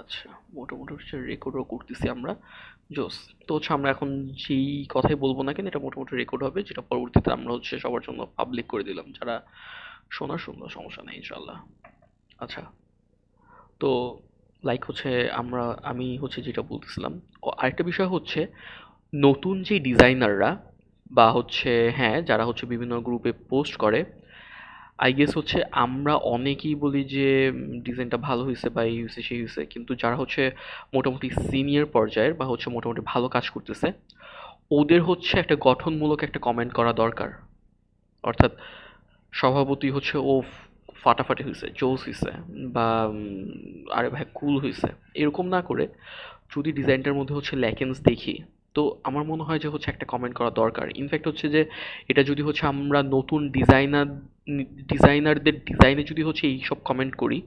আচ্ছা, মোটামুটি হচ্ছে রেকর্ডও করতেছি আমরা। জোস। তো হচ্ছে আমরা এখন যেই কথাই বলবো না কেন এটা মোটামুটি রেকর্ড হবে, যেটা পরবর্তীতে আমরা হচ্ছে সবার জন্য পাবলিক করে দিলাম। যারা শোনার শুনলো, সমস্যা নেই ইনশাল্লাহ। আচ্ছা, তো লাইক হচ্ছে আমি হচ্ছে যেটা বলতেছিলাম, আরেকটা বিষয় হচ্ছে নতুন যে ডিজাইনাররা বা হচ্ছে, হ্যাঁ, যারা হচ্ছে বিভিন্ন গ্রুপে পোস্ট করে, আই গেস হচ্ছে আমরা অনেকেই বলি যে ডিজাইনটা ভালো হয়েছে বা এই হয়েছে সেই হয়েছে, কিন্তু যারা হচ্ছে মোটামুটি সিনিয়র পর্যায়ের বা হচ্ছে মোটামুটি ভালো কাজ করতেছে, ওদের হচ্ছে একটা গঠনমূলক একটা কমেন্ট করা দরকার। অর্থাৎ স্বভাবতই হচ্ছে ও ফাটাফাটি হয়েছে, জোস হয়েছে, বা আরে ভাই কুল হয়েছে, এরকম না করে যদি ডিজাইনটার মধ্যে হচ্ছে ল্যাকেন্স দেখি, তো আমার মনে হয় যে হচ্ছে একটা কমেন্ট করা দরকার। ইনফ্যাক্ট হচ্ছে যে এটা যদি হচ্ছে আমরা নতুন ডিজাইনারদের ডিজাইনে যদি হচ্ছে এইসব কমেন্ট করি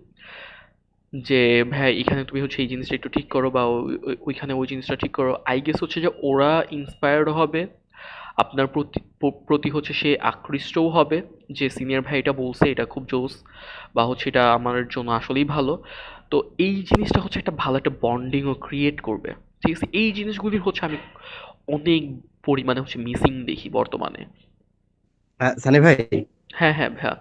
যে ভাই এখানে তুমি হচ্ছে এই জিনিসটা একটু ঠিক করো, বা ওইখানে ওই জিনিসটা ঠিক করো, আই গেস হচ্ছে যে ওরা ইন্সপায়ার্ড হবে, আপনার প্রতি প্রতি হচ্ছে সে আকৃষ্টও হবে, যে সিনিয়র ভাই এটা বলছে এটা খুব জোস, বা হচ্ছে এটা আমার জন্য আসলেই ভালো। তো এই জিনিসটা হচ্ছে একটা ভালো একটা বন্ডিংও ক্রিয়েট করবে। ঠিক আছে, এই জিনিসগুলির হচ্ছে আমি অনেক পরিমাণে হচ্ছে মিসিং দেখি বর্তমানে। সানি ভাই, হ্যাঁ হ্যাঁ ভাইয়া।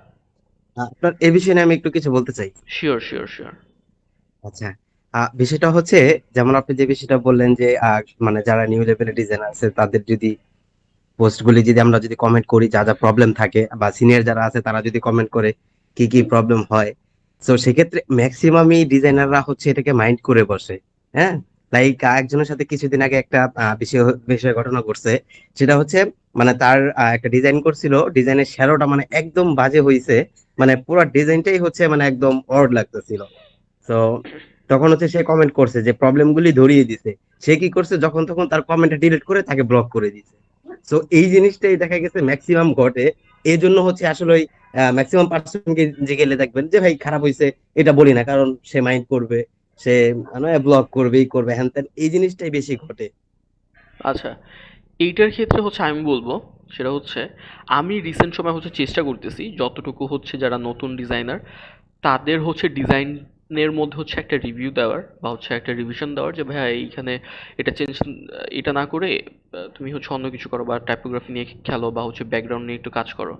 আপনার এই বিষয়ে নিয়ে আমি একটু কিছু বলতে চাই। Sure sure sure. আচ্ছা, বিষয়টা হচ্ছে, যেমন আপনি যে বিষয়টা বললেন যে মানে যারা নিউ লেভেলের ডিজাইনার আছে তাদের যদি পোস্ট গুলি যদি আমরা যদি কমেন্ট করি যা যা প্রবলেম থাকে, বা সিনিয়র যারা আছে তারা যদি কমেন্ট করে কি কি প্রবলেম হয়, তো সেক্ষেত্রে ম্যাক্সিমামই ডিজাইনাররা হচ্ছে এটাকে মাইন্ড করে বসে। হ্যাঁ, লাইক একজনের সাথে কিছুদিন আগে একটা বিষয় বিষয় ঘটনা ঘটছে। সেটা হচ্ছে, মানে তার একটা ডিজাইন করছিল, ডিজাইনের শ্যাডোটা মানে একদম বাজে হয়েছে, মানে পুরো ডিজাইনটাই হচ্ছে মানে একদম অড লাগতেছিল। তো তখন হচ্ছে সে কমেন্ট করছে যে প্রবলেম গুলি ধরিয়ে দিছে। সে কি করছে, যখন তখন তার কমেন্টটা ডিলিট করে তাকে ব্লক করে দিছে। তো এই জিনিসটাই দেখা গেছে ম্যাক্সিমাম ঘটে। এই জন্য হচ্ছে আসলে ম্যাক্সিমাম পার্সন যে গেলে দেখবেন যে ভাই খারাপ হয়েছে, এটা বলি না, কারণ সে মাইন্ড করবে, সে ব্লক করবে, এই করবে, হ্যান ত্যান, এই জিনিসটাই বেশি ঘটে। আচ্ছা, এইটার ক্ষেত্রে হচ্ছে আমি বলবো, সেটা হচ্ছে আমি রিসেন্ট সময় হচ্ছে চেষ্টা করতেছি যতটুকু হচ্ছে যারা নতুন ডিজাইনার তাদের হচ্ছে ডিজাইনের মধ্যে হচ্ছে একটা রিভিউ দেওয়ার বা হচ্ছে একটা রিভিশন দেওয়ার, যে ভাইয়া এইখানে এটা চেঞ্জ, এটা না করে তুমি হচ্ছে অন্য কিছু করো, বা টাইপোগ্রাফি নিয়ে খেলো, বা হচ্ছে ব্যাকগ্রাউন্ড নিয়ে একটু কাজ করো।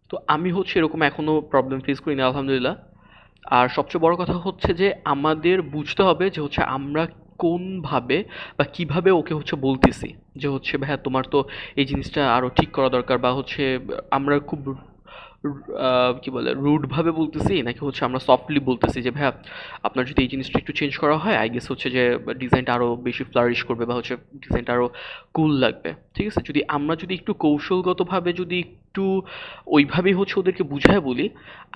তো আমি হচ্ছে এরকম এখনো প্রবলেম ফেস করিনি আলহামদুলিল্লাহ। আর সবচেয়ে বড় কথা হচ্ছে যে আমাদের বুঝতে হবে যে হচ্ছে আমরা কোনভাবে বা কিভাবে ওকে হচ্ছে বলতেছি, যে হচ্ছে ভাইয়া তোমার তো এই জিনিসটা আরো ঠিক করা দরকার, বা হচ্ছে আমরা খুব কি বলে রুড ভাবে বলতেছি, নাকি হচ্ছে আমরা সফটলি বলতেছি যে ভাইয়া আপনার যদি এই জিনিসটা একটু চেঞ্জ করা হয় আই গেস হচ্ছে যে ডিজাইনটা আরো বেশি ফ্লারিশ করবে, বা হচ্ছে ডিজাইনটা আরো কুল লাগবে। ঠিক আছে, যদি আমরা যদি একটু কৌশলগতভাবে যদি একটু ওইভাবেই হচ্ছে ওদেরকে বুঝায় বলি,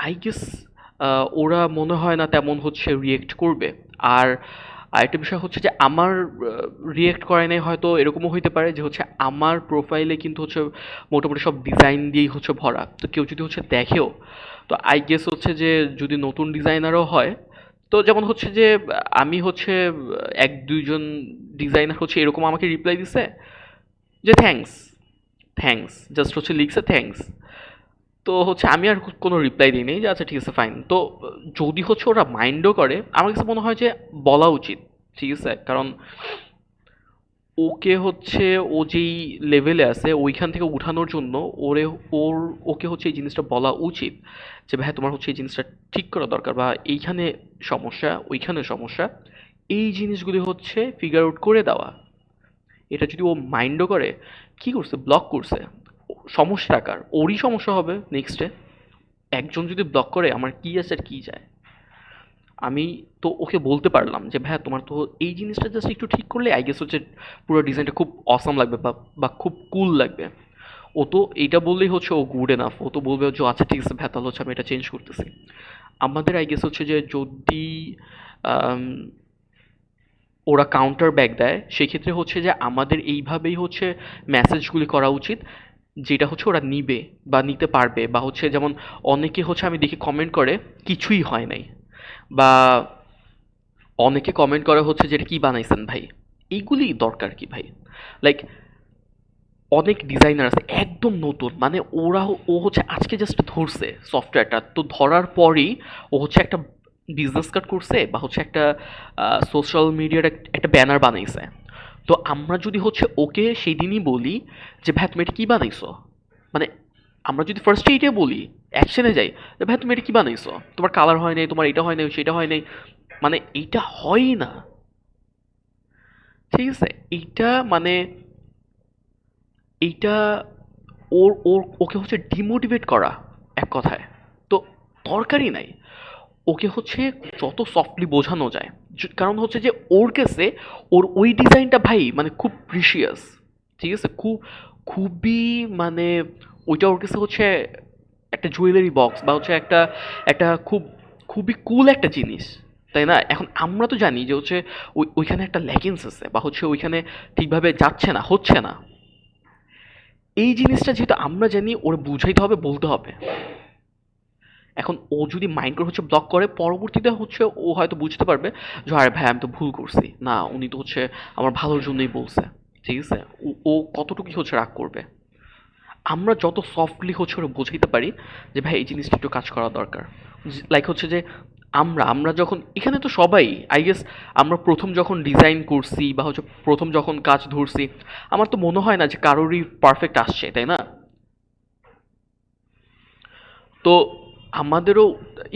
আই গেস ওরা মনে হয় না তেমন হচ্ছে রিয়েক্ট করবে। আর আরেকটা বিষয় হচ্ছে যে আমার রিয়েক্ট করে নাই হয়তো এরকমও হইতে পারে যে হচ্ছে আমার প্রোফাইলে কিন্তু হচ্ছে মোটামুটি সব ডিজাইন দিয়েই হচ্ছে ভরা, তো কেউ যদি হচ্ছে দেখেও, তো আই গেস হচ্ছে যে যদি নতুন ডিজাইনারও হয়, তো যেমন হচ্ছে যে আমি হচ্ছে এক দুইজন ডিজাইনার হচ্ছে এরকম আমাকে রিপ্লাই দিছে যে থ্যাঙ্কস, থ্যাঙ্কস, জাস্ট হচ্ছে লিখছে থ্যাঙ্কস। তো হচ্ছে আমি আর কোনো রিপ্লাই দিই নাই, যে আচ্ছা ঠিক আছে ফাইন। তো যদি হচ্ছে ওরা মাইন্ডও করে, আমার কাছে মনে হয় যে বলা উচিত। ঠিক আছে, কারণ ওকে হচ্ছে ও যেই লেভেলে আছে ওইখান থেকে উঠানোর জন্য ওরে ওর ওকে হচ্ছে এই জিনিসটা বলা উচিত, যে ভাই তোমার হচ্ছে এই জিনিসটা ঠিক করা দরকার, বা এইখানে সমস্যা ওইখানে সমস্যা, এই জিনিসগুলি হচ্ছে ফিগার আউট করে দেওয়া। এটা যদি ও মাইন্ডও করে, কি করছে, ব্লক করছে, সমস্যা কার, ওরই সমস্যা হবে নেক্সটে। একজন যদি ব্লক করে আমার কি আছে আর কি যায়। আমি তো ওকে বলতে পারলাম যে ভাইয়া তোমার তো এই জিনিসটা জাস্ট একটু ঠিক করলে আই গেস হচ্ছে পুরো ডিজাইনটা খুব অসাম লাগবে, বা খুব কুল লাগবে। ও তো এইটা বললেই হচ্ছে ও গুড এনাফ, ও তো বলবে যে আচ্ছা ঠিক আছে ভাইয়া তাহলে হচ্ছে আমি এটা চেঞ্জ করতেছি। আমাদের আই গেস হচ্ছে যে যদি আম, ওরা কাউন্টার ব্যাক দেয় সেক্ষেত্রে হচ্ছে যে আমাদের এইভাবেই হচ্ছে মেসেজগুলি করা উচিত, যেটা হচ্ছে ওরা নিবে বা নিতে পারবে, বা হচ্ছে যেমন অনেকে হচ্ছে আমি দেখি কমেন্ট করে কিছুই হয় নাই, বা অনেকে কমেন্ট করে হচ্ছে যে এটা কি বানাইছেন ভাই, এইগুলি দরকার কি ভাই? লাইক অনেক ডিজাইনার আছে একদম নতুন, মানে ও হচ্ছে আজকে জাস্ট ধরছে সফটওয়্যারটা, তো ধরার পরেই ও হচ্ছে একটা বিজনেস কার্ড করছে বা হচ্ছে একটা সোশ্যাল মিডিয়ার একটা ব্যানার বানাইছে, তো আমরা যদি হচ্ছে ওকে সেই দিনই বলি যে ভাই তুমি এটা কী বানাইছো, মানে আমরা যদি ফার্স্টে এইটা বলি, অ্যাকশনে যাই, যে ভাই তুমি এটা কী বানাইছো, তোমার কালার হয় নাই, তোমার এটা হয় নাই, সেটা হয় নাই, মানে এইটা হয়ই না। ঠিক আছে, এইটা মানে এইটা ওর ওর ওকে হচ্ছে ডিমোটিভেট করা এক কথায়, তো দরকারই নাই। ওকে হচ্ছে যত সফটলি বোঝানো যায়, কারণ হচ্ছে যে ওর কাছে ওর ওই ডিজাইনটা ভাই মানে খুব প্রিশিয়াস। ঠিক আছে, খুবই মানে ওইটা ওর কাছে হচ্ছে একটা জুয়েলারি বক্স বা হচ্ছে একটা একটা খুবই কুল একটা জিনিস, তাই না? এখন আমরা তো জানি যে হচ্ছে ওইখানে একটা ল্যাকিংস আছে বা হচ্ছে ওইখানে ঠিকভাবে যাচ্ছে না, হচ্ছে না। এই জিনিসটা যেহেতু আমরা জানি, ওর বুঝাইতে হবে, বলতে হবে। এখন ও যদি মাইন্ড করে হচ্ছে ব্লক করে, পরবর্তীতে হচ্ছে ও হয়তো বুঝতে পারবে যে আরে ভাই আমি তো ভুল করছি, না উনি তো হচ্ছে আমার ভালোর জন্যই বলছে। ঠিক আছে, ও কতটুকু হচ্ছে রাগ করবে। আমরা যত সফটলি হচ্ছে ওরা বোঝাইতে পারি যে ভাই এই জিনিসটা একটু কাজ করা দরকার, লাইক হচ্ছে যে আমরা আমরা যখন এখানে তো সবাই আই গেস, আমরা প্রথম যখন ডিজাইন করছি বা হচ্ছে প্রথম যখন কাজ ধরছি, আমার তো মনে হয় না যে কারোরই পারফেক্ট আসছে, তাই না? তো আমাদেরও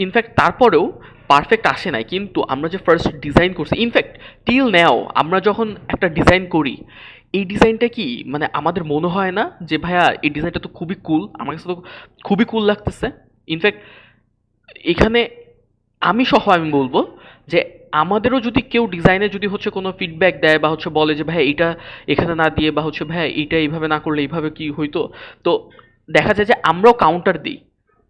ইনফ্যাক্ট তারপরেও পারফেক্ট আসে নাই, কিন্তু আমরা যে ফার্স্ট ডিজাইন করছি, ইনফ্যাক্ট টিল নাও আমরা যখন একটা ডিজাইন করি, এই ডিজাইনটা কি মানে আমাদের মনে হয় না যে ভাইয়া এই ডিজাইনটা তো খুবই কুল, আমার কাছে তো খুবই কুল লাগতেছে। ইনফ্যাক্ট এখানে আমি বলবো যে আমাদেরও যদি কেউ ডিজাইনে যদি হচ্ছে কোনো ফিডব্যাক দেয় বা হচ্ছে বলে যে ভাই এইটা এখানে না দিয়ে বা হচ্ছে ভাই এইটা এইভাবে না করলে এইভাবে কি হইতো, তো দেখা যায় যে আমরাও কাউন্টার দিই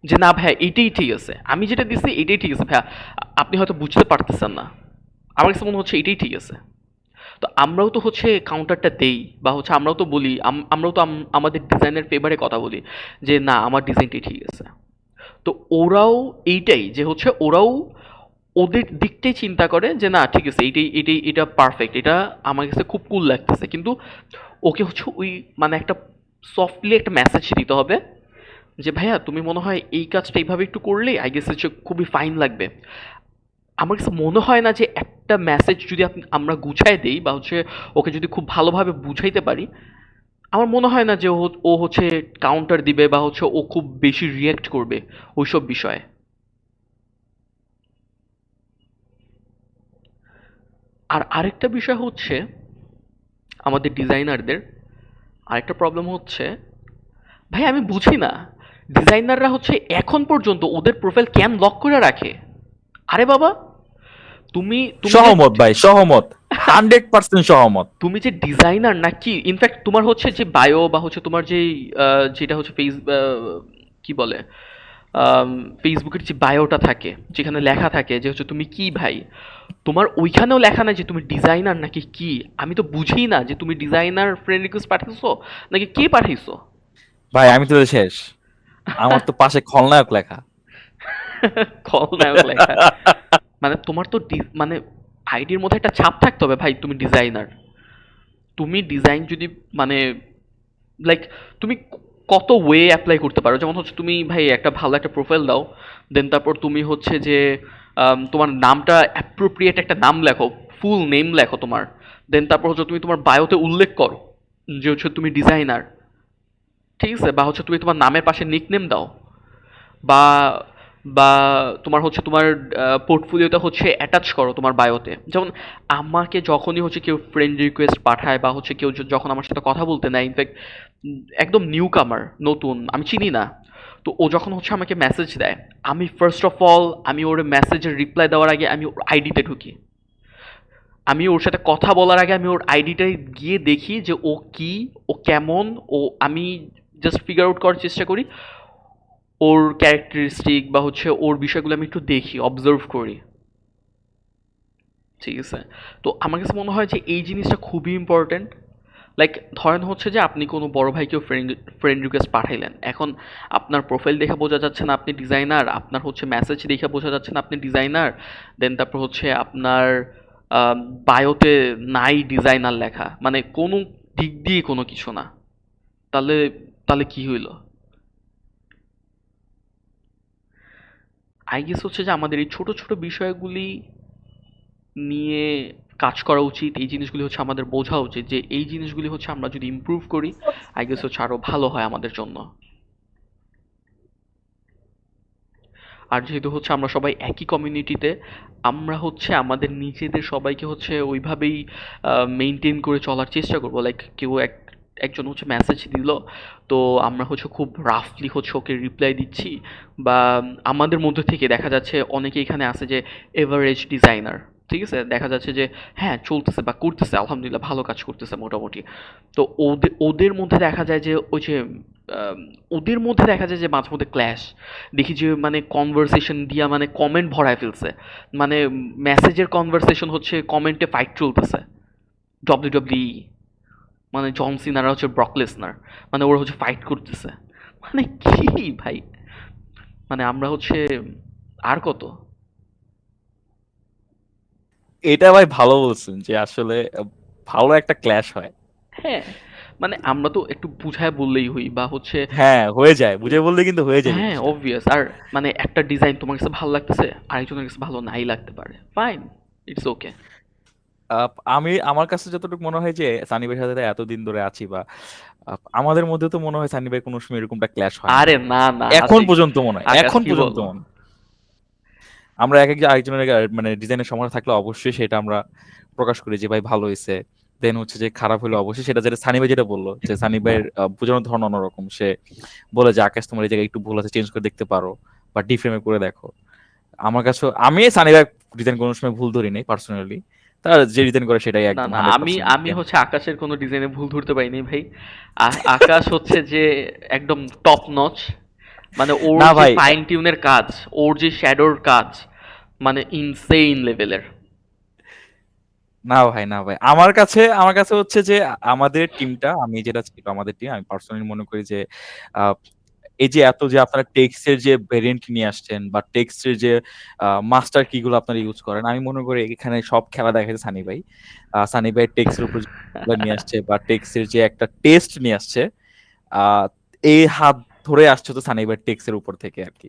যে না ভাই এইটাই ঠিক আছে, আমি যেটা দিচ্ছি এটাই ঠিক আছে ভাইয়া, আপনি হয়তো বুঝতে পারতেছেন না, আমার কাছে মনে হচ্ছে এটাই ঠিক আছে। তো আমরাও তো হচ্ছে কাউন্টারটা দেই বা হচ্ছে আমরাও তো বলি, আমরাও তো আমাদের ডিজাইনের ফেভারে কথা বলি যে না আমার ডিজাইনটাই ঠিক আছে। তো ওরাও এইটাই যে হচ্ছে ওরাও ওদের দিকটাই চিন্তা করে যে না ঠিক আছে এইটাই এটা পারফেক্ট, এটা আমার কাছে খুব কুল লাগতেছে, কিন্তু ওকে হচ্ছে ওই মানে একটা সফটলি একটা মেসেজ দিতে হবে যে ভাইয়া তুমি মনে হয় এই কাজটা এইভাবে একটু করলে আই গেস হচ্ছে খুবই ফাইন লাগবে। আমার কাছে মনে হয় না যে একটা মেসেজ যদি আমরা গুছায় দেই বা হচ্ছে ওকে যদি খুব ভালোভাবে বুঝাইতে পারি, আমার মনে হয় না যে ও হচ্ছে কাউন্টার দিবে বা হচ্ছে ও খুব বেশি রিয়্যাক্ট করবে ওইসব বিষয়ে। আর আরেকটা বিষয় হচ্ছে আমাদের ডিজাইনারদের আরেকটা প্রবলেম হচ্ছে, ভাই আমি বুঝি না ডিজাইনাররা হচ্ছে এখন পর্যন্ত ওদের প্রোফাইল কেন লক করে রাখে। আরে বাবা, তুমি তুমি যে সহমত ভাই, সহমত, 100% সহমত। তুমি যে ডিজাইনার নাকি, ইনফ্যাক্ট তোমার হচ্ছে যে বায়ো বা হচ্ছে তোমার যে যেটা হচ্ছে কি বলে ফেসবুকের যে বায়োটা থাকে, যেখানে লেখা থাকে যে হচ্ছে তুমি কি ভাই, তোমার ওইখানেও লেখা নাই যে তুমি ডিজাইনার নাকি কি। আমি তো বুঝি না যে তুমি ডিজাইনার ফ্রেন্ড রিকোয়েস্ট পাঠাইছো নাকি কে পাঠাইছো। ভাই আমি তো শেষ, আমার তো পাশে খলনায়ক লেখা। খলনায়ক লেখা, মানে তোমার তো মানে আইডির মধ্যে একটা ছাপ থাকতে হবে ভাই, তুমি ডিজাইনার। তুমি ডিজাইন যদি মানে লাইক তুমি কত ওয়ে অ্যাপ্লাই করতে পারো, যেমন হচ্ছে তুমি ভাই একটা ভালো একটা প্রোফাইল দাও, দেন তারপর তুমি হচ্ছে যে তোমার নামটা অ্যাপ্রোপ্রিয়েট একটা নাম লেখো, ফুল নেম লেখো তোমার, দেন তারপর হচ্ছে তুমি তোমার বায়োতে উল্লেখ করো যে হচ্ছে তুমি ডিজাইনার। ঠিক আছে, বা হচ্ছে তুমি তোমার নামের পাশে নিকনেম দাও, বা বা তোমার হচ্ছে তোমার পোর্টফোলিওটা হচ্ছে অ্যাটাচ করো তোমার বায়োতে। যেমন আমাকে যখনই হচ্ছে কেউ ফ্রেন্ড রিকোয়েস্ট পাঠায় বা হচ্ছে কেউ যখন আমার সাথে কথা বলতে নেয়, ইনফ্যাক্ট একদম নিউ কামার, নতুন, আমি চিনি না, তো ও যখন হচ্ছে আমাকে মেসেজ দেয়, আমি ফার্স্ট অফ অল আমি ওর মেসেজের রিপ্লাই দেওয়ার আগে আমি ওর আইডিতে ঢুকি, আমি ওর সাথে কথা বলার আগে আমি ওর আইডিটায় গিয়ে দেখি যে ও কি, ও কেমন, ও আমি জাস্ট ফিগার আউট করার চেষ্টা করি ওর ক্যারেক্টারিস্টিক বা হচ্ছে ওর বিষয়গুলো আমি একটু দেখি, অবজার্ভ করি। ঠিক আছে, তো আমার কাছে মনে হয় যে এই জিনিসটা খুবই ইম্পর্ট্যান্ট। লাইক ধরেন হচ্ছে যে আপনি কোনো বড় ভাইকেও ফ্রেন্ড রিকোয়েস্ট পাঠাইলেন, এখন আপনার প্রোফাইল দেখে বোঝা যাচ্ছে না আপনি ডিজাইনার, আপনার হচ্ছে মেসেজ দেখে বোঝা যাচ্ছে না আপনি ডিজাইনার, দেন তারপর হচ্ছে আপনার বায়োতে নাই ডিজাইনার লেখা, মানে কোনো দিক দিয়ে কোনো কিছু না, তাহলে তাহলে কি হইলো? আই গেস হচ্ছে যে আমাদের এই ছোট ছোট বিষয়গুলি নিয়ে কাজ করা উচিত। এই জিনিসগুলি হচ্ছে আমাদের বোঝা উচিত যে এই জিনিসগুলি হচ্ছে আমরা যদি ইমপ্রুভ করি আই গেস হচ্ছে আরো ভালো হয় আমাদের জন্য। আর যেহেতু হচ্ছে আমরা সবাই একই কমিউনিটিতে, আমরা হচ্ছে আমাদের নিজেদের সবাইকে হচ্ছে ওইভাবেই মেনটেন করে চলার চেষ্টা করবো। লাইক কেউ একজন হচ্ছে মেসেজ দিল, তো আমরা হচ্ছে খুব রাফলি হচ্ছে ওকে রিপ্লাই দিচ্ছি, বা আমাদের মধ্যে থেকে দেখা যাচ্ছে অনেকে এখানে আছে যে এভারেজ ডিজাইনার, ঠিক আছে, দেখা যাচ্ছে যে হ্যাঁ চলতেছে বা করতেছে, আলহামদুলিল্লাহ ভালো কাজ করতেছে মোটামুটি। তো ওদের ওদের মধ্যে দেখা যায় যে ওই যে আম, ওদের মধ্যে দেখা যায় যে মাঝে মধ্যে ক্ল্যাশ দেখি, যে মানে কনভারসেশন দিয়া মানে কমেন্ট ভরায় ফেলছে, মানে মেসেজের কনভারসেশন হচ্ছে কমেন্টে ফাইট চলতেছে। ডব্লিউডব্লিউই মানে জন সিনারা হচ্ছে ব্রক লেসনার, মানে ওরা হচ্ছে ফাইট করতেছে, মানে কি ভাই, মানে আমরা হচ্ছে আর কত। এটা ভাই ভালো বলছেন যে আসলে ভালো একটা ক্ল্যাশ হয়। হ্যাঁ, মানে আমরা তো একটু বুঝায় বললেই হই বা হচ্ছে হ্যাঁ, হয়ে যায়, বুঝে বললে কিন্তু হয়ে যায় হ্যাঁ জিনিসটা। অবভিয়াস। আর মানে একটা ডিজাইন তোমার কাছে ভালো লাগতেছে, আরেকজনের কাছে ভালো নাই লাগতে পারে, ফাইন, ইটস ওকে। আমি আমার কাছে যতটুকু মনে হয় যে সানি ভাইয়ের সাথে এতদিন ধরে আছি, বা আমাদের মধ্যে তো মনে হয় সানি ভাই কোনো সময় এরকমটা ক্ল্যাশ হয় নাই। আরে না না এখন আশিক, পর্যন্ত মনে হয়, আকাশ এখন কি পর্যন্ত বলো। মনে হয়। আমরা এক একজন আরেকজনের মানে ডিজাইনের সমস্যা থাকলে অবশ্যই সেটা আমরা প্রকাশ করি যে ভাই ভালো হয়েছে। দেন হচ্ছে যে খারাপ হলে অবশ্যই সেটা, যেটা সানি ভাই যেটা বললো যে সানি ভাইয়ের বোঝানোর ধরন অন্যরকম, সে বলে যে আকাশ তোমার এই জায়গায় একটু ভুল আছে, চেঞ্জ করে দেখতে পারো বা ডিফ্রেমে করে দেখো। আমার কাছে আমি সানি ভাই ডিজাইন কোনো সময় ভুল ধরি নাই পার্সোনালি। তার যে ডিজাইন করে সেটাই না একদম না, আমি 100% আমি হচ্ছে আকাশের কোনো ডিজাইনে ভুল ধরতে পারিনি ভাই। আকাশ হচ্ছে যে একদম টপ নচ, মানে ওর না যে ভাই, ফাইন টিউনের কাজ, ওর যে শ্যাডোর কাজ, মানে ইনসেইন লেভেলের। না ভাই, না ভাই, আমার কাছে হচ্ছে যে আমাদের টিমটা, আমি যেটা ছিল আমাদের টিম, আমি পার্সোনালি মনে করি যে আহ, এই যে এত যে আপনারা টেক্সটের যে ভেরিয়েন্ট নিয়ে আসছেন বা টেক্সটের যে মাস্টার কি গুলো আপনারা ইউজ করেন, আমি মনে করি এখানে সব খেলা দেখাচ্ছে সানি ভাই। সানি ভাই টেক্সটের উপর যেগুলো নিয়ে আসছে বা টেক্সটের যে একটা টেস্ট নিয়ে আসছে, আহ এই হাত ধরে আসছে তো সানি ভাই টেক্সটের উপর থেকে আর কি।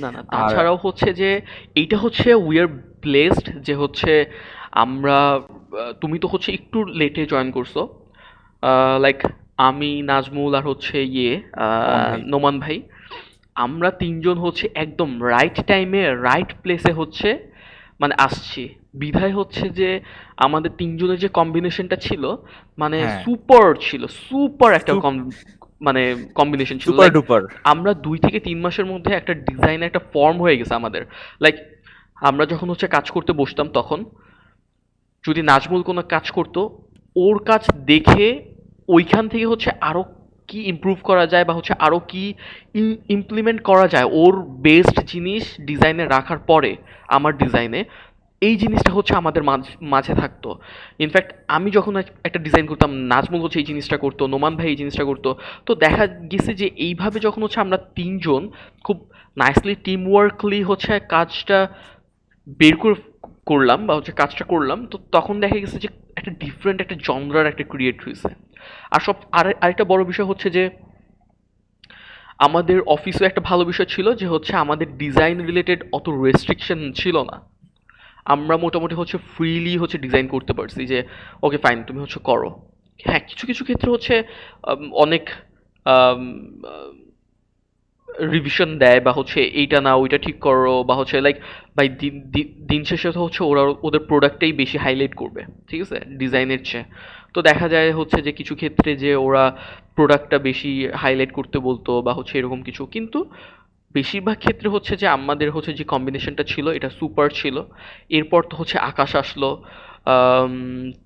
না না, আর তাছাড়াও হচ্ছে যে এইটা হচ্ছে উই আর ব্লেসড যে হচ্ছে আমরা, তুমি তো হচ্ছে একটু লেটে জয়েন করছো, লাইক আমি, নাজমুল আর হচ্ছে নোমান ভাই, নোমান ভাই, আমরা তিনজন হচ্ছে একদম রাইট টাইমে রাইট প্লেসে হচ্ছে মানে আসছি। বিধায় হচ্ছে যে আমাদের তিনজনের যে কম্বিনেশনটা ছিল, মানে হ্যাঁ, সুপার ছিল, সুপার একটা সুপ মানে কম্বিনেশন ছিল। Super like duper. আমরা 2 থেকে 3 মাসের মধ্যে একটা ডিজাইন, একটা ফর্ম হয়ে গেছে আমাদের। লাইক আমরা যখন হচ্ছে কাজ করতে বসতাম তখন যদি নাজমুল কোনো কাজ করতো, ওর কাজ দেখে ওইখান থেকে হচ্ছে আরো কি ইমপ্রুভ করা যায় বা হচ্ছে আরো কি ইমপ্লিমেন্ট করা যায় ওর বেস্ট জিনিস ডিজাইনে রাখার পরে আমার ডিজাইনে, এই জিনিসটা হচ্ছে আমাদের মাঝে থাকতো। ইনফ্যাক্ট আমি যখন একটা ডিজাইন করতাম, নাজমুল হচ্ছে এই জিনিসটা করতো, নোমান ভাই এই জিনিসটা করতো। তো দেখা গেছে যে এইভাবে যখন হচ্ছে আমরা তিনজন খুব নাইসলি টিম ওয়ার্কলি হচ্ছে কাজটা বের করে করলাম বা হচ্ছে কাজটা করলাম, তো তখন দেখা গেছে যে একটা ডিফারেন্ট একটা জনরার একটা ক্রিয়েট হয়েছে। আর আরেকটা বড় বিষয় হচ্ছে যে আমাদের অফিসে একটা ভালো বিষয় ছিল যে হচ্ছে আমাদের ডিজাইন রিলেটেড অত রেস্ট্রিকশন ছিল না। আমরা মোটামুটি হচ্ছে ফ্রিলি হচ্ছে ডিজাইন করতে পারছি যে ওকে ফাইন তুমি হচ্ছে করো। হ্যাঁ, কিছু কিছু ক্ষেত্রে হচ্ছে অনেক রিভিশন দেয় বা হচ্ছে এইটা না ওইটা ঠিক করো, বা হচ্ছে লাইক বাই দিন দিন শেষে তো হচ্ছে ওরা ওদের প্রোডাক্টটাই বেশি হাইলাইট করবে, ঠিক আছে, ডিজাইনের চেয়ে। তো দেখা যায় হচ্ছে যে কিছু ক্ষেত্রে যে ওরা প্রোডাক্টটা বেশি হাইলাইট করতে বলতো বা হচ্ছে এরকম কিছু, কিন্তু বেশিরভাগ ক্ষেত্রে হচ্ছে যে আমাদের হচ্ছে যে কম্বিনেশনটা ছিল এটা সুপার ছিল। এরপর তো হচ্ছে আকাশ আসলো। আম,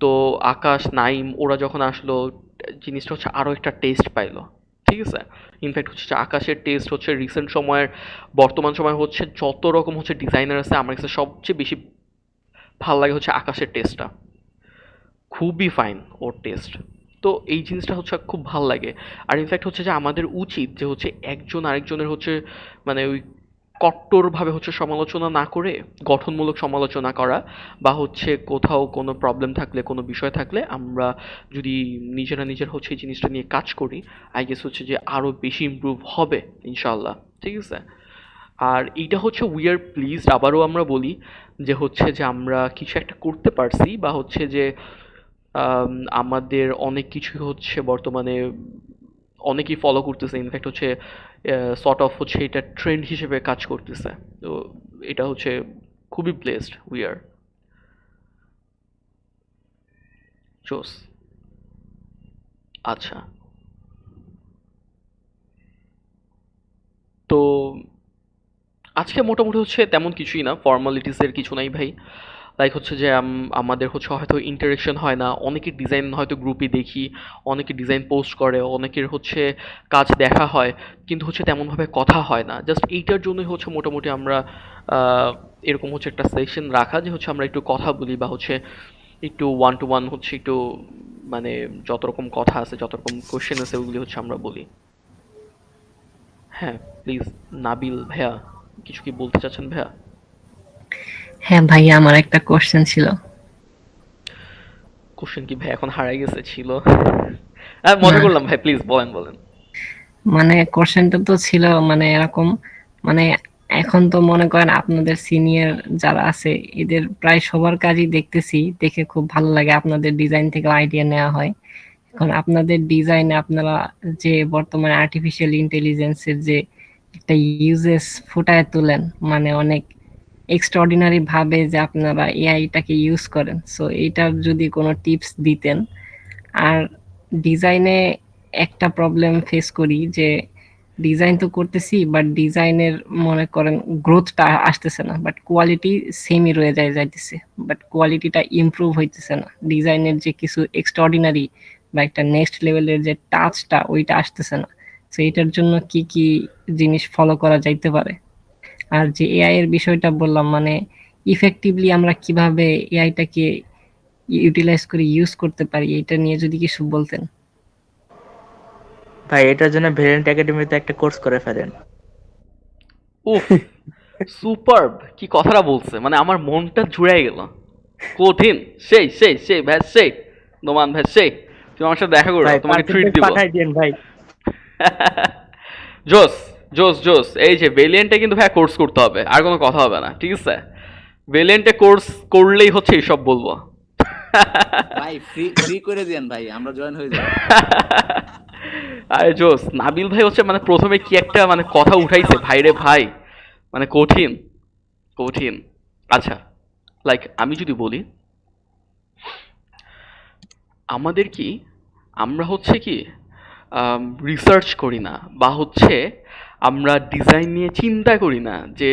তো আকাশ নাইম ওরা যখন আসলো, জিনিসটা হচ্ছে আরো একটা টেস্ট পাইলো, ঠিক আছে। ইনফ্যাক্ট হচ্ছে যে আকাশের টেস্ট হচ্ছে রিসেন্ট সময়ের, বর্তমান সময় হচ্ছে যত রকম হচ্ছে ডিজাইনার আছে আমার কাছে সবচেয়ে বেশি ভালো লাগে হচ্ছে আকাশের টেস্টটা, খুবই ফাইন ওর টেস্ট। তো এই জিনিসটা হচ্ছে খুব ভাল লাগে। আর ইনফ্যাক্ট হচ্ছে যে আমাদের উচিত যে হচ্ছে একজন আরেকজনের হচ্ছে মানে ওই কট্টরভাবে হচ্ছে সমালোচনা না করে গঠনমূলক সমালোচনা করা, বা হচ্ছে কোথাও কোনো প্রবলেম থাকলে কোনো বিষয় থাকলে আমরা যদি নিজেরা নিজের হচ্ছে এই জিনিসটা নিয়ে কাজ করি, আই গেস হচ্ছে যে আরো বেশি ইমপ্রুভ হবে ইনশাল্লাহ, ঠিক আছে। আর এইটা হচ্ছে উই আর প্লিজড, আবারও আমরা বলি যে হচ্ছে যে আমরা কিছু একটা করতে পারছি, বা হচ্ছে যে আমাদের অনেক কিছুই হচ্ছে বর্তমানে অনেকেই ফলো করতেছে, ইনফ্যাক্ট হচ্ছে সর্ট অফ হচ্ছে এটা ট্রেন্ড হিসেবে কাজ করতেছে। তো এটা হচ্ছে খুবই ব্লেসড উই আর। জোস। আচ্ছা, তো আজকে মোটামুটি হচ্ছে তেমন কিছুই না, ফর্মালিটিসের কিছু নাই ভাই। লাইক হচ্ছে যে আমাদের হচ্ছে হয়তো ইন্টারেকশন হয় না, অনেকের ডিজাইন হয়তো গ্রুপে দেখি, অনেকে ডিজাইন পোস্ট করে, অনেকের হচ্ছে কাজ দেখা হয়, কিন্তু হচ্ছে তেমনভাবে কথা হয় না। জাস্ট এইটার জন্যই হচ্ছে মোটামুটি আমরা আহ, এরকম হচ্ছে একটা সেশন রাখা, যে হচ্ছে আমরা একটু কথা বলি, বা হচ্ছে একটু ওয়ান টু ওয়ান হচ্ছে একটু মানে যত রকম কথা আছে, যত রকম কোশ্চেন আছে, ওগুলি হচ্ছে আমরা বলি। হ্যাঁ, প্লিজ নাবিল ভাইয়া, কিছু কি বলতে চাচ্ছেন ভাইয়া? হ্যাঁ ভাইয়া, আমার একটা কোশ্চেন ছিল। কোশ্চেন কি ভাই এখন হারাই গেছে? ছিল। মজা না, করলাম ভাই, প্লিজ বলেন বলেন। মানে কোশ্চেনটা তো ছিল মানে এরকম, মানে এখন তো মনে করেন আপনাদের সিনিয়র যারা আছে এদের প্রায় সবার কাজই দেখতেছি, দেখে খুব ভালো লাগে, আপনাদের ডিজাইন থেকে আইডিয়া নেওয়া হয়। এখন আপনাদের ডিজাইনে আপনারা যে বর্তমানে আর্টিফিশিয়াল ইন্টেলিজেন্সের যে একটা ইউজেস ফুটায় তোলেন, মানে অনেক এক্সট্রাঅর্ডিনারি ভাবে যে আপনারা এআইটাকে ইউজ করেন, সো এইটার যদি কোনো টিপস দিতেন। আর ডিজাইনে একটা প্রবলেম ফেস করি যে ডিজাইন তো করতেছি, বাট ডিজাইনের মনে করেন গ্রোথটা আসতেছে না, বাট কোয়ালিটি সেমই রয়ে যাইতেছে, বাট কোয়ালিটিটা ইমপ্রুভ হইতেছে না। ডিজাইনের যে কিছু এক্সট্রাঅর্ডিনারি বা একটা নেক্সট লেভেলের যে টাচটা ওইটা আসতেছে না। তো এটার জন্য কি কি জিনিস ফলো করা যাইতে পারে? আর যে এআই এর বিষয়টা বললাম, মানে ইফেক্টিভলি আমরা কিভাবে এআইটাকে ইউটিলাইজ করে ইউজ করতে পারি, এটা নিয়ে যদি কিছু বলতেন। ভাই এটার জন্য ভেরিয়েন্ট একাডেমিতে একটা কোর্স করে ফেলেন। উফ, সুপারব! কি কথাটা বলছে, মানে আমার মনটা জুড়াই গেল। কঠিন, সেই সেই সেই ভাই, সেই নোমান ভাই, সেই তুমি আমার সাথে দেখা করো, ভাই তোমাকে ট্রিট পার্সেন্টেজ দিব। পাঠাই দিন ভাই। জোস জোস জোস। এই যে ভেলিয়েন্টে কিন্তু ভাই কোর্স করতে হবে, আর কোনো কথা হবে না, ঠিক আছে? ভেলিয়েন্টে কোর্স করলেই হচ্ছে এইসব বলবো। ভাই ফ্রি ফ্রি করে দেন ভাই, আমরা জয়েন হয়ে যাব। আরে জোস, নাবিল ভাই হচ্ছে মানে প্রথমে কি একটা মানে কথা উঠাইছে ভাই রে ভাই, মানে কঠিন কঠিন। আচ্ছা, লাইক আমি যদি বলি, আমাদের কি, আমরা হচ্ছে কি রিসার্চ করি না, বা হচ্ছে আমরা ডিজাইন নিয়ে চিন্তা করি না যে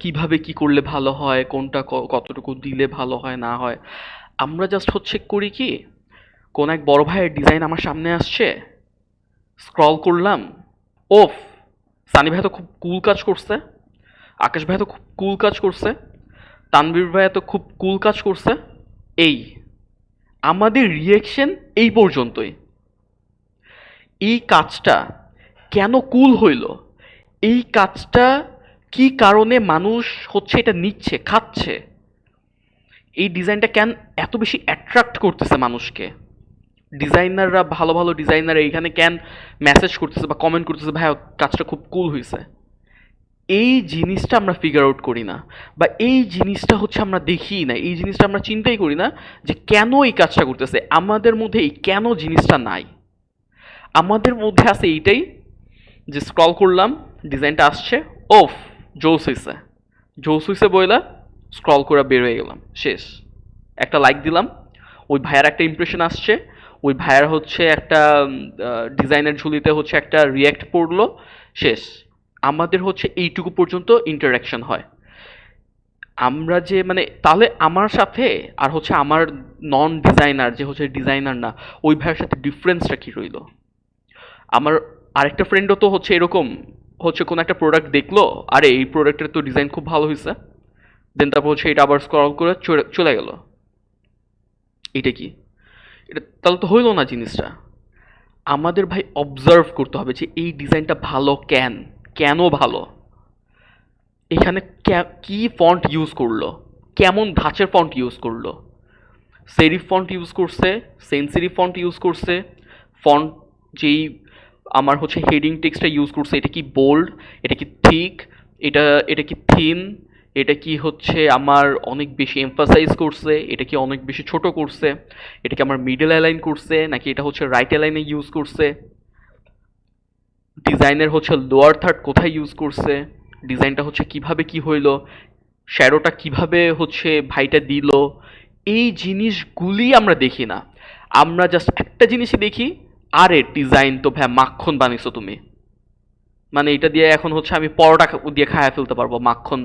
কিভাবে কি করলে ভালো হয়, কোনটা কতটুকু দিলে ভালো হয় না হয়। আমরা জাস্ট হচ্ছে করি কি, কোন এক বড় ভাইয়ের ডিজাইন আমার সামনে আসছে, স্ক্রল করলাম, ওফ, সানি ভাই তো খুব কুল কাজ করছে, আকাশ ভাই তো খুব কুল কাজ করছে, তানভীর ভাই তো খুব কুল কাজ করছে। এই আমাদের রিয়েকশন এই পর্যন্তই। এই কাজটা কেন কুল হইল, এই কাজটা কি কারণে মানুষ হচ্ছে এটা নিচ্ছে, খাচ্ছে, এই ডিজাইনটা কেন এত বেশি অ্যাট্রাক্ট করতেছে মানুষকে, ডিজাইনাররা, ভালো ভালো ডিজাইনার এইখানে কেন মেসেজ করতেছে বা কমেন্ট করতেছে, ভাই কাজটা খুব কুল হয়েছে। এই জিনিসটা আমরা ফিগার আউট করি না, বা এই জিনিসটা হচ্ছে আমরা দেখি না, এই জিনিসটা আমরা চিন্তাই করি না যে কেন এই কাজটা করতেছে। আমাদের মধ্যে এই কেন জিনিসটা নাই, আমাদের মধ্যে আছে এইটাই যে স্ক্রল করলাম, ডিজাইনটা আসছে, ওফ, জোস হইছে, জোস হইছে বইলা স্ক্রল করে বের হয়ে গেলাম, শেষ। একটা লাইক দিলাম, ওই ভাইয়ার একটা ইমপ্রেশন আসছে, ওই ভাইয়ার হচ্ছে একটা ডিজাইনের ঝুলিতে হচ্ছে একটা রিয়্যাক্ট পড়লো, শেষ। আমাদের হচ্ছে এইটুকু পর্যন্ত ইন্টারাকশন হয়। আমরা যে মানে তাহলে আমার সাথে আর হচ্ছে আমার নন ডিজাইনার যে হচ্ছে ডিজাইনার না, ওই ভাইয়ের সাথে ডিফারেন্সটা কি রইলো? আমার আরেকটা ফ্রেন্ডও তো হচ্ছে এরকম, হচ্ছে কোনো একটা প্রোডাক্ট দেখলো, আরে এই প্রোডাক্টের তো ডিজাইন খুব ভালো হয়েছে, দেন তারপর হচ্ছে এটা আবার স্ক্রল করে চলে গেল। এটা কি, এটা তাহলে তো হইলো না জিনিসটা। আমাদের ভাই অবজার্ভ করতে হবে যে এই ডিজাইনটা ভালো কেন, কেন ভালো, এখানে কি ফন্ট ইউজ করলো, কেমন ধাঁচের ফন্ট ইউজ করলো, সেরিফ ফন্ট ইউজ করছে, সেন্সিটিভ ফন্ট ইউজ করছে, ফন্ট যেই আমার হচ্ছে হেডিং টেক্সটটা ইউজ করছে, এটা কি বোল্ড, এটা কি থিক, এটা এটা কি থিন, এটা কি হচ্ছে আমার অনেক বেশি এমফাসাইজ করছে, এটা কি অনেক বেশি ছোট করছে, এটা কি আমার মিডল অ্যালাইন করছে, নাকি এটা হচ্ছে রাইট অ্যালাইনে ইউজ করছে, ডিজাইনের হচ্ছে লোয়ার থার্ড কোথায় ইউজ করছে, ডিজাইনটা হচ্ছে কিভাবে কি হইলো, শ্যাডোটা কিভাবে হচ্ছে ভাইটা দিল, এই জিনিসগুলি আমরা দেখি না। আমরা জাস্ট একটা জিনিসই দেখি, আরে ডিজাইন তো ভাই মাখন বানিয়েছো তুমি, মানে এটা দিয়ে এখন হচ্ছে আমি পরোটা দিয়ে খায়া ফেলতে পারবো মাখন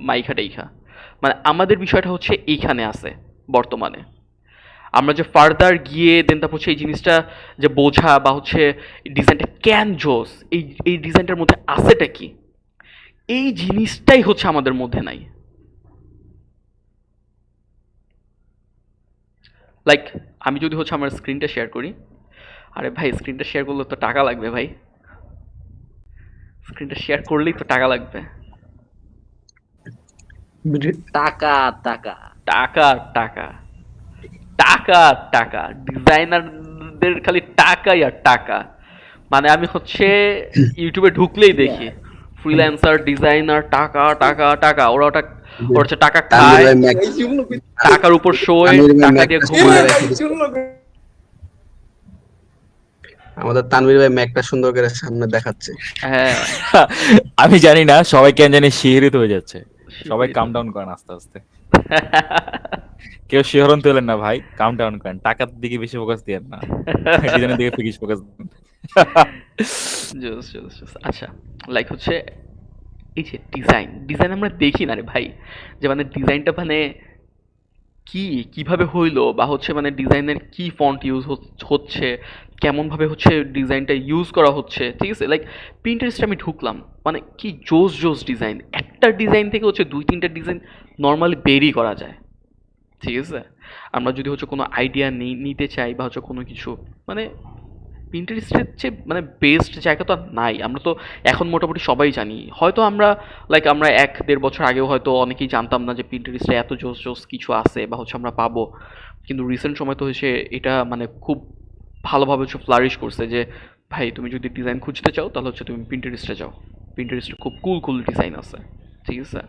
মাইখা টাইখা। মানে আমাদের বিষয়টা হচ্ছে এইখানে আছে বর্তমানে। আমরা যে ফার্দার গিয়ে দেন তারপর হচ্ছে এই জিনিসটা যে বোঝা বা হচ্ছে ডিজাইনটা ক্যান জোস, এই ডিজাইনটার মধ্যে আছেটা কি, এই জিনিসটাই হচ্ছে আমাদের মধ্যে নাই। লাইক আমি যদি হচ্ছে আমার স্ক্রিনটা শেয়ার করি, আরে ভাই স্ক্রিনটা শেয়ার করলে তো টাকা লাগবে ভাই, স্ক্রিনটা শেয়ার করলেই তো টাকা লাগবে। টাকা টাকা টাকা টাকা টাকা টাকা, ডিজাইনারদের খালি টাকাই আর টাকা। মানে আমি হচ্ছে ইউটিউবে ঢুকলেই দেখি ফ্রিল্যান্সার ডিজাইনার টাকা টাকা টাকা, ওরা হচ্ছে টাকা খায়, টাকার উপর শোয়, টাকা দিয়ে ঘুমায়। আমাদের তানভীর ভাই ম্যাকটা সুন্দর করে সামনে দেখাচ্ছে। হ্যাঁ আমি জানি না সবাই কেন জানি শিহরিত হয়ে যাচ্ছে, সবাই কাম ডাউন করেন আস্তে আস্তে, কেউ শিহরণ তোলেন না ভাই, কাম ডাউন করেন, টাকার দিকে বেশি ফোকাস দিয়েন না, ডিজাইনের দিকে বেশি ফোকাস দেন। জোস জোস জোস। আচ্ছা লাইক হচ্ছে এই যে ডিজাইন আমরা দেখি না রে ভাই, যে মানে ডিজাইনটা মানে কিভাবে হইলো, বা হচ্ছে মানে ডিজাইনের কি ফন্ট ইউজ হচ্ছে, কেমন ভাবে হচ্ছে ডিজাইনটা ইউজ করা হচ্ছে, ঠিক আছে। লাইক পিন্টারেস্টে আমি ঢুকলাম, মানে কি জোস ডিজাইন, একটা ডিজাইন থেকে হচ্ছে 2-3টা ডিজাইন নর্মালি বেরই করা যায়, ঠিক আছে। আমরা যদি হচ্ছে কোনো আইডিয়া নিতে চাই বা হচ্ছে কোনো কিছু, মানে পিন্টারেস্টের চেয়ে মানে বেস্ট জায়গা তো আর নাই। আমরা তো এখন মোটামুটি সবাই জানি, হয়তো আমরা লাইক আমরা 1-1.5 বছর আগেও হয়তো অনেকেই জানতাম না যে পিন্টারেস্টে এত জোস কিছু আছে বা হচ্ছে আমরা পাবো। কিন্তু রিসেন্ট সময় তো হচ্ছে এটা মানে খুব ভালোভাবে হচ্ছে ফ্লারিশ করছে যে ভাই তুমি যদি ডিজাইন খুঁজতে চাও তাহলে হচ্ছে তুমি পিন্টারেস্টে যাও, পিন্টারেস্টে খুব কুল ডিজাইন আছে, ঠিক আছে।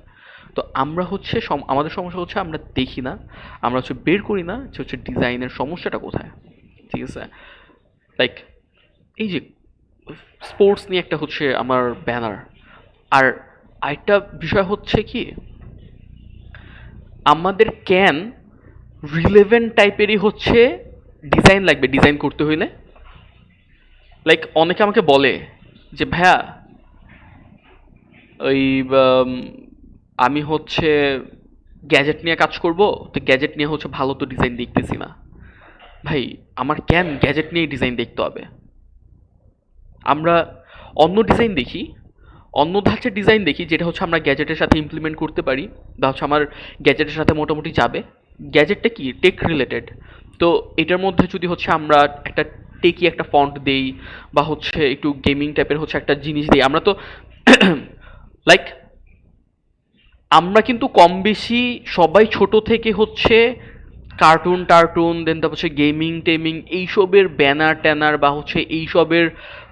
তো আমরা হচ্ছে আমাদের সমস্যা হচ্ছে আমরা দেখি না, আমরা হচ্ছে বের করি না যে হচ্ছে ডিজাইনের সমস্যাটা কোথায়, ঠিক আছে। লাইক এই যে স্পোর্টস নিয়ে একটা হচ্ছে আমার ব্যানার, আর আরেকটা বিষয় হচ্ছে কি আমাদের ক্যান রিলেভেন্ট টাইপেরই হচ্ছে ডিজাইন লাগবে ডিজাইন করতে হইলে। লাইক অনেকে আমাকে বলে যে ভাইয়া ওই আমি হচ্ছে গ্যাজেট নিয়ে কাজ করব, তো গ্যাজেট নিয়ে হচ্ছে ভালো তো ডিজাইন দেখতেছি না। ভাই আমার ক্যান গ্যাজেট নিয়ে ডিজাইন দেখতে হবে? আমরা অন্য ডিজাইন দেখি, অন্য ধাঁচের ডিজাইন দেখি যেটা হচ্ছে আমরা গ্যাজেটের সাথে ইমপ্লিমেন্ট করতে পারি বা হচ্ছে আমার গ্যাজেটের সাথে মোটামুটি যাবে। গ্যাজেটটা কি টেক রিলেটেড, তো এটার মধ্যে যদি হচ্ছে আমরা একটা টেকি একটা ফন্ট দেই বা হচ্ছে একটু গেমিং টাইপের হচ্ছে একটা জিনিস দিই, আমরা তো লাইক আমরা কিন্তু কম বেশি সবাই ছোট থেকে হচ্ছে কার্টুন দেন তারপর হচ্ছে গেমিং টেমিং এইসবের ব্যানার ট্যানার বা হচ্ছে এইসবের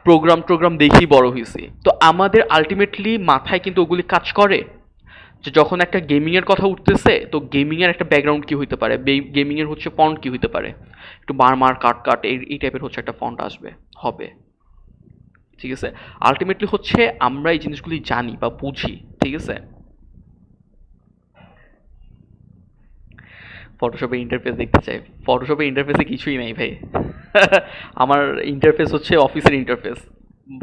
প্রোগ্রাম দেখেই বড় হয়েছি। তো আমাদের আলটিমেটলি মাথায় কিন্তু ওগুলি কাজ করে যে যখন একটা গেমিংয়ের কথা উঠতেছে, তো গেমিংয়ের একটা ব্যাকগ্রাউন্ড কী হইতে পারে, গেমিংয়ের হচ্ছে ফন্ট কী হইতে পারে, একটু মার কাট এই টাইপের হচ্ছে একটা ফন্ট আসবে হবে, ঠিক আছে। আলটিমেটলি হচ্ছে আমরা এই জিনিসগুলি জানি বা বুঝি, ঠিক আছে। ফটোশপের ইন্টারফেস দেখতে চাই, ফটোশপের ইন্টারফেসে কিছুই নাই ভাই। আমার ইন্টারফেস হচ্ছে অফিসের ইন্টারফেস,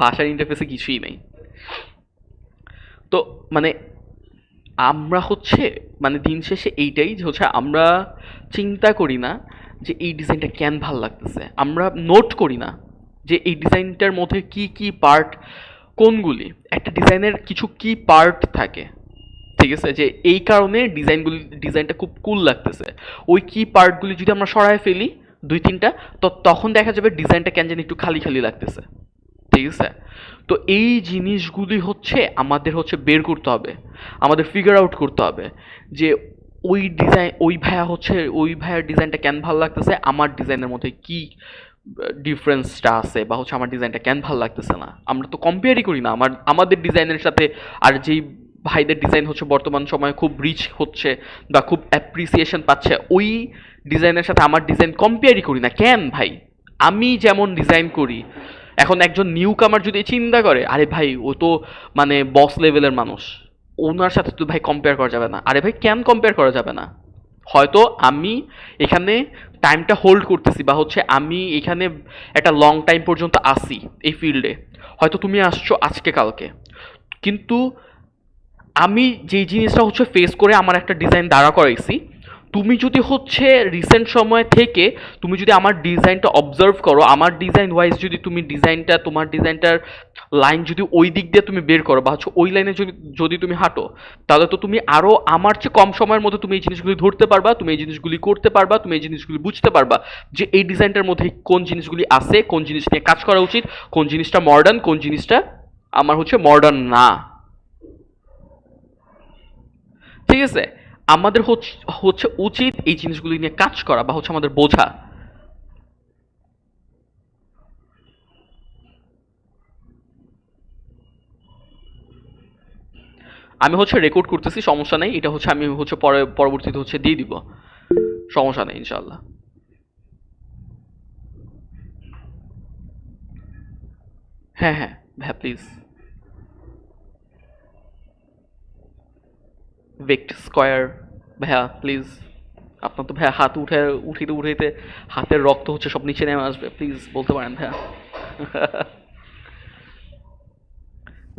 ভাষার ইন্টারফেসে কিছুই নেই। তো মানে আমরা হচ্ছে মানে দিন শেষে এইটাই যে হচ্ছে আমরা চিন্তা করি না যে এই ডিজাইনটা কেন ভাল লাগতেছে, আমরা নোট করি না যে এই ডিজাইনটার মধ্যে কি পার্ট কোনগুলি, একটা ডিজাইনের কিছু কি পার্ট থাকে, ঠিক আছে, যে এই কারণে ডিজাইনটা খুব কুল লাগতেছে। ওই কি পার্টগুলি যদি আমরা সরায় ফেলি 2-3টা, তো তখন দেখা যাবে ডিজাইনটা কেন জানি একটু খালি লাগতেছে, ঠিক আছে। তো এই জিনিসগুলি হচ্ছে আমাদের হচ্ছে বের করতে হবে, আমাদের ফিগার আউট করতে হবে যে ওই ভাইয়ার ডিজাইনটা কেন ভালো লাগতেছে, আমার ডিজাইনের মধ্যে কি ডিফারেন্সটা আছে বা হচ্ছে আমার ডিজাইনটা কেন ভালো লাগতেছে না, আমরা তো কম্পেয়ারই করি না আমাদের ডিজাইনের সাথে। আর যেই ভাইদের ডিজাইন হচ্ছে বর্তমান সময়ে খুব রিচ হচ্ছে বা খুব অ্যাপ্রিসিয়েশন পাচ্ছে, ওই ডিজাইনের সাথে আমার ডিজাইন কম্পেয়ারই করি না কেন ভাই? আমি যেমন ডিজাইন করি, এখন একজন নিউ কামার যদি চিন্তা করে আরে ভাই ও তো মানে বস লেভেলের মানুষ, ওনার সাথে তো ভাই কম্পেয়ার করা যাবে না। আরে ভাই কেন কম্পেয়ার করা যাবে না? হয়তো আমি এখানে টাইমটা হোল্ড করতেছি বা হচ্ছে আমি এখানে একটা লং টাইম পর্যন্ত আসি এই ফিল্ডে, হয়তো তুমি আসছো আজকে কালকে, কিন্তু আমি যেই জিনিসটা হচ্ছে ফেস করে আমার একটা ডিজাইন দাঁড়া করাইছি, তুমি যদি হচ্ছে রিসেন্ট সময় থেকে তুমি যদি আমার ডিজাইনটা অবজার্ভ করো, আমার ডিজাইন ওয়াইজ যদি তুমি ডিজাইনটা তোমার ডিজাইনটার লাইন যদি ওই দিক দিয়ে তুমি বের করো বা হচ্ছে ওই লাইনে যদি যদি তুমি হাঁটো, তাহলে তো তুমি আরও আমার চেয়ে কম সময়ের মধ্যে তুমি এই জিনিসগুলি ধরতে পারবা, তুমি এই জিনিসগুলি করতে পারবা, তুমি এই জিনিসগুলি বুঝতে পারবা যে এই ডিজাইনটার মধ্যে কোন জিনিসগুলি আছে, কোন জিনিস নিয়ে কাজ করা উচিত, কোন জিনিসটা মডার্ন, কোন জিনিসটা আমার হচ্ছে মডার্ন না। ঠিক আছে, আমাদের হচ্ছে উচিত এই জিনিসগুলি নিয়ে কাজ করা বা হচ্ছে আমাদের বোঝা। আমি হচ্ছে রেকর্ড করতেছি, সমস্যা নেই, এটা হচ্ছে আমি হচ্ছে পরবর্তীতে হচ্ছে দিয়ে দিব, সমস্যা নেই ইনশাল্লাহ। হ্যাঁ হ্যাঁ হ্যাঁ প্লিজ। ভেক্ট স্কয়ার ভাইয়া প্লিজ, আপনার তো ভাইয়া হাত উঠিতে উঠাইতে হাতের রক্ত হচ্ছে সব নিচে নেমে আসবে, প্লিজ বলতে পারেন ভাইয়া।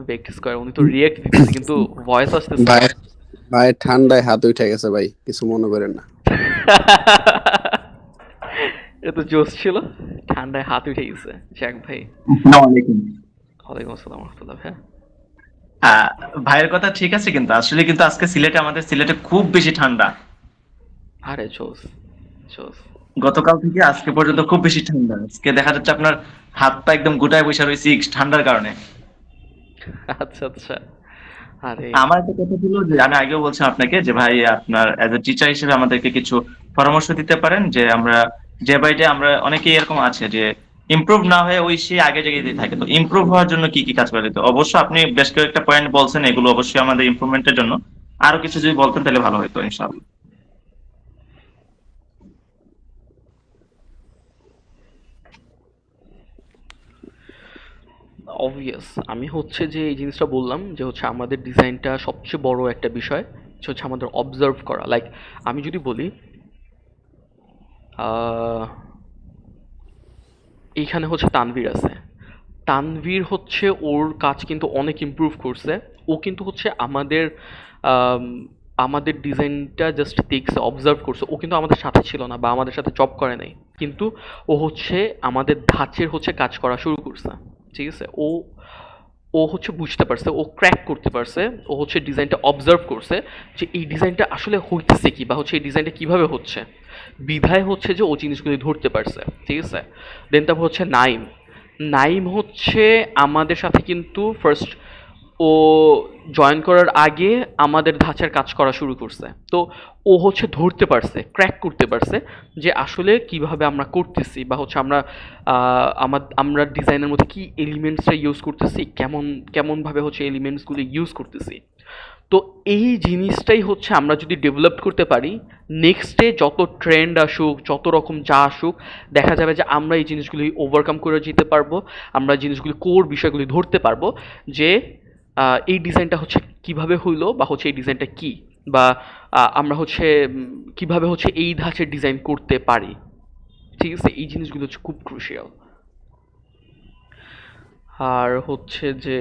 ভেক্ট স্কয়ার, উনি তো রিয়েক্ট দিতেছে কিন্তু ভয়েস আসতেছে না। ভাই ভাই ঠান্ডায় হাত উঠে গেছে ভাই, কিছু মনে করেন না। এটা তো জোশ ছিল, ঠান্ডায় হাত উঠে গেছে। যাক ভাই, আসসালামু আলাইকুম। ওয়ালাইকুম আসসালাম রহমতুল্লাহ ভাইয়া। আহ, ভাইয়ের কথা ঠিক আছে, কিন্তু আসলে কিন্তু আজকে আমাদের সিলেটে খুব বেশি ঠান্ডা। আরে জোশ জোশ। গতকাল থেকে আজকে পর্যন্ত খুব বেশি ঠান্ডা। আজকে দেখা যাচ্ছে আপনার হাত পা একদম গোটায় বসে রয়েছে ঠান্ডার কারণে। আচ্ছা আচ্ছা। আরে আমার একটা কথা ছিল যে আমি আগেও বলছিলাম আপনাকে যে ভাই আপনার অ্যাজ এ টিচার হিসেবে আমাদেরকে কিছু পরামর্শ দিতে পারেন, যে আমরা ডে বাই ডে আমরা অনেকেই এরকম আছে যে ইমপ্রুভ না হয়ে ওই সে আগে জায়গায় থাকে। তো ইমপ্রুভ হওয়ার জন্য কি কি কাজ করা যেত? অবশ্য আপনি বেশ কয়েকটা পয়েন্ট বলছেন, এগুলো অবশ্যই আমাদের ইমপ্রুভমেন্টের জন্য। আরো কিছু যদি বলতেন তাহলে ভালো হতো ইনশাআল্লাহ। অবভিয়াস, আমি হচ্ছে যে এই জিনিসটা বললাম যে হচ্ছে আমাদের ডিজাইনটা সবচেয়ে বড় একটা বিষয় যে হচ্ছে আমাদের অবজার্ভ করা। লাইক আমি যদি বলি এইখানে হচ্ছে তানভীর আছে, তানভীর হচ্ছে ওর কাজ কিন্তু অনেক ইমপ্রুভ করছে। ও কিন্তু হচ্ছে আমাদের আম, আমাদের ডিজাইনটা জাস্ট দেখছে, অবজার্ভ করছে। ও কিন্তু আমাদের সাথে ছিল না বা আমাদের সাথে জব করে নাই, কিন্তু ও হচ্ছে আমাদের ধাঁচের হচ্ছে কাজ করা শুরু করছে। ঠিক আছে, ও ও হচ্ছে বুঝতে পারছে, ও ক্র্যাক করতে পারছে, ও হচ্ছে ডিজাইনটা অবজার্ভ করছে যে এই ডিজাইনটা আসলে হইতেছে কি বা হচ্ছে এই ডিজাইনটা কিভাবে হচ্ছে, বিধায় হচ্ছে যে ও জিনিসগুলি ধরতে পারছে। ঠিক আছে, দেন তারপর হচ্ছে নাইম। নাইম হচ্ছে আমাদের সাথে কিন্তু ফার্স্ট ও জয়েন করার আগে আমাদের ধাঁচের কাজ করা শুরু করছে। তো ও হচ্ছে ধরতে পারছে, ক্র্যাক করতে পারছে যে আসলে কিভাবে আমরা করতেছি বা হচ্ছে আমরা ডিজাইনের মধ্যে কি এলিমেন্টসটা ইউজ করতেছি, কেমনভাবে হচ্ছে এলিমেন্টসগুলি ইউজ করতেছি। তো এই জিনিসটাই হচ্ছে আমরা যদি ডেভেলপ করতে পারি, নেক্সটে যত ট্রেন্ড আসুক, যত রকম যা আসুক, দেখা যাবে যে আমরা এই জিনিসগুলি ওভারকাম করে যেতে পারবো। আমরা জিনিসগুলি কোর বিষয়গুলি ধরতে পারবো যে এই ডিজাইনটা হচ্ছে কিভাবে হইলো বা হচ্ছে এই ডিজাইনটা কি, বা আমরা হচ্ছে কিভাবে হচ্ছে এই ধাঁচের ডিজাইন করতে পারি। ঠিক আছে, এই জিনিসগুলো হচ্ছে খুব ক্রুশিয়াল। আর হচ্ছে যে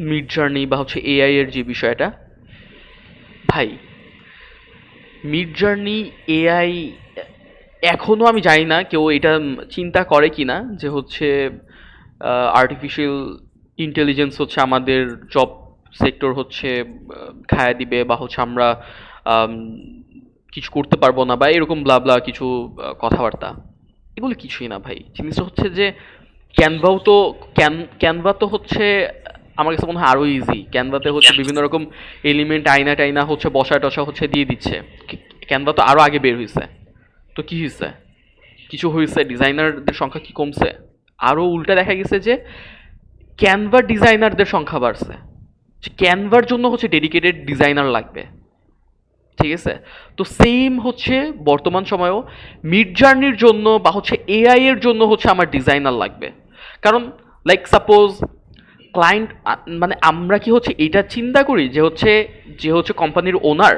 মিড জার্নি বা হচ্ছে এআই এর যে বিষয়টা, ভাই মিড জার্নি এআই এখনও আমি জানি না কেউ এটা চিন্তা করে কি না যে হচ্ছে আর্টিফিশিয়াল ইন্টেলিজেন্স হচ্ছে আমাদের জব সেক্টর হচ্ছে খায়া দিবে বা হচ্ছে আমরা আম, কিছু করতে পারবো না বা এরকম ব্লা কিছু কথাবার্তা। এগুলো কিছুই না ভাই, জিনিসটা হচ্ছে যে ক্যানভাও তো ক্যানভা তো হচ্ছে আমার কাছে মনে হয় আরো ইজি। ক্যানভাতে হচ্ছে বিভিন্ন রকম এলিমেন্ট আইনা টাইনা হচ্ছে বসা টসা হচ্ছে দিয়ে দিচ্ছে। ক্যানভা তো আরো আগে বের হয়েছে, তো কি হয়েছে? কিছু হয়েছে, ডিজাইনারদের সংখ্যা কি কমছে? আরও উল্টা দেখা গেছে যে ক্যানভা ডিজাইনারদের সংখ্যা বাড়ছে। ক্যানভার জন্য হচ্ছে ডেডিকেটেড ডিজাইনার লাগবে, ঠিক আছে? তো সেম হচ্ছে বর্তমান সময়েও মিড জার্নির জন্য বা হচ্ছে এআই এর জন্য হচ্ছে আমার ডিজাইনার লাগবে। কারণ লাইক সাপোজ ক্লায়েন্ট, মানে আমরা কি হচ্ছে এটা চিন্তা করি যে হচ্ছে কোম্পানির ওনার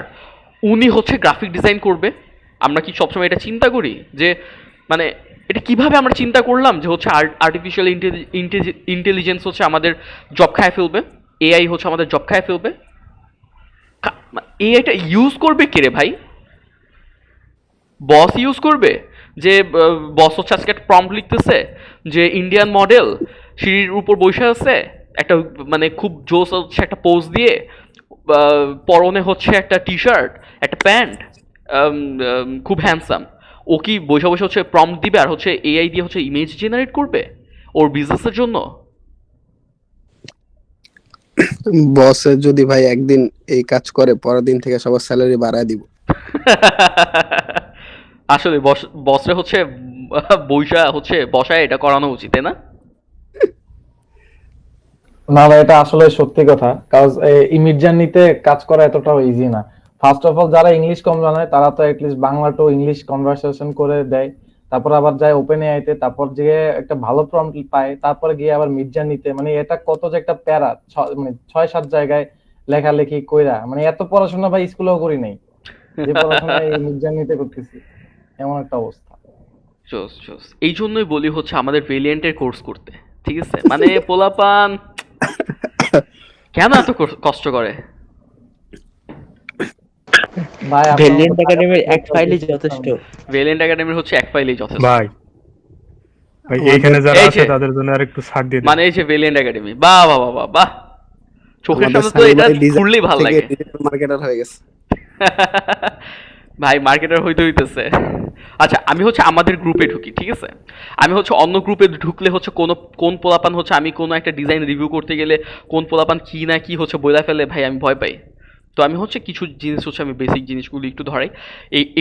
উনি হচ্ছে গ্রাফিক ডিজাইন করবে? আমরা কি সবসময় এটা চিন্তা করি যে মানে এটা কিভাবে আমরা চিন্তা করলাম যে হচ্ছে আর্টিফিশিয়াল ইন্টেলিজেন্স হচ্ছে আমাদের জব খায় ফেলবে, এআই হচ্ছে আমাদের জব খায় ফেলবে? এআইটা ইউজ করবে কে রে ভাই? বস ইউজ করবে? যে বস হচ্ছে আজকে একটা প্রম্পট লিখতেছে যে ইন্ডিয়ান মডেল সিঁড়ির উপর বসে আছে, একটা মানে খুব জোস হচ্ছে একটা পোজ দিয়ে, পরনে হচ্ছে একটা টি শার্ট, একটা প্যান্ট, খুব হ্যান্ডসাম। ও কি বসে বসে হচ্ছে প্রম্পট দিবে আর হচ্ছে এআই দিয়ে হচ্ছে ইমেজ জেনারেট করবে ওর বিজনেসের জন্য? বসের যদি ভাই একদিন এই কাজ করে, পরের দিন থেকে সবার স্যালারি বাড়ায় দিব। আসলে বসরে হচ্ছে বসায় এটা করানো উচিত, তাই না? না ভাই, এটা আসলে সত্যি কথা, কারণ ইমিড জার্নিতে কাজ করা এতটাও ইজি না। ফার্স্ট অফ অল যারা ইংলিশ কম জানে তারা তো at least Bangla to English conversation করে দেয়, তারপর আবার যায় ওপেন এআইতে, তারপর গিয়ে একটা ভালো প্রম্পট পায়, তারপরে গিয়ে আবার মিড জার্নিতে, মানে এটা কত যে একটা প্যারা, মানে 6-7 জায়গায় লেখালেখি কইরা, মানে এত পড়াশোনা ভাই স্কুলেও করি নাই, যে পড়াশোনা এই মিড জার্নিতে করতেছি, এমন একটা অবস্থা। চোস এই জন্যই বলি হচ্ছে আমাদের ভেলিয়েন্টের কোর্স করতে, ঠিক আছে? মানে পোলাপান কেন এত কষ্ট করে ভাই ভেলিয়েন্ট একাডেমির এক ফাইলই যথেষ্ট। ভেলিয়েন্ট একাডেমির হচ্ছে এক ফাইলেই যথেষ্ট ভাই এইখানে যারা এই আছে যে- তাদের জন্য আর একটু ছাড় দিয়ে দিন। মানে এই যে ভেলিয়েন্ট একাডেমি, বাহ বাহ বাহ বাহ বাহ, চোখের সামনে তো এটা ঘুরলেই ভালো লাগে। মার্কেটার হয়ে গেছে ভাই মার্কেটার হইতেছে। আচ্ছা আমি হচ্ছে আমাদের গ্রুপে ঢুকি, ঠিক আছে? আমি হচ্ছে অন্য গ্রুপে ঢুকলে হচ্ছে কোন পোলাপান হচ্ছে আমি কোনো একটা ডিজাইন রিভিউ করতে গেলে কোন পোলাপান কি না কি হচ্ছে বইলা ফেলে, ভাই আমি ভয় পাই। তো আমি হচ্ছে কিছু জিনিস হচ্ছে আমি বেসিক জিনিসগুলি একটু ধরাই।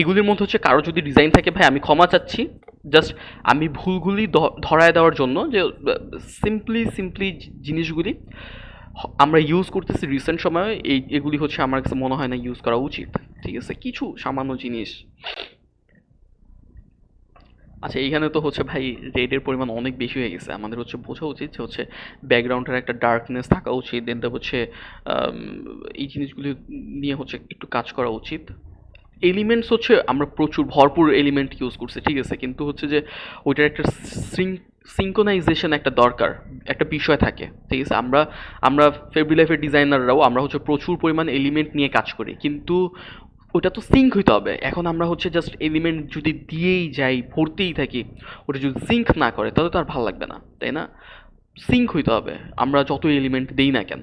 এগুলির মধ্যে হচ্ছে কারো যদি ডিজাইন থাকে ভাই আমি ক্ষমা চাচ্ছি, জাস্ট আমি ভুলগুলি ধরায় দেওয়ার জন্য, যে সিম্পলি জিনিসগুলি আমরা ইউজ করতেছি রিসেন্ট সময়ে, এগুলি হচ্ছে আমার কাছে মনে হয় না ইউজ করা উচিত, ঠিক আছে? কিছু সামান্য জিনিস। আচ্ছা এইখানে তো হচ্ছে ভাই রেডের পরিমাণ অনেক বেশি হয়ে গেছে, আমাদের হচ্ছে বোঝা উচিত যে হচ্ছে ব্যাকগ্রাউন্ডের একটা ডার্কনেস থাকা উচিত, দেন হচ্ছে এই জিনিসগুলি নিয়ে হচ্ছে একটু কাজ করা উচিত। এলিমেন্টস হচ্ছে আমরা প্রচুর ভরপুর এলিমেন্ট ইউজ করছি, ঠিক আছে? কিন্তু হচ্ছে যে ওইটার একটা সিঙ্কোনাইজেশন একটা দরকার, একটা বিষয় থাকে, ঠিক আছে? আমরা ফেব্রি লাইফের ডিজাইনাররাও আমরা হচ্ছে প্রচুর পরিমাণ এলিমেন্ট নিয়ে কাজ করি, কিন্তু ওটা তো সিঙ্ক হইতে হবে। এখন আমরা হচ্ছে জাস্ট এলিমেন্ট যদি দিয়েই যাই, ভরতেই থাকি, ওটা যদি সিঙ্ক না করে তাহলে তো আর ভালো লাগবে না, তাই না? সিঙ্ক হইতে হবে আমরা যত এলিমেন্ট দেই না কেন।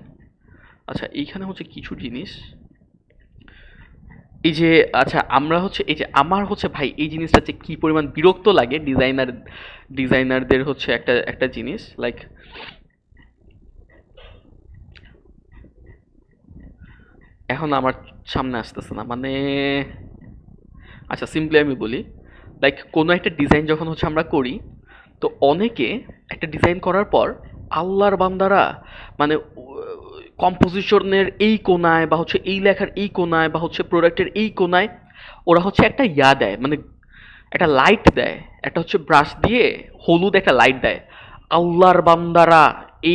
আচ্ছা এইখানে হচ্ছে কিছু জিনিস, এই যে আচ্ছা আমরা হচ্ছে এই যে আমার হচ্ছে ভাই এই জিনিসটা যে কী পরিমাণ বিরক্ত লাগে ডিজাইনারদের হচ্ছে একটা জিনিস, লাইক এখন আমার সামনে আসতেছে না, মানে আচ্ছা সিম্পলি আমি বলি, লাইক কোনো একটা ডিজাইন যখন হচ্ছে আমরা করি, তো অনেকে একটা ডিজাইন করার পর আল্লাহর বান্দারা মানে কম্পোজিশনের এই কোনায় বা হচ্ছে এই লেখার এই কোনায় বা হচ্ছে প্রোডাক্টের এই কোনায় ওরা হচ্ছে একটা দেয়, মানে একটা লাইট দেয়, একটা হচ্ছে ব্রাশ দিয়ে হলুদ একটা লাইট দেয়। আল্লাহর বান্দারা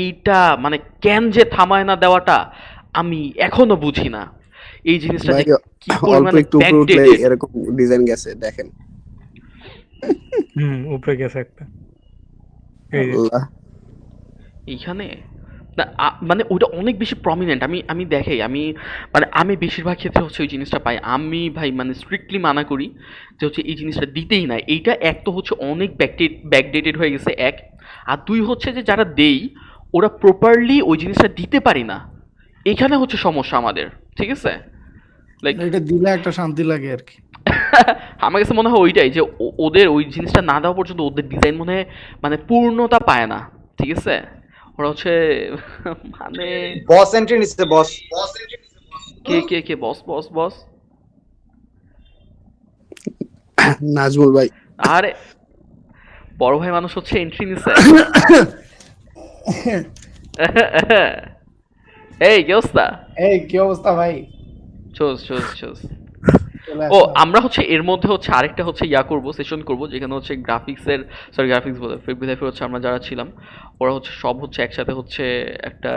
এইটা মানে কেন যে থামায় না দেওয়াটা আমি এখনো বুঝি না। এই জিনিসটা যে কি অল্প পরিমাণে একটু উপরে উঠলে backdated। এরকম ডিজাইন গেছে দেখেন। উপরে গেছে একটা, এই যে আল্লাহ, এইখানে না মানে ওইটা অনেক বেশি প্রমিনেন্ট, আমি দেখাই, আমি বেশিরভাগ ক্ষেত্রে হচ্ছে ওই জিনিসটা পাই। আমি ভাই মানে স্ট্রিক্টলি মানা করি যে হচ্ছে এই জিনিসটা দিতেই নাই। এইটা এক তো হচ্ছে অনেক ব্যাকডেটেড হয়ে গেছে এক, আর দুই হচ্ছে যে যারা দেই ওরা প্রপারলি ওই জিনিসটা দিতে পারি না, এইখানে হচ্ছে সমস্যা আমাদের, ঠিক আছে? লাইক এটা দিলে একটা শান্তি লাগে আর কি। আমার কাছে মনে হয় ওইটাই যে ওদের ওই জিনিসটা না দেওয়া পর্যন্ত ওদের ডিজাইন মনে হয় মানে পূর্ণতা পায় না, ঠিক আছে? ওরা হচ্ছে মানে বস এন্ট্রি নিচ্ছে, বস কে বস নাজমুল ভাই। আরে বড় ভাই মানুষ হচ্ছে এন্ট্রি নিছে। এই কি অবস্থা? এই কি অবস্থা ভাই? চোস। চলে ও আসলাম। আমরা হচ্ছে এর মধ্যে হচ্ছে আরেকটা হচ্ছে সেশন করব, যেখানে হচ্ছে গ্রাফিক্স বলে ফেব্রুয়ারি লাইফে হচ্ছে আমরা যারা ছিলাম ওরা হচ্ছে সব হচ্ছে একসাথে হচ্ছে একটা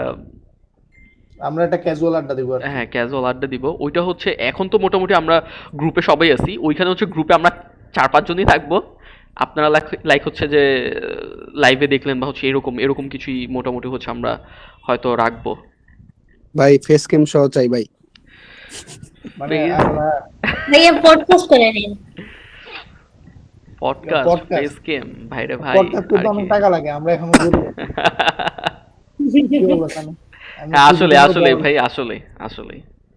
আমরা একটা ক্যাজুয়াল আড্ডা দিব আর কি। হ্যাঁ ক্যাজুয়াল আড্ডা দিব। ওইটা হচ্ছে এখন তো মোটামুটি আমরা গ্রুপে সবাই আছি, ওইখানে হচ্ছে গ্রুপে আমরা 4-5 জনই থাকবো। আপনারা লাইক হচ্ছে যে লাইভে দেখলেন বা হচ্ছে এরকম কিছুই মোটামুটি হচ্ছে আমরা হয়তো রাখবো। ভাই ফেস ক্যাম সহ চাই ভাই। মানে Please. আমরা ভাইয়া পডকাস্ট করে নিন। Podcast Podcast. ফেস গেম ভাইরে ভাই পডকাস্ট করতে আর অনেক কি। টাকা লাগে, আমরা এখনো করি না। কি বলো তাহলে? আমরা হ্যাঁ টুডু আসলে টুমোরো ভাই আসলে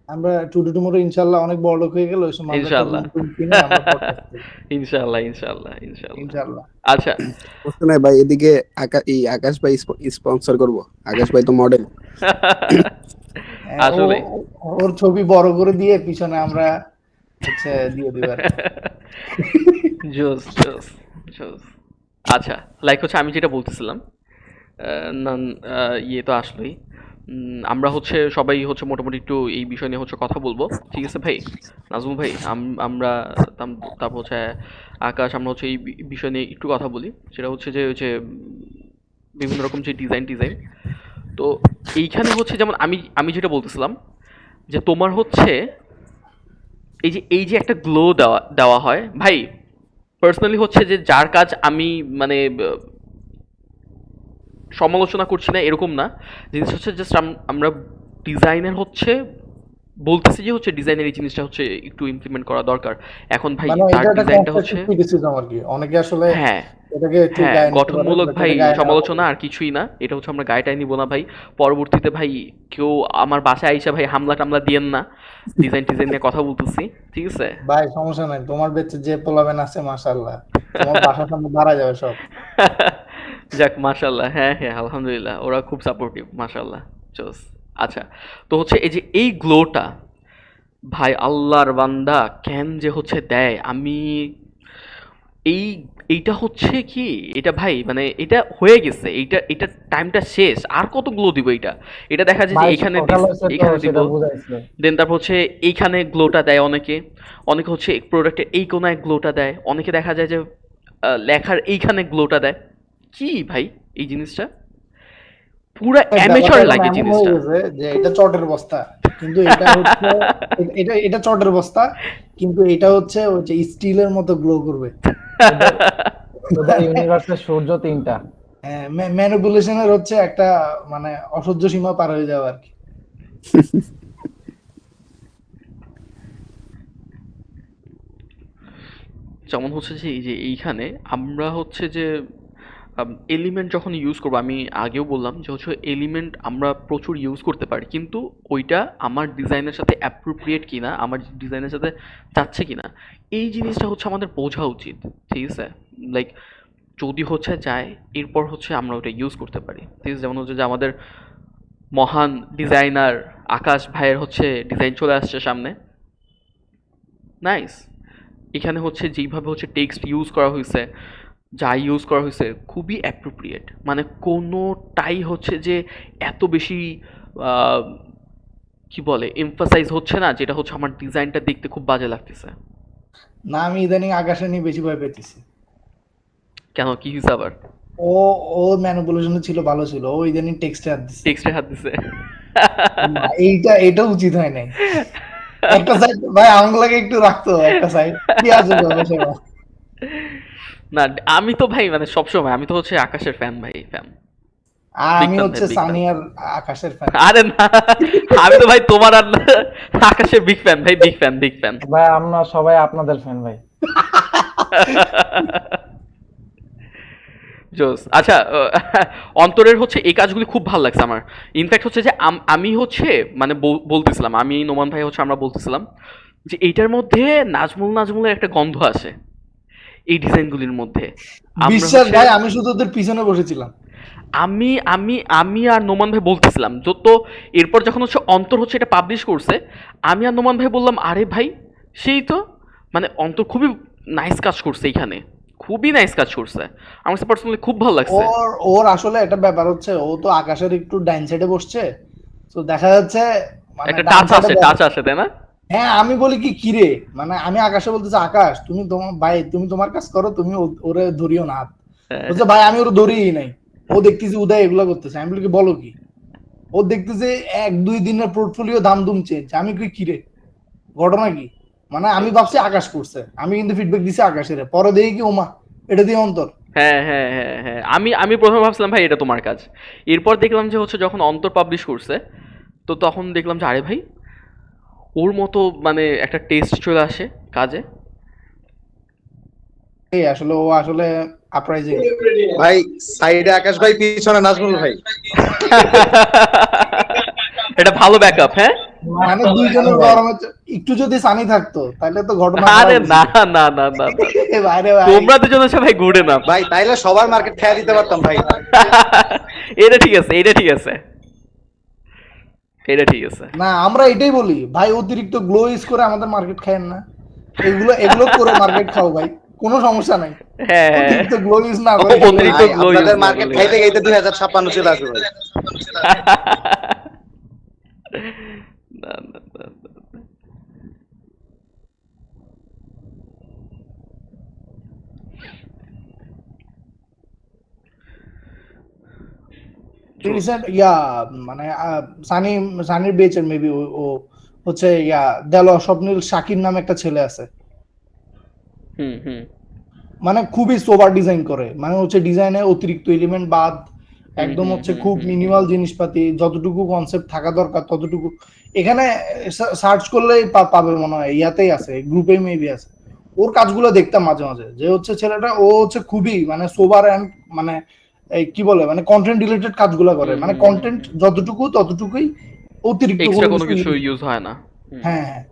আমরা টুডু টুমোরো ইনশাআল্লাহ অনেক বড় লোক হয়ে গেল, ওই সময় আমরা একটা ইনশাআল্লাহ। room টুম কিনে আমরা পডকাস্ট করি ইনশাআল্লাহ ইনশাআল্লাহ। আচ্ছা বুঝতে নাই ভাই, এদিকে আকাশ ভাই স্পন্সর করব। আকাশ ভাই তো মডেল। হ্যাঁ, আসলে ওর ছবি বড় করে দিয়ে পিছনে আমরা হচ্ছে দিয়ে দিব আর কি। জোস। আচ্ছা লাইক হচ্ছে আমি যেটা বলতেছিলাম ইয়ে তো আসলেই আমরা হচ্ছে সবাই হচ্ছে মোটামুটি একটু এই বিষয় নিয়ে হচ্ছে কথা বলবো, ঠিক আছে ভাই? নাজমুল ভাই আমরা তারপর হচ্ছে আকাশ, আমরা হচ্ছে এই বিষয় নিয়ে একটু কথা বলি। সেটা হচ্ছে যে ওই যে বিভিন্ন রকম যে ডিজাইন তো এইখানে হচ্ছে যেমন আমি যেটা বলতেছিলাম যে তোমার হচ্ছে এই যে একটা গ্লো দেওয়া হয় ভাই, পার্সোনালি হচ্ছে যে যার কাজ আমি মানে সমালোচনা করছি না এরকম না, জিনিস হচ্ছে জাস্ট আমরা ডিজাইনের হচ্ছে বলতেছি যে হচ্ছে ডিজাইনের এই জিনিসটা হচ্ছে একটু ইমপ্লিমেন্ট করা দরকার এখন ভাই। মানে তার এটা একটা ডিজাইনটা হচ্ছে কনস্ট্রাকটিভ ক্রিটিসিজম আর কি। অনেকে আসলে হ্যাঁ এটাকে একটু হ্যাঁ গায়ে নিতে পারে, গঠনমূলক but ভাই এটা গায়ে নেওয়া সমালোচনা আর কিছুই না, এটা হচ্ছে আমরা গায়েটাই নিব না ভাই। পরবর্তীতে ভাই কেউ আমার বাসায় আইসা ভাই হামলা টামলা দিয়েন না, ডিজাইন নিয়ে কথা বলতেছি, ঠিক আছে? ভাই সমস্যা নাই, তোমার বেঁচে যে পোলাবেন আছে মাশাআল্লাহ, তোমার বাসার সামনে দাঁড়া যাবে সব। যাক মাশাআল্লাহ, হ্যাঁ আলহামদুলিল্লাহ, ওরা খুব সাপোর্টিভ মাশাআল্লাহ। চোস। আচ্ছা তো হচ্ছে এই যে এই গ্লোটা ভাই আল্লাহর বান্দা কেন যে হচ্ছে দেয়, আমি এইটা হচ্ছে কি, এটা ভাই মানে এটা হয়ে গেছে, এটা টাইমটা শেষ, আর কত গ্লো দিব? এটা দেখা যায় যে ভাই এইখানে সকাল হয়েছে তো এইখানে দিব, সেটা বুঝাইছে। দেন তারপর হচ্ছে এইখানে গ্লোটা দেয় অনেকে হচ্ছে প্রোডাক্টের এই কোনায় গ্লোটা দেয়, অনেকে দেখা যায় যে লেখার এইখানে গ্লোটা দেয়। কি ভাই এই জিনিসটা পুরা অ্যামেচার লাগে এমন জিনিসটা। হয়ে গেছে যে এটা চটের বস্তা, কিন্তু এটা হচ্ছে এটা চটের বস্তা, কিন্তু এটা হচ্ছে ওই যে স্টিলের মতো গ্লো করবে। ওদের ইউনিভার্সের সূর্য 3টা। হ্যাঁ, ম্যানিপুলেশনের হচ্ছে একটা মানে অসহ্য সীমা পার হয়ে যাওয়া আর কি। যেমন হচ্ছে যে এই যে এইখানে আমরা হচ্ছে যে এলিমেন্ট যখন ইউজ করবো, আমি আগেও বললাম যে হচ্ছে এলিমেন্ট আমরা প্রচুর ইউজ করতে পারি, কিন্তু ওইটা আমার ডিজাইনের সাথে অ্যাপ্রোপ্রিয়েট কিনা, আমার ডিজাইনের সাথে যাচ্ছে কিনা, এই জিনিসটা হচ্ছে আমাদের বোঝা উচিত, ঠিক আছে? লাইক যদি হচ্ছে যায় এরপর হচ্ছে আমরা ওটা ইউজ করতে পারি, ঠিক আছে? যেমন হচ্ছে যে আমাদের মহান ডিজাইনার আকাশ ভাইয়ের হচ্ছে ডিজাইন চলে আসছে সামনে, নাইস। এখানে হচ্ছে যেইভাবে হচ্ছে টেক্সট ইউজ করা হয়েছে, যা ইউজ করা হয়েছে খুবই অ্যাপ্রোপ্রিয়েট, মানে কোনোটাই হচ্ছে যে এত বেশি কি বলে এমফাসাইজ হচ্ছে না যেটা হচ্ছে আমার ডিজাইনটা দেখতে খুব বাজে লাগতেছে। না, আমি ইদানিং আকাশে নিয়ে বেশি ভয় পেতেছি। কেন, কি হয়েছে আবার? ও ম্যানিপুলেশনে ছিল, ভালো ছিল, ও ইদানিং টেক্সটে হাত দিছে। না, এটা উচিত হয় নাই। একটা সাইড ভাই আঙুলাকে একটু রাখতো, একটা সাইড কি আছে না আমি তো ভাই মানে সবসময় আমি তো হচ্ছে আকাশের ফ্যান ভাই, ফ্যান। আর আমি হচ্ছে সানিয়ার আকাশের ফ্যান। আরে না, আমি তো ভাই তোমার আর আকাশের বিগ ফ্যান ভাই, বিগ ফ্যান। ভাই আমরা সবাই আপনাদের ফ্যান ভাই। জোস। আচ্ছা অন্তরের হচ্ছে এই কাজগুলি খুব ভালো লাগছে আমার। ইনফ্যাক্ট হচ্ছে যে আমি হচ্ছে মানে বলতেছিলাম, আমি নোমান ভাই হচ্ছে আমরা বলতেছিলাম যে এইটার মধ্যে নাজমুলের একটা গন্ধ আসে এই ডিজাইনগুলির মধ্যে। বিশ্বাস ভাই, আমি শুধু ওদের পিছনে বসেছিলাম। আমি আর নোমান ভাই বলতেছিলাম তো এরপর যখন হচ্ছে অন্তর হচ্ছে এটা পাবলিশ করছে, আমি আর নোমান ভাই বললাম আরে ভাই সেই তো মানে অন্তর খুবই নাইস কাজ করছে এইখানে, খুবই নাইস কাজ করছে, আমার কাছে পার্সোনালি খুব ভালো লাগছে। ওর আসলে একটা ব্যাপার হচ্ছে, ও তো আকাশের একটু ডাইন সাইডে বসছে, তো দেখা যাচ্ছে মানে একটা ডান টাচ সাইডে আসে তাই না? হ্যাঁ, আমি বলি কি কিরে, মানে আমি আকাশে বলতেছি, আকাশ তুমি তোমার ভাই তুমি তোমার কাজ করো, তুমি ওরে ধরিও না হাত। হ্যাঁ। বলছে ভাই আমি ওরে ধরিই নাই, ও দেখতেছি উদয় এগুলো করতেছে। আমি বলি কি বলো কি, ও দেখতেছে 1-2 দিনের পোর্টফোলিও দাম দুম চেঞ্জ। আমি কি কিরে ঘটনা কি, মানে আমি ভাবছি আকাশ করছে, আমি কিন্তু ফিডব্যাক দিছি আকাশের, পরে দেখি কি ওমা এটা দিয়ে অন্তর। হ্যাঁ হ্যাঁ হ্যাঁ হ্যাঁ, আমি প্রথমে ভাবছিলাম ভাই এটা তোমার কাজ, এরপর দেখলাম যে হচ্ছে যখন অন্তর পাবলিশ করছে, তো তখন দেখলাম যে আরে ভাই ওর মতো মানে একটা টেস্ট চলে আসে কাজে। এই আসলে ও আসলে আপরাইজিং ভাই। সাইডে আকাশ ভাই, পিছনে নাজমুল ভাই। এটা ভালো ব্যাকআপ। হ্যাঁ, মানে দুইজনের গরমে একটু যদি সানি থাকতো তাহলে তো ঘটনা। আরে না না না না, বাইরে ভাই তোমরা দুজন হচ্ছে ভাই গুড এনাফ ভাই তাইলে সবার মার্কেট খেয়ে দিতে পারতাম ভাই। এটা ঠিক আছে, এটা ঠিক আছে, এটা ঠিক আছে। না, আমরা এটাই বলি ভাই, অতিরিক্ত গ্লো ইউজ করে আমাদের মার্কেট খায়েন না, এগুলো করে মার্কেট খাও ভাই, কোনো সমস্যা নাই। হ্যাঁ অতিরিক্ত গ্লো ইউজ না করে অতিরিক্ত ভাই, glow use আপনাদের না মার্কেট করলে। খাইতে খাইতে 2056 চলে আসবে ভাই। না না না না। রিসেন্ট মানে সানির বেচের মেবি ও হচ্ছে দেলোয়ার স্বপ্নিল শাকির নামে একটা ছেলে আছে, হুম হুম মানে খুবই সোবার ডিজাইন করে, মানে হচ্ছে ডিজাইনে অতিরিক্ত এলিমেন্ট বাদ, একদম হচ্ছে খুব মিনিমাল জিনিসপাতি, যতটুকু কনসেপ্ট থাকা দরকার ততটুকু। এখানে সার্চ করলেই পাবে মনে হয়, ইয়াতেই আছে, গ্রুপে মেবি আছে। ওর কাজগুলো দেখতাম মাঝে মাঝে, যে হচ্ছে ছেলেটা ও হচ্ছে খুবই মানে সোবার অ্যান্ড মানে এই কি বলে মানে কন্টেন্ট রিলেটেড কাজগুলো করে, মানে কন্টেন্ট যতটুকু ততটুকুই, অতিরিক্ত এক্সট্রা কোনো কিছু ইউজ হয় না। হ্যাঁ হ্যাঁ।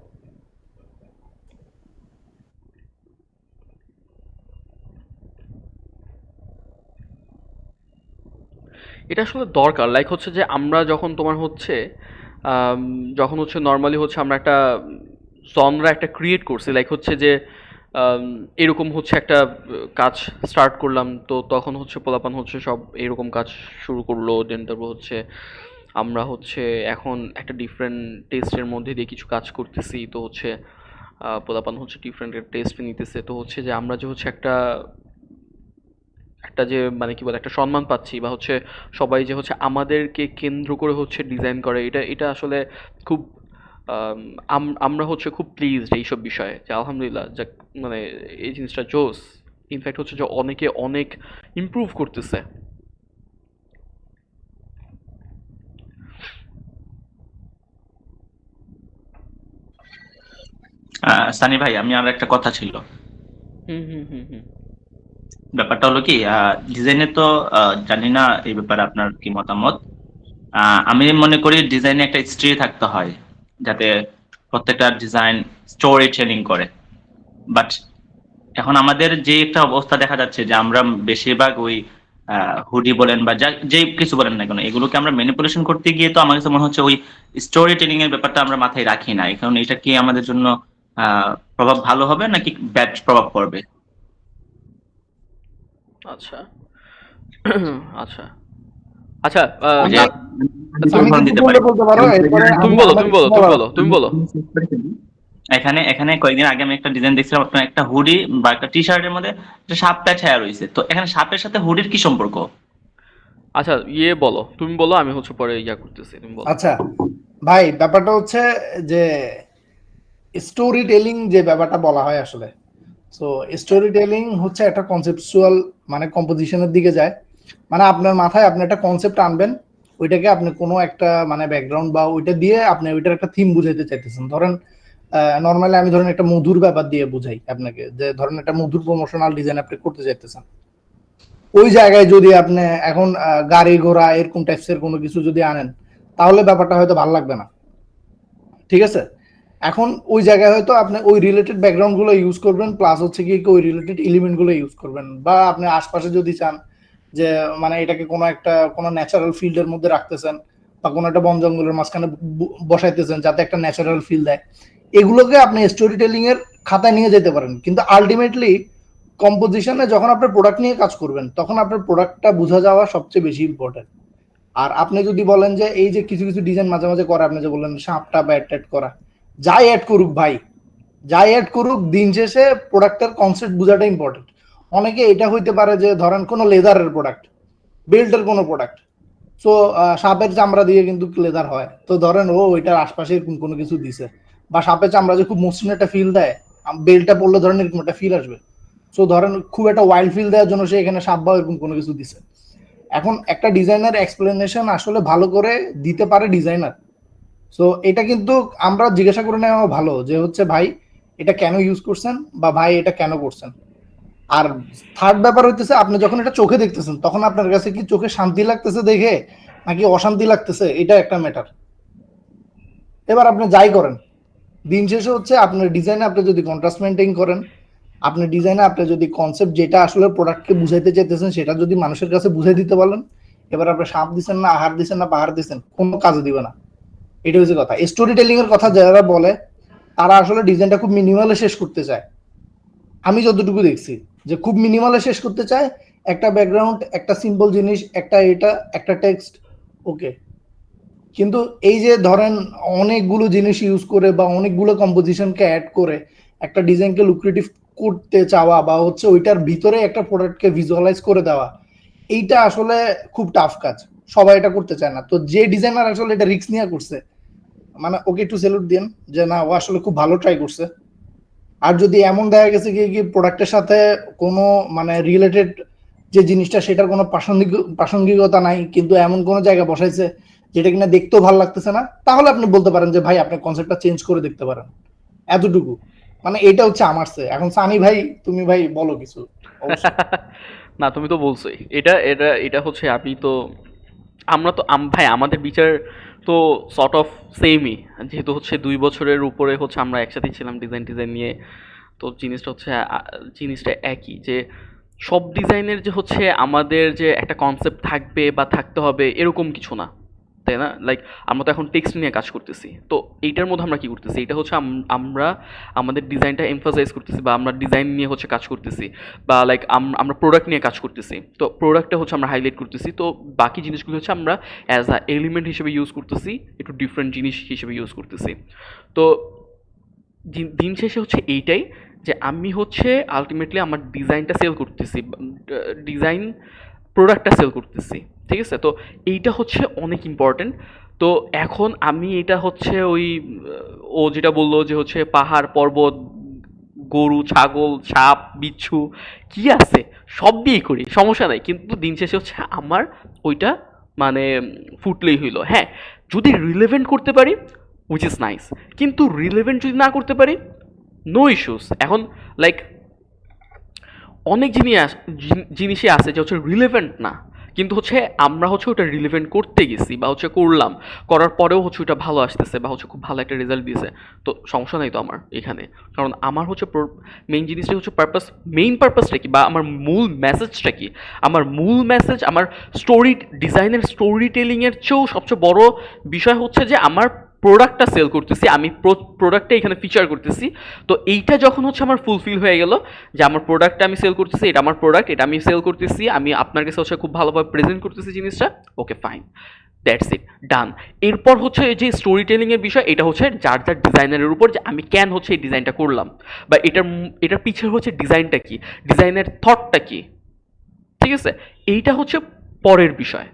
এটা আসলে দরকার, লাইক হচ্ছে যে আমরা যখন তোমার হচ্ছে যখন হচ্ছে নর্মালি হচ্ছে আমরা একটা জনরা একটা ক্রিয়েট করছি, লাইক হচ্ছে যে এরকম হচ্ছে একটা কাজ স্টার্ট করলাম, তো তখন হচ্ছে পোলাপান হচ্ছে সব এরকম কাজ শুরু করলো, দেন তারপর হচ্ছে আমরা হচ্ছে এখন একটা ডিফারেন্ট টেস্টের মধ্যে দিয়ে কিছু কাজ করতেছি, তো হচ্ছে পোলাপান হচ্ছে ডিফারেন্ট টেস্ট নিতেছে, তো হচ্ছে যে আমরা যে হচ্ছে একটা যে মানে কি বলে একটা সম্মান পাচ্ছি, বা হচ্ছে সবাই যে হচ্ছে আমাদেরকে কেন্দ্র করে হচ্ছে ডিজাইন করে, এটা আসলে খুব আমরা হচ্ছে খুব প্লিজড এইসব বিষয়ে, যে আলহামদুলিল্লাহ যাক, মানে এই জিনিসটা জোস। ইনফ্যাক্ট হচ্ছে যে অনেকে অনেক ইমপ্রুভ করতেছে। সানি ভাই, আমি আর একটা কথা ছিল। হুম হুম হুম হুম ব্যাপারটা হলো কি, ডিজাইনে তো জানি না এই ব্যাপারে আপনার কি মতামত। আমি মনে করি ডিজাইনে একটা স্ট্রি থাকতে হয়, যাতে প্রত্যেকটা ডিজাইন স্টোরি টেলিং করে। বাট এখন আমাদের যে একটা অবস্থা দেখা যাচ্ছে, যে আমরা বেশিরভাগ ওই হুডি বলেন বা যে কিছু বলেন না কেন, এগুলোকে আমরা ম্যানিপুলেশন করতে গিয়ে তো আমার কাছে মনে হচ্ছে ওই স্টোরি টেলিং এর ব্যাপারটা আমরা মাথায় রাখি না। এখন এটা কি আমাদের জন্য প্রভাব ভালো হবে নাকি ব্যাড প্রভাব পড়বে? আচ্ছা আচ্ছা আচ্ছা যে তুমি বলো। এখানে কয়েকদিন আগে আমি একটা ডিজাইন দেখছিলাম, আপনার একটা হুডি বা একটা টি শার্টের মধ্যে একটা সাপ প্যাচ ছায়া রয়েছে, তো এখানে সাপের সাথে হুডির কি সম্পর্ক? আচ্ছা বলো, তুমি বলো, আমি হচ্ছে পরে করতেছি, তুমি বলো। আচ্ছা ভাই, ব্যাপারটা হচ্ছে যে স্টোরি টেলিং যে ব্যাপারটা বলা হয় আসলে, সো স্টোরি টেলিং হচ্ছে একটা কনসেপচুয়াল মানে কম্পোজিশনের দিকে যায়, মানে আপনার মাথায় আপনি একটা কনসেপ্ট আনবেন, ওইটাকে আপনি কোনো একটা মানে ব্যাকগ্রাউন্ড বা ওইটা দিয়ে আপনি ওইটার একটা থিম বুঝাইতে চাইতেছেন। ধরেন নর্মালি আমি ধরেন একটা মধুর ব্যাপার দিয়ে বুঝাই আপনাকে, যে ধরেন একটা মধুর প্রমোশনাল ডিজাইন আপনি করতে চাইতেছেন, ওই জায়গায় যদি আপনি এখন গাড়ি ঘোড়া এরকম টাইপসের কোনো কিছু যদি আনেন, তাহলে ব্যাপারটা হয়তো ভালো লাগবে না, ঠিক আছে? এখন ওই জায়গায় হয়তো আপনি ওই রিলেটেড ব্যাকগ্রাউন্ড গুলো ইউজ করবেন, প্লাস হচ্ছে কি ওই রিলেটেড এলিমেন্ট গুলো ইউজ করবেন, বা আপনি আশপাশে যদি চান যে মানে এটাকে কোনো ন্যাচারাল ফিল্ডের মধ্যে রাখতেছেন, বা কোনো একটা বন জঙ্গলের মাঝখানে বসাইতেছেন যাতে একটা ন্যাচারাল ফিল দেয়, এগুলোকে আপনি স্টোরি টেলিং এর খাতায় নিয়ে যেতে পারেন। কিন্তু আলটিমেটলি কম্পোজিশনে যখন আপনার প্রোডাক্ট নিয়ে কাজ করবেন তখন আপনার প্রোডাক্টটা বোঝা যাওয়া সবচেয়ে বেশি ইম্পর্টেন্ট। আর আপনি যদি বলেন যে এই যে কিছু কিছু ডিজাইন মাঝে মাঝে করে, আপনি যে বললেন সাপটা বা অ্যাড করা, যাই অ্যাড করুক ভাই, যাই অ্যাড করুক, দিন শেষে প্রোডাক্টের কনসেপ্ট বোঝাটা ইম্পর্টেন্ট। অনেকে এটা হইতে পারে যে ধরেন কোনো লেদারের প্রোডাক্ট, বেল্টের কোনো প্রোডাক্ট, সো সাপের চামড়া দিয়ে কিন্তু লেদার হয়, তো ধরেন ও ওইটার আশপাশে এরকম কোনো কিছু দিছে, বা সাপের চামড়া যে খুব মসৃণ একটা ফিল দেয়, বেল্টটা পড়লে ধরেন এরকম একটা ফিল আসবে, সো ধরেন খুব একটা ওয়াইল্ড ফিল দেওয়ার জন্য সে এখানে সাপ বা এরকম কোনো কিছু দিছে। এখন একটা ডিজাইনার এক্সপ্লেনেশন আসলে ভালো করে দিতে পারে ডিজাইনার, সো এটা কিন্তু আমরা জিজ্ঞাসা করে নেওয়া ভালো যে হচ্ছে ভাই এটা কেন ইউজ করছেন বা ভাই এটা কেন করছেন। আর থার্ড ব্যাপার হইতেছে, আপনি যখন এটা চোখে দেখতেছেন তখন আপনার কাছে কি চোখে শান্তি লাগতেছে দেখে নাকি অশান্তি লাগতেছে, এটা একটা ম্যাটার। এবার আপনি যাই করেন, দিন শেষে হচ্ছে আপনার ডিজাইনে আপনি যদি কন্ট্রাস্ট মেইনটেইন করেন, আপনার ডিজাইনে আপনি যদি কনসেপ্ট যেটা আসলে প্রোডাক্টকে বুঝাইতে চাইতেছেন সেটা যদি মানুষের কাছে বুঝাই দিতে বলেন, এবার আপনি সাপ দিচ্ছেন না আহার দিচ্ছেন না পাহাড় দিচ্ছেন, কোনো কাজে দিবে না। এটা হচ্ছে কথা। স্টোরি টেলিং এর কথা যারা বলে তারা আসলে ডিজাইনটা খুব মিনিমালে শেষ করতে চায়। আমি যতটুকু দেখছি যে খুব মিনিমালে শেষ করতে চায়, একটা ব্যাকগ্রাউন্ড, একটা সিম্পল জিনিস, একটা এটা, একটা টেক্সট, ওকে। কিন্তু এই যে ধরেন অনেকগুলো জিনিস ইউজ করে বা অনেকগুলো কম্পোজিশনকে অ্যাড করে একটা ডিজাইনকে লুক্রেটিভ করতে চাওয়া বা হচ্ছে ওইটার ভিতরে একটা প্রোডাক্টকে ভিজুয়ালাইজ করে দেওয়া, এইটা আসলে খুব টাফ কাজ, সবাই এটা করতে চায় না। তো যে ডিজাইনার আসলে এটা রিস্ক নিয়ে করছে, মানে ওকে একটু স্যালুট দেন যে না, ও আসলে খুব ভালো ট্রাই করছে। আর যদি এমন দেখা গেছে কি প্রোডাক্টের সাথে কোনো মানে রিলেটেড যে জিনিসটা সেটার কোনো প্রাসঙ্গিকতা নাই, কিন্তু এমন কোনো জায়গা বসাইছে যেটা কিনা দেখতেও ভালো লাগতেছে না, তাহলে আপনি বলতে পারেন যে ভাই আপনি কনসেপ্টটা চেঞ্জ করে দেখতে পারেন। এতটুকু, মানে এটা হচ্ছে আমার সে। এখন সানি ভাই তুমি ভাই বলো কিছু। না, তুমি তো বলছোই এটা এটা এটা হচ্ছে আমি তো আমরা তো ভাই আমাদের বিচার তো সর্ট অফ সেমই, যেহেতু হচ্ছে 2 বছরের উপরে হচ্ছে আমরা একসাথেই ছিলাম ডিজাইন নিয়ে। তো জিনিসটা হচ্ছে জিনিসটা একই, যে সব ডিজাইনের যে হচ্ছে আমাদের যে একটা কনসেপ্ট থাকবে বা থাকতে হবে এরকম কিছু না, তাই না? লাইক আমরা তো এখন টেক্সট নিয়ে কাজ করতেছি, তো এইটার মধ্যে আমরা কি করতেছি, এটা হচ্ছে আমরা আমাদের ডিজাইনটা এমফাসাইজ করতেছি বা আমরা ডিজাইন নিয়ে হচ্ছে কাজ করতেছি, বা লাইক আমরা প্রোডাক্ট নিয়ে কাজ করতেছি, তো প্রোডাক্টটা হচ্ছে আমরা হাইলাইট করতেছি, তো বাকি জিনিসগুলো হচ্ছে আমরা অ্যাজ আ এলিমেন্ট হিসেবে ইউজ করতেছি, একটু ডিফারেন্ট জিনিস হিসেবে ইউজ করতেছি। তো দিন শেষে হচ্ছে এইটাই যে আমি হচ্ছে আলটিমেটলি আমার ডিজাইনটা সেল করতেছি, ডিজাইন প্রোডাক্টটা সেল করতেছি, ঠিক আছে? তো এইটা হচ্ছে অনেক ইম্পর্টেন্ট। তো এখন আমি এটা হচ্ছে ওই ও যেটা বললো যে হচ্ছে পাহাড় পর্বত, গরু ছাগল সাপ বিচ্ছু কি আছে সব দিয়েই করি, সমস্যা নাই, কিন্তু দিন শেষে হচ্ছে আমার ওইটা মানে ফুটলেই হইলো। হ্যাঁ, যদি রিলেভেন্ট করতে পারি উইচ ইজ নাইস, কিন্তু রিলেভেন্ট যদি না করতে পারি নো ইস্যুস। এখন লাইক অনেক জিনিসই আছে যে হচ্ছে রিলেভেন্ট না, কিন্তু হচ্ছে আমরা হচ্ছে ওটা রিলেভেন্ট করতে গেছি বা হচ্ছে করলাম, করার পরেও হচ্ছে ওটা ভালো আসতেছে বা হচ্ছে খুব ভালো একটা রেজাল্ট দিয়েছে, তো সমস্যা নাই তো আমার এখানে। কারণ আমার হচ্ছে মেইন জিনিসটা হচ্ছে মেইন পারপাসটা কি বা আমার মূল মেসেজটা কি। আমার মূল মেসেজ, আমার ডিজাইনের স্টোরি টেলিংয়ের চেয়েও সবচেয়ে বড় বিষয় হচ্ছে যে আমার প্রোডাক্টটা সেল করতেছি, আমি প্রোডাক্টটা এখানে ফিচার করতেছি। তো এইটা যখন হচ্ছে আমার ফুলফিল হয়ে গেল যে আমার প্রোডাক্টটা আমি সেল করতেছি, এটা আমার প্রোডাক্ট, এটা আমি সেল করতেছি, আমি আপনার কাছে হচ্ছে খুব ভালোভাবে প্রেজেন্ট করতেছি জিনিসটা, ওকে ফাইন, দ্যাটস ইট, ডান। এরপর হচ্ছে এই যে স্টোরি টেলিংয়ের বিষয়, এটা হচ্ছে যার যার ডিজাইনারের উপর যে আমি কেন হচ্ছে এই ডিজাইনটা করলাম বা এটার পিছের হচ্ছে ডিজাইনটা কি, ডিজাইনের থটটা কি, ঠিক আছে? এইটা হচ্ছে পরের বিষয়।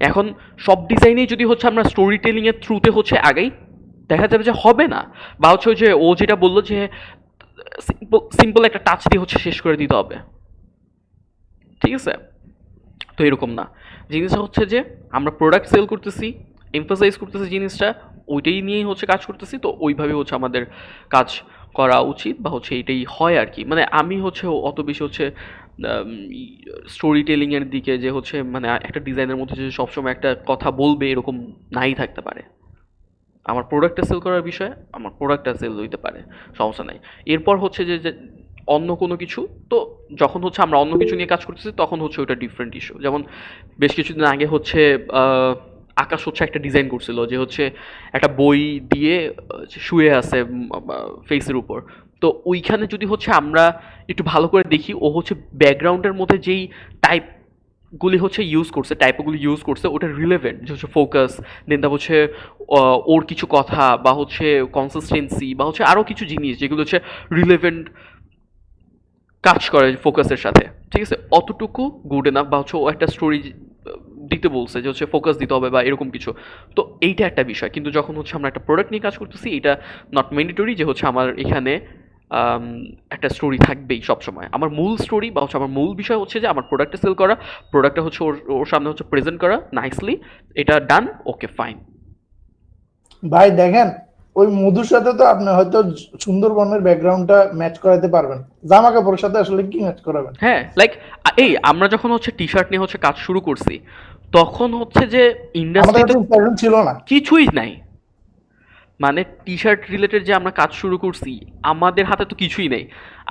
এখন সব ডিজাইনেই যদি হচ্ছে আমরা স্টোরি টেলিংয়ের থ্রুতে হচ্ছে আগাই, দেখা যাবে যে হবে না, বা হচ্ছে ওই যে ও যেটা বললো যে সিম্পল একটা টাচ দিয়ে হচ্ছে শেষ করে দিতে হবে, ঠিক আছে? তো এরকম না, জিনিসটা হচ্ছে যে আমরা প্রোডাক্ট সেল করতেছি, এমফাসাইজ করতেছি জিনিসটা, ওইটাই নিয়েই হচ্ছে কাজ করতেছি, তো ওইভাবে হচ্ছে আমাদের কাজ করা উচিত বা হচ্ছে এটাই হয় আর কি। মানে আমি হচ্ছে অত বেশি হচ্ছে স্টোরি টেলিংয়ের দিকে যে হচ্ছে মানে একটা ডিজাইনের মধ্যে যে সবসময় একটা কথা বলবে এরকম নাই থাকতে পারে। আমার প্রোডাক্টটা সেল করার বিষয়ে আমার প্রোডাক্টটা সেল হইতে পারে, সমস্যা নাই। এরপর হচ্ছে যে অন্য কোনো কিছু, তো যখন হচ্ছে আমরা অন্য কিছু নিয়ে কাজ করতেছি তখন হচ্ছে ওটা ডিফারেন্ট ইস্যু। যেমন বেশ কিছুদিন আগে হচ্ছে আকাশ হচ্ছে একটা ডিজাইন করছিল যে হচ্ছে একটা বই দিয়ে শুয়ে আছে ফেসের উপর, তো ওইখানে যদি হচ্ছে আমরা একটু ভালো করে দেখি, ও হচ্ছে ব্যাকগ্রাউন্ডের মধ্যে যেই টাইপগুলি হচ্ছে টাইপগুলি ইউজ করছে ওটা রিলেভেন্ট, যে হচ্ছে ফোকাস, দেন তা হচ্ছে ওর কিছু কথা বা হচ্ছে কনসিস্টেন্সি বা হচ্ছে আরও কিছু জিনিস যেগুলো হচ্ছে রিলেভেন্ট কাজ করে ফোকাসের সাথে, ঠিক আছে, অতটুকু গুড এনাফ। বা হচ্ছে ও একটা স্টোরি দিতে বলছে যে হচ্ছে ফোকাস দিতে হবে বা এরকম কিছু, তো এইটা একটা বিষয়। কিন্তু যখন হচ্ছে আমরা একটা প্রোডাক্ট নিয়ে কাজ করতেছি, এটা নট ম্যান্ডেটরি যে হচ্ছে আমার এখানে একটা স্টোরি থাকবেই সবসময়। আমার মূল স্টোরি বা হচ্ছে আমার মূল বিষয় হচ্ছে যে আমার প্রোডাক্টটা সেল করা, প্রোডাক্টটা হচ্ছে ওর সামনে হচ্ছে প্রেজেন্ট করা নাইসলি, এটা ডান, ওকে ফাইন। ভাই দেখেন, ওই মধুর সাথে তো আপনি হয়তো সুন্দরবনের ব্যাকগ্রাউন্ডটা ম্যাচ করাতে পারবেন, জামা কাপড়ের সাথে আসলে কি ম্যাচ করাবেন? হ্যাঁ, লাইক এই আমরা যখন হচ্ছে টি শার্ট নিয়ে হচ্ছে কাজ শুরু করছি, তখন হচ্ছে যে আমাদের ইন্ডাস্ট্রিতে কাছে inspiration ছিল না। কিছুই নাই, মানে টি শার্ট রিলেটেড যে আমরা কাজ শুরু করছি, আমাদের হাতে তো কিছুই নেই।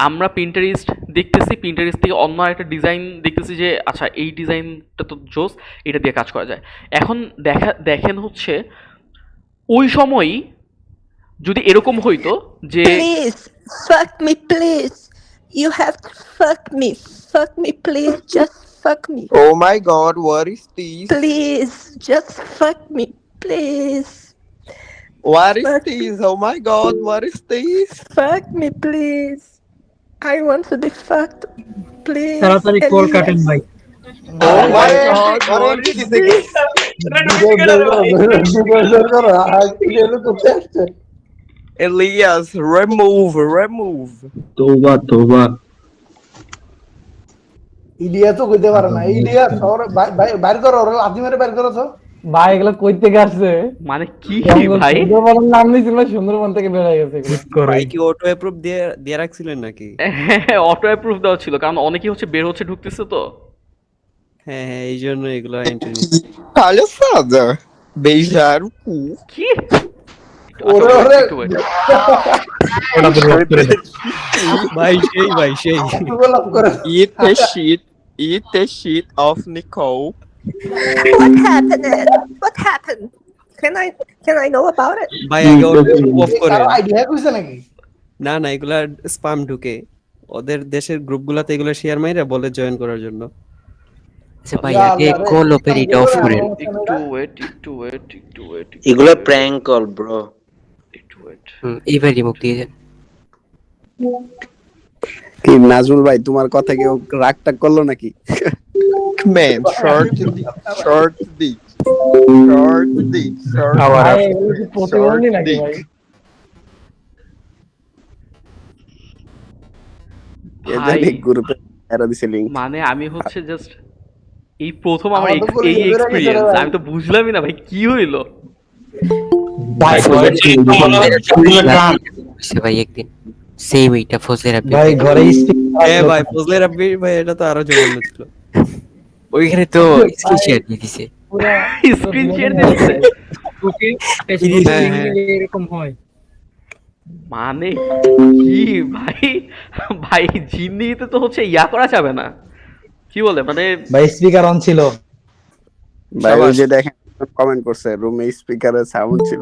আমরা পিন্টারেস্ট দেখতেছি, পিন্টারেস্ট থেকে অন্য একটা ডিজাইন দেখতেছি যে আচ্ছা এই ডিজাইনটা তো জোস, এটা দিয়ে কাজ করা যায়। এখন দেখেন হচ্ছে ওই সময়ই যদি এরকম হইতো যে Please, fuck me, please. You have to fuck me, please. Just fuck me. Oh my god, what is this? Please, just fuck me, please. What is Fuck this? Oh my god, what is this? Fuck me, please. I want to be fucked, please. তাড়াতাড়ি কোল কাটেন ভাই। Oh my god, what is this? Elias, remove. তোবা Ilya তো কইতে পারে না, Ilya শহর বাইর করো, ওরা লাথি মেরে বাইর করো তো। ভাই এগুলো কই থেকে আসছে? মানে কি জঙ্গল, ভাই, সুন্দরবনের নাম নিয়েছিল, সুন্দরবন থেকে বের হয়ে গেছে এগুলো। ভাই কি অটো অ্যাপ্রুভ দিয়ে রাখছিলেন নাকি? হ্যাঁ অটো অ্যাপ্রুভ দেওয়া ছিল, কারণ অনেকেই হচ্ছে বের হচ্ছে ঢুকতেছে তো। হ্যাঁ হ্যাঁ, এই জন্য এগুলো entry Palhaçada. Beijar o cu. কি ওরে ওরে ওটা তো রোধ করে দে। ভাই সেই গোলাপ করে। Eat the shit of Nicole. What happened? What happened? Can I know about it? ভাই আগে অফ করে। কারো আইডিয়া কইছে নাকি? না এগুলা স্প্যাম ঢুকে ওদের দেশের গ্রুপগুলোতে, এগুলো শেয়ার মাইরা বলে জয়েন করার জন্য। আচ্ছা ভাই আগে কল ওপেন এটা অফ করেন। একটু ওয়েট এগুলো প্র্যাঙ্ক কল ব্রো। একটু ওয়েট। এইবার রিমুভ দিয়ে দেন। কি নাজমুল ভাই, তোমার কথা কেউ রাগটা করলো নাকি? Man, short dick. আবার ভাই এগুলো কি প্রতিবন্ধী নাকি ভাই? কে জানি গ্রুপে এরা দিছে লিংক। মানে আমি হচ্ছে জাস্ট এই প্রথম আমার আমার তো পুরো এই বের হয়ে গেছে রে এক্সপেরিয়েন্স, ভাই। আমি তো বুঝলামই না ভাই কি হইলো। ভাই একদিন সেম এইটা ফজলের আপনি ভাই ঘরে হ্যাঁ ভাই ফজলের আপনি ভাই, এটা তো আরো জঘন্য ছিল। ওইখানে তো স্ক্রিন শেয়ার দিয়ে দিছে। স্ক্রিন শেয়ার দিচ্ছে ওকে এরকম হয় মানে কি ভাই, ভাই জিন্দিগিতে তো হচ্ছে ইয়া করা যাবে না, কি বলে মানে ভাই স্পিকার অন ছিল। ভাই ওই যে দেখেন কমেন্ট করছে রুমে স্পিকারের সাউন্ড ছিল।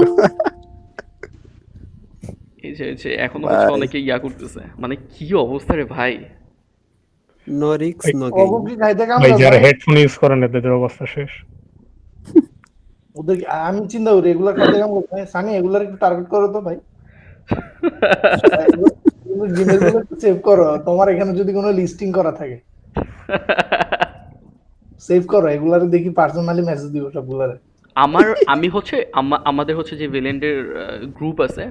এই যে এখনো হচ্ছে অনেকে ইয়া করতেছে, মানে কি অবস্থা রে ভাই। No risk no gain. ওগো কি খাইতে কাম ভাই না যারা ভাই? হেডফোন ইউজ করেন এদের অবস্থা শেষ। ওদের আমি চিন্তা করি রেগুলার খাইতে কাম করতে সানি, এগুলার একটু টার্গেট করো তো ভাই। জিমেইলগুলো একটু সেভ করো, তোমার এখানে যদি কোনো লিস্টিং করা থাকে সেভ করো, এগুলারে দেখি পার্সোনালি মেসেজ দিব সবগুলারে। আমি হচ্ছে আমাদের হচ্ছে যে ভেলেন্ডের গ্রুপ আছে,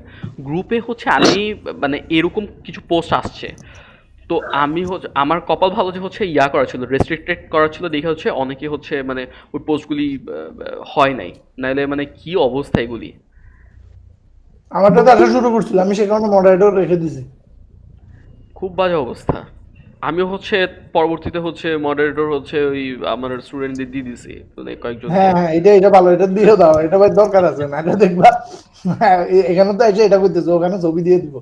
গ্রুপে হচ্ছে আমি মানে এরকম কিছু পোস্ট আসছে, তো আমি হচ্ছে আমার কপাল ভালো যে হচ্ছে ইয়া করা ছিল, রেস্ট্রিক্টেড করা ছিল, দেখে হচ্ছে অনেকে হচ্ছে মানে ওই পোস্টগুলি হয় নাই, নাহলে মানে কি অবস্থা এগুলি। আমারটা তো আসা শুরু করছিল, আমি সে কারণে মডারেটর রেখে দিছি। খুব বাজে অবস্থা। আমিও হচ্ছে পরবর্তীতে হচ্ছে মডারেটর হচ্ছে ওই আমার স্টুডেন্টদের দিয়ে দিছি, মানে কয়েকজন। হ্যাঁ হ্যাঁ, এটা ভালো, এটা দিয়ে দাও, এটা ভাই দরকার আছে না, এটা দেখবা। হ্যাঁ, এখানে তো এসে এটা করতেছে, ওখানে ছবি দিয়ে দিব।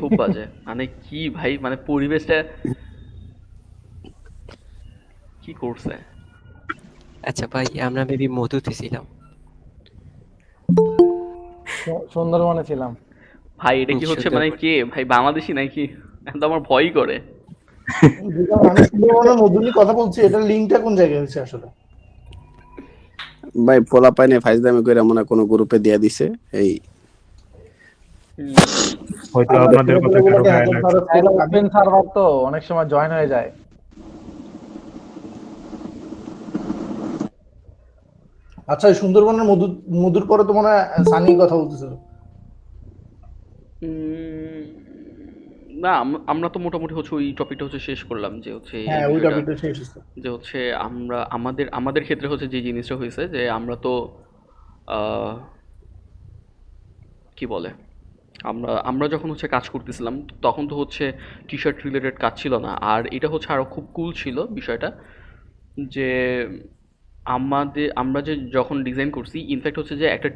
খুব বাজে, মানে কি ভাই, মানে পরিবেশটা কি করছে। আচ্ছা ভাই আমরা মেবি মধুতে ছিলাম। সুন্দরবনে ছিলাম। ভাই এটা কি হচ্ছে মানে কে ভাই বাংলাদেশি নাকি? এখন তো আমার ভয়ই করে। আমি সুন্দরবনের মধু নিয়ে কথা বলছি, এটার লিঙ্কটা কোন জায়গায় হচ্ছে আসলে? ভাই পোলা পাইনে ফাইজদামি করে মনে হয় কোনো গ্রুপে দিয়ে দিছে এই হয়তো আপনাদের কথা কারো গায়ে লাগছে। ওপেন সার্ভার তো অনেক সময় জয়েন হয়ে যায়। আচ্ছা, সুন্দরবনের মধুর পরে তো মনে হয় সানি কথা বলতেছিল। না আমরা তো মোটামুটি হচ্ছে ওই টপিকটা হচ্ছে শেষ করলাম যে হচ্ছে এই হ্যাঁ, ওই বিষয়টা টপিকটা শেষ হচ্ছে। যে হচ্ছে আমরা আমাদের ক্ষেত্রে হচ্ছে যে জিনিসটা হয়েছে যে আমরা তো কি বলে আমরা যখন হচ্ছে কাজ করতেছিলাম তখন তো হচ্ছে টি শার্ট রিলেটেড কাজ ছিল না, আর এটা হচ্ছে আরো খুব কুল ছিল বিষয়টা যে আমরা যে যখন ডিজাইন করছি ইনফ্যাক্ট হচ্ছে যে একটা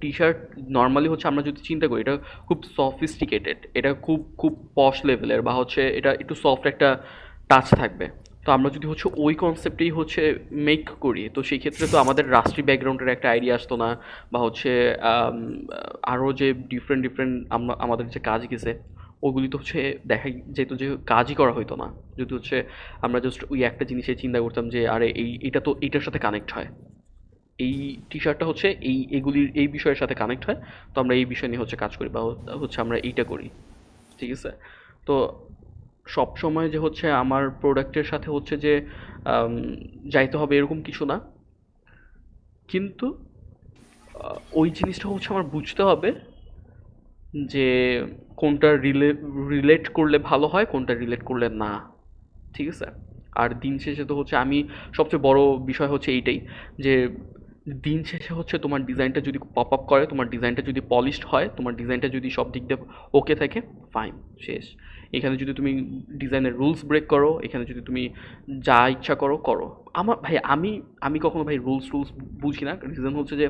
টি শার্ট নর্মালি হচ্ছে আমরা যদি চিন্তা করি এটা খুব সফিস্টিকেটেড, এটা খুব খুব পশ লেভেলের বা হচ্ছে এটা একটু সফট একটা টাচ থাকবে। তো আমরা যদি হচ্ছে ওই কনসেপ্টেই হচ্ছে মেক করি তো সেই ক্ষেত্রে তো আমাদের রাষ্ট্রীয় ব্যাকগ্রাউন্ডের একটা আইডিয়া আসতো না, বা হচ্ছে আরও যে ডিফারেন্ট আমাদের যে কাজ গেছে ওগুলি তো হচ্ছে দেখা যেত যে কাজই করা হতো না যদি হচ্ছে আমরা জাস্ট ওই একটা জিনিসে চিন্তা করতাম যে আরে এটা তো এটার সাথে কানেক্ট হয়, এই টি শার্টটা হচ্ছে এগুলির এই বিষয়ের সাথে কানেক্ট হয়, তো আমরা এই বিষয় নিয়ে হচ্ছে কাজ করি বা হচ্ছে আমরা এইটা করি, ঠিক আছে? তো সব সময় যে হচ্ছে আমার প্রোডাক্টের সাথে হচ্ছে যে যাইতে হবে এরকম কিছু না, কিন্তু ওই জিনিসটা হচ্ছে আমার বুঝতে হবে যে কোনটা রিলেট করলে ভালো হয়, কোনটা রিলেট করলে না, ঠিক আছে? আর দিন শেষে তো হচ্ছে আমি সবচেয়ে বড় বিষয় হচ্ছে এইটাই যে দিন শেষে হচ্ছে তোমার ডিজাইনটা যদি পপ আপ করে, তোমার ডিজাইনটা যদি পলিশড হয়, তোমার ডিজাইনটা যদি সব দিক দিয়ে ওকে থাকে, ফাইন, শেষ। এখানে যদি তুমি ডিজাইনের রুলস ব্রেক করো, এখানে যদি তুমি যা ইচ্ছা করো করো, ভাই আমি কখনো ভাই রুলস বুঝি না। রিজন হচ্ছে যে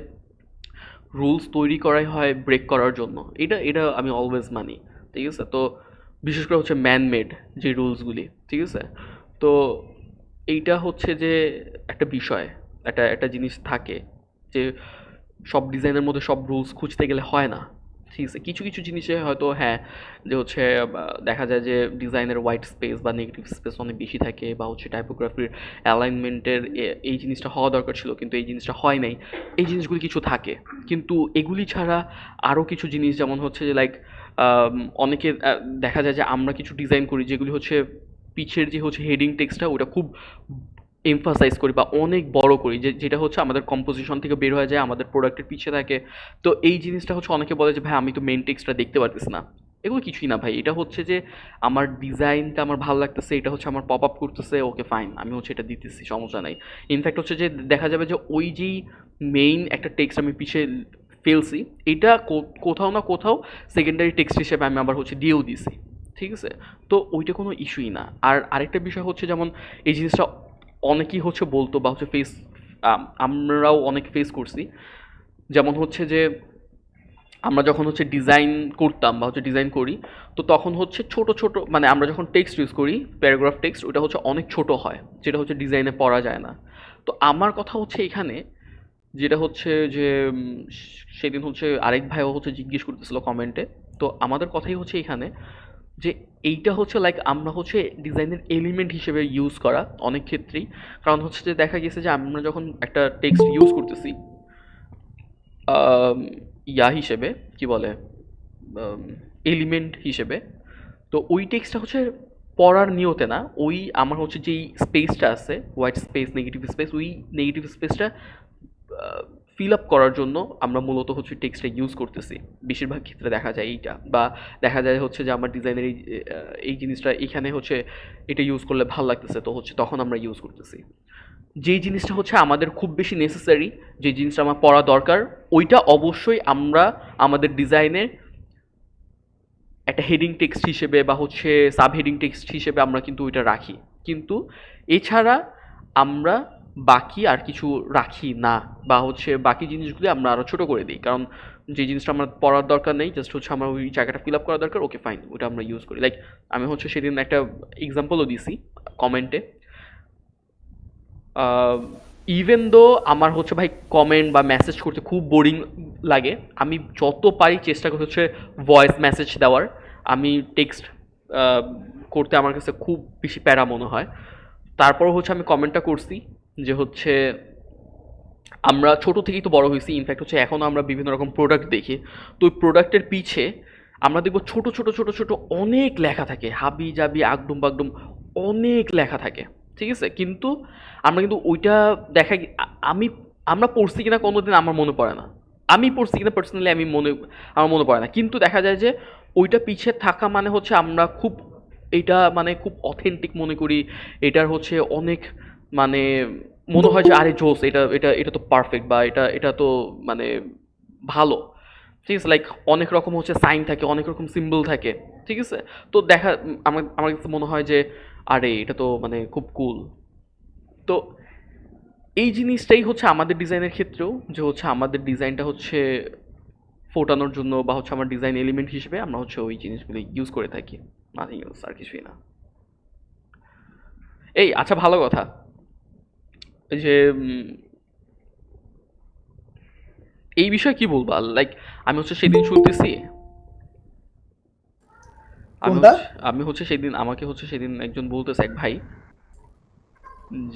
রুলস তৈরি করাই হয় ব্রেক করার জন্য, এটা আমি অলওয়েজ মানি, ঠিক আছে? তো বিশেষ করে হচ্ছে ম্যান মেড যে রুলসগুলি, ঠিক আছে? তো এইটা হচ্ছে যে একটা বিষয়, একটা জিনিস থাকে যে সব ডিজাইনের মধ্যে সব রুলস খুঁজতে গেলে হয় না, ঠিক আছে? কিছু কিছু জিনিসে হয়তো হ্যাঁ যে হচ্ছে দেখা যায় যে ডিজাইনের হোয়াইট স্পেস বা নেগেটিভ স্পেস অনেক বেশি থাকে, বা হচ্ছে টাইপোগ্রাফির অ্যালাইনমেন্টের এই জিনিসটা হওয়া দরকার ছিল কিন্তু এই জিনিসটা হয় নাই, এই জিনিসগুলি কিছু থাকে। কিন্তু এগুলি ছাড়া আরও কিছু জিনিস যেমন হচ্ছে যে লাইক অনেকে দেখা যায় যে আমরা কিছু ডিজাইন করি যেগুলি হচ্ছে পিছের যে হচ্ছে হেডিং টেক্সটটা ওটা খুব এমফাসাইজ করি বা অনেক বড় করি, যেটা হচ্ছে আমাদের কম্পোজিশন থেকে বের হয়ে যায়, আমাদের প্রোডাক্টের পিছে থাকে। তো এই জিনিসটা হচ্ছে অনেকে বলে যে ভাই আমি তো মেন টেক্সটটা দেখতে পারতেছি না, এগুলো কিছুই না ভাই, এটা হচ্ছে যে আমার ডিজাইনটা আমার ভালো লাগতেছে, এটা হচ্ছে আমার পপ আপ করতেছে, ওকে ফাইন, আমি হচ্ছে এটা দিতেছি, সমস্যা নাই। ইনফ্যাক্ট হচ্ছে যে দেখা যাবে যে ওই যেই মেইন একটা টেক্সট আমি পিছিয়ে ফেলছি এটা কোথাও না কোথাও সেকেন্ডারি টেক্সট হিসেবে আমি আবার হচ্ছে দিয়েও দিছি, ঠিক আছে? তো ওইটা কোনো ইস্যুই না। আর আরেকটা বিষয় হচ্ছে যেমন এই জিনিসটা অনেকেই হচ্ছে বলতো বা হচ্ছে আমরাও অনেক ফেস করছি, যেমন হচ্ছে যে আমরা যখন হচ্ছে ডিজাইন করতাম বা হচ্ছে ডিজাইন করি তো তখন হচ্ছে ছোট ছোট মানে আমরা যখন টেক্সট ইউজ করি প্যারাগ্রাফ টেক্সট ওটা হচ্ছে অনেক ছোট হয়, যেটা হচ্ছে ডিজাইনে পড়া যায় না। তো আমার কথা হচ্ছে এখানে যেটা হচ্ছে যে সেদিন হচ্ছে আরেক ভাইও হচ্ছে জিজ্ঞেস করতেছিল কমেন্টে, তো আমাদের কথাই হচ্ছে এখানে যে এইটা হচ্ছে লাইক আমরা হচ্ছে ডিজাইনের এলিমেন্ট হিসেবে ইউজ করা অনেক ক্ষেত্রেই, কারণ হচ্ছে যে দেখা গেছে যে আমরা যখন একটা টেক্সট ইউজ করতেছি হিসেবে কি বলে এলিমেন্ট হিসেবে, তো ওই টেক্সটটা হচ্ছে পড়ার নিয়তে না, ওই আমার হচ্ছে যেই স্পেসটা আছে হোয়াইট স্পেস নেগেটিভ স্পেস, ওই নেগেটিভ স্পেসটা ফিল আপ করার জন্য আমরা মূলত হচ্ছে টেক্সটটা ইউজ করতেছি বেশিরভাগ ক্ষেত্রে দেখা যায় এইটা, বা দেখা যায় হচ্ছে যে আমার ডিজাইনের এই জিনিসটা এখানে হচ্ছে এটা ইউজ করলে ভালো লাগতেছে তো হচ্ছে তখন আমরা ইউজ করতেছি। যেই জিনিসটা হচ্ছে আমাদের খুব বেশি নেসেসারি, যে জিনিসটা আমার পড়া দরকার ওইটা অবশ্যই আমরা আমাদের ডিজাইনের একটা হেডিং টেক্সট হিসেবে বা হচ্ছে সাব হেডিং টেক্সট হিসেবে আমরা কিন্তু ওইটা রাখি, কিন্তু এছাড়া আমরা বাকি আর কিছু রাখি না, বা হচ্ছে বাকি জিনিসগুলি আমরা আরও ছোটো করে দিই, কারণ যে জিনিসটা আমার পড়ার দরকার নেই জাস্ট হচ্ছে আমার ওই জায়গাটা ফিল আপ করা দরকার, ওকে ফাইন ওটা আমরা ইউজ করি। লাইক আমি হচ্ছে সেদিন একটা এক্সাম্পলও দিছি কমেন্টে, ইভেন দো আমার হচ্ছে ভাই কমেন্ট বা মেসেজ করতে খুব বোরিং লাগে, আমি যত পারি চেষ্টা করি হচ্ছে ভয়েস মেসেজ দেওয়ার। আমি টেক্সট করতে আমার কাছে খুব বেশি প্যারা মনে হয়। তারপর হচ্ছে আমি কমেন্টটা করছি যে হচ্ছে আমরা ছোট থেকেই তো বড় হয়েছি, ইনফ্যাক্ট হচ্ছে এখন আমরা বিভিন্ন রকম প্রোডাক্ট দেখি, তো ওই প্রোডাক্টের পিছে আমরা দেখবো ছোট ছোট ছোট ছোট অনেক লেখা থাকে, হাবি জাবি আগডুম বাগডুম অনেক লেখা থাকে, ঠিক আছে? কিন্তু আমরা কিন্তু ওইটা দেখা আমরা পড়ছি কিনা কোনোদিন আমার মনে পড়ে না, আমি পড়ছি কিনা পার্সোনালি আমার মনে পড়ে না, কিন্তু দেখা যায় যে ওইটা পিছে থাকা মানে হচ্ছে আমরা খুব এটা মানে খুব অথেন্টিক মনে করি, এটার হচ্ছে অনেক মানে মনে হয় যে আরে জোস, এটা এটা এটা তো পারফেক্ট, বা এটা এটা তো মানে ভালো, ঠিক আছে? লাইক অনেক রকম হচ্ছে সাইন থাকে, অনেক রকম সিম্বল থাকে, ঠিক আছে? তো আমার কাছে মনে হয় যে আরে এটা তো মানে খুব কুল। তো এই জিনিসটাই হচ্ছে আমাদের ডিজাইনের ক্ষেত্রেও, যে হচ্ছে আমাদের ডিজাইনটা হচ্ছে ফোটানোর জন্য বা হচ্ছে আমার ডিজাইন এলিমেন্ট হিসেবে আমরা হচ্ছে ওই জিনিসগুলো ইউজ করে থাকি, নাথিং এলস, আর কিছুই না। এই আচ্ছা, ভালো কথা, এই যে এই বিষয়ে কি বলবা? লাইক আমি হচ্ছে সেদিন শুনতেছি, আমি হচ্ছে সেদিন আমাকে হচ্ছে সেদিন একজন বলতেছে, এক ভাই,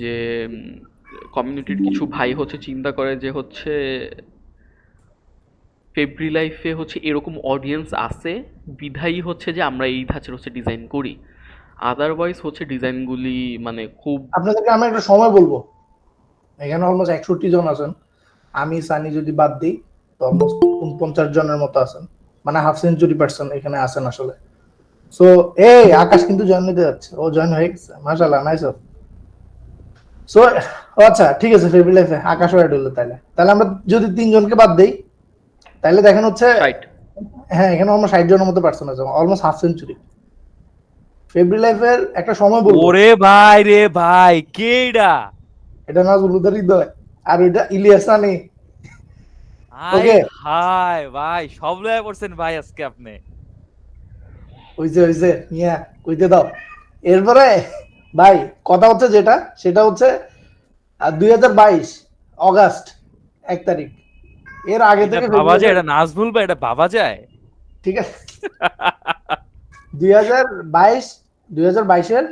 যে কমিউনিটির কিছু ভাই হচ্ছে চিন্তা করে যে হচ্ছে ফেব্রি লাইফে হচ্ছে এরকম অডিয়েন্স আছে বিধায়ী হচ্ছে যে আমরা এই ধাঁচের হচ্ছে ডিজাইন করি, আদারওয়াইজ হচ্ছে ডিজাইনগুলি মানে খুব। আপনাদেরকে আমি একটা সময় বলবো, এখানে অলমোস্ট 61 জন আছেন, আমি সানি যদি বাদ দিই তো অলমোস্ট 49 জনের মতো আছেন, মানে হাফ সেঞ্চুরি পার্সন এখানে আছেন আসলে। সো এই আকাশ কিন্তু জয়েন নিতে যাচ্ছে, ও জয়েন হয়ে গেছে, মাশাআল্লাহ, নাইস অফ। সো আচ্ছা ঠিক আছে, ফেব্রি লাইফে আকাশ ওয়াইড হলো, তাহলে আমরা যদি 3 জনকে বাদ দেই তাহলে দেখেন হচ্ছে হ্যাঁ এখানে অলমোস্ট 60 জনের মতো পার্সন আছে, অলমোস্ট হাফ সেঞ্চুরি। ফেব্রি লাইফের একটা সময় বলবো। ওরে ভাই রে ভাই, কে এটা নাজমুল হুদার হৃদয়, আর ওইটা ইলিয়াস সানি। ওকে হাই ভাই, সব লয়ে পড়ছেন ভাই আজকে আপনি। হইছে মিয়া, কইতে দাও। এরপরে ভাই কথা হচ্ছে যেটা, সেটা হচ্ছে 2022 অগাস্ট 1 তারিখ, এর আগে থেকে বাবা যায়, এটা নাজমুল ভাই, এটা বাবা যায়, ঠিক আছে? 2022 এর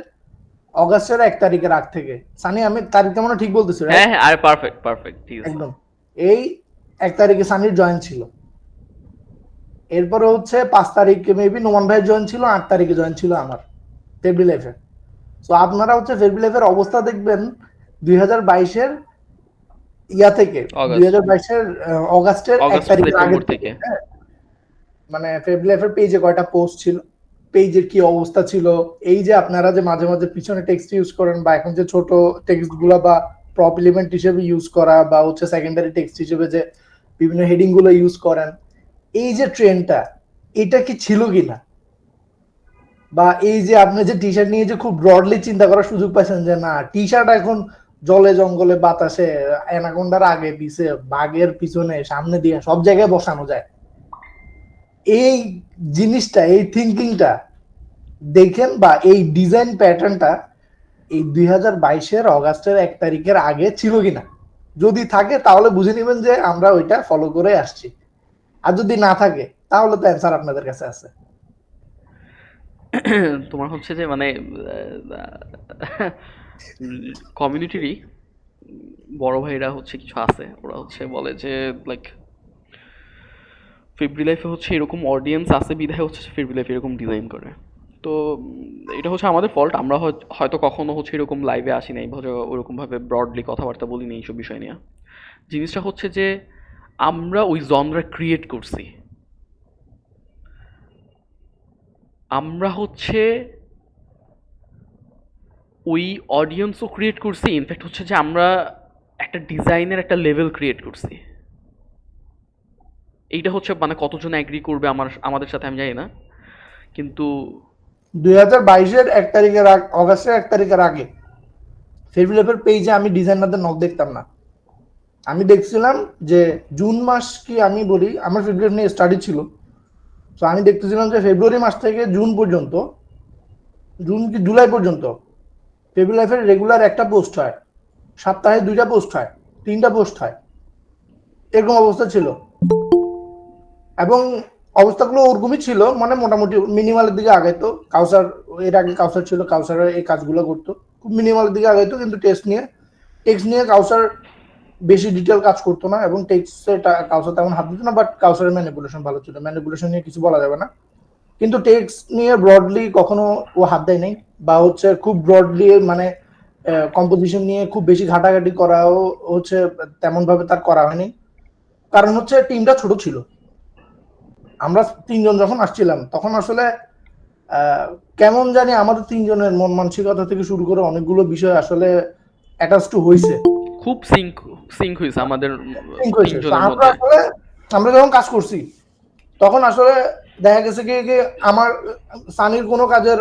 অগাস্টের 1 তারিখের আগ থেকে, সানি আমি তারিখটা মনে ঠিক বলতেছি? হ্যাঁ হ্যাঁ, আরে পারফেক্ট, ঠিক আছে একদম। এই 1 তারিখে সানির জয়েন ছিল, এরপরে হচ্ছে 5 তারিখে মেবি নোমান ভাইয়ের জয়েন ছিল, 8 তারিখে জয়েন ছিল আমার ফেব্রি লাইফে। সো আপনারা হচ্ছে ফেব্রি লাইফের অবস্থা দেখবেন 2022 এর ইয়া থেকে, 2022 এর অগাস্টের 1 তারিখের আগে থেকে, মানে ফেব্রি লাইফের পেজে কয়টা পোস্ট ছিল, পেজের কি অবস্থা ছিল, এই যে আপনারা যে মাঝে মাঝে পিছনে টেক্সট ইউজ করেন, বা এখন যে ছোট টেক্সট গুলা বা প্রপ এলিমেন্ট হিসেবে ইউজ করা, বা হচ্ছে সেকেন্ডারি টেক্সট হিসেবে যে বিভিন্ন হেডিং গুলো ইউজ করেন, এই যে ট্রেন্ডটা, এটা কি ছিল কিনা? বা এই যে আপনি যে টি শার্ট নিয়ে যে খুব ব্রডলি চিন্তা করার সুযোগ পাইছেন যে না টি শার্ট এখন জলে জঙ্গলে বাতাসে অ্যানাকোন্ডার আগে পিছে বাঘের পিছনে সামনে দিয়ে সব জায়গায় বসানো যায়, এই জিনিসটা, এই থিঙ্কিংটা দেখেন, বা এই ডিজাইন প্যাটার্নটা এই 2022 এর অগাস্টের 1 তারিখের আগে ছিল কিনা? যদি থাকে তাহলে বুঝে নেবেন যে আমরা ওইটা ফলো করে আসছি, আর যদি না থাকে তাহলে তো অ্যান্সার আপনাদের কাছে আছে। তোমার হচ্ছে যে মানে কমিউনিটিরই বড় ভাইরা হচ্ছে কিছু আছে, ওরা হচ্ছে বলে যে লাইক ফেব্রি লাইফে হচ্ছে এরকম অডিয়েন্স আছে বিধায় হচ্ছে ফেব্রি লাইফ এরকম ডিজাইন করে। তো এটা হচ্ছে আমাদের ফল্ট, আমরা হয়তো কখনো হচ্ছে এরকম লাইভে আসি নাই, ওরকমভাবে ব্রডলি কথাবার্তা বলিনি এইসব বিষয় নিয়ে। জিনিসটা হচ্ছে যে আমরা ওই জনরা ক্রিয়েট করছি, আমরা হচ্ছে ওই অডিয়েন্সও ক্রিয়েট করছি, ইনফ্যাক্ট হচ্ছে যে আমরা একটা ডিজাইনের একটা লেভেল ক্রিয়েট করছি। এইটা হচ্ছে মানে কতজন অ্যাগ্রি করবে আমাদের সাথে আমি জানি না, কিন্তু 2022 এর 1 তারিখের অগাস্টের 1 তারিখের আগে ফেব্রি লাইফের পেজে আমি ডিজাইনারদের নক দেখতাম না। আমি দেখছিলাম যে জুন মাস কি আমি বলি, আমার ফেব্রি লাইফ নিয়ে স্টাডি ছিল, তো আমি দেখতেছিলাম যে ফেব্রুয়ারি মাস থেকে জুন পর্যন্ত, জুন কি জুলাই পর্যন্ত ফেব্রি লাইফের রেগুলার একটা পোস্ট হয়, সপ্তাহে 2টা পোস্ট হয়, 3টা পোস্ট হয়, এরকম অবস্থা ছিল। এবং অবস্থাগুলো ওরকমই ছিল, মানে মোটামুটি মিনিমালের দিকে আগাইতো। কাউসার এর আগে কাউসার ছিল, কাউসারের এই কাজগুলো করতো, খুব মিনিমালের দিকে আগাইতো, কিন্তু টেক্সট নিয়ে কাউসার বেশি ডিটেল কাজ করতো না, এবং টেক্সটে কাউসার তেমন হাত দিত না। বাট কাউসারের ম্যানিপুলেশন ভালো ছিল, ম্যানিপুলেশন নিয়ে কিছু বলা যাবে না। কিন্তু টেক্সট নিয়ে ব্রডলি কখনো ও হাত দেয় নাই, বা হচ্ছে খুব ব্রডলি মানে কম্পোজিশন নিয়ে খুব বেশি ঘাটাঘাটি করাও হচ্ছে তেমন ভাবে তার করা হয়নি। কারণ হচ্ছে টিমটা ছোট ছিল। আমরা 3জন যখন আসছিলাম তখন আসলে কেমন জানি আমাদের 3জনের মন মানসিকতা থেকে শুরু করে অনেকগুলো বিষয় আসলে অ্যাটাচ টু হইছে, খুব সিঙ্ক হয়েছে আমাদের Sync হয়েছে। তো 3জনের আমরা মধ্যে। আসলে আমরা যখন কাজ করছি তখন আসলে দেখা গেছে কি আমার সানির কোনো কাজের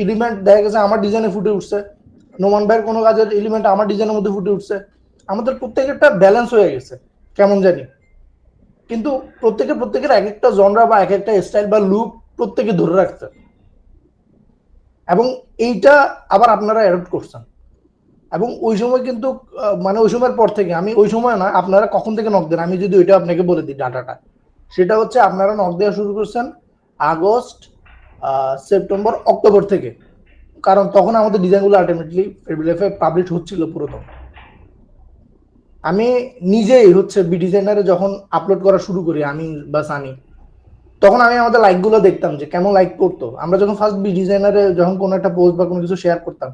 এলিমেন্ট দেখা গেছে আমার ডিজাইনে ফুটে উঠছে, নোমান ভাইয়ের কোনো কাজের এলিমেন্ট আমার ডিজাইনের মধ্যে ফুটে উঠছে। আমাদের প্রত্যেকেরটা ব্যালেন্স হয়ে গেছে কেমন জানি, কিন্তু প্রত্যেকের এক একটা জনরা বা এক একটা স্টাইল বা লুক প্রত্যেকে ধরে রাখছে, এবং এইটা আবার আপনারা অ্যাডপ্ট করছেন। এবং ওই সময় কিন্তু মানে ওই সময়ের পর থেকে, আমি ওই সময় না, আপনারা কখন থেকে নক দেন আমি যদি ওইটা আপনাকে বলে দিই ডাটাটা, সেটা হচ্ছে আপনারা নক দেওয়া শুরু করছেন আগস্ট, সেপ্টেম্বর, অক্টোবর থেকে। কারণ তখন আমাদের ডিজাইনগুলো আলটিমেটলি ফেব্রুয়ারিতে পাবলিশ হচ্ছিল পুরোদম। আমি নিজেই হচ্ছে বি ডিজাইনারে যখন আপলোড করা শুরু করি, আমি বা সানি, তখন আমি আমাদের লাইকগুলো দেখতাম যে কেমন লাইক করতো। আমরা যখন ফার্স্ট বি ডিজাইনারে যখন কোনো একটা পোস্ট বা কোনো কিছু শেয়ার করতাম,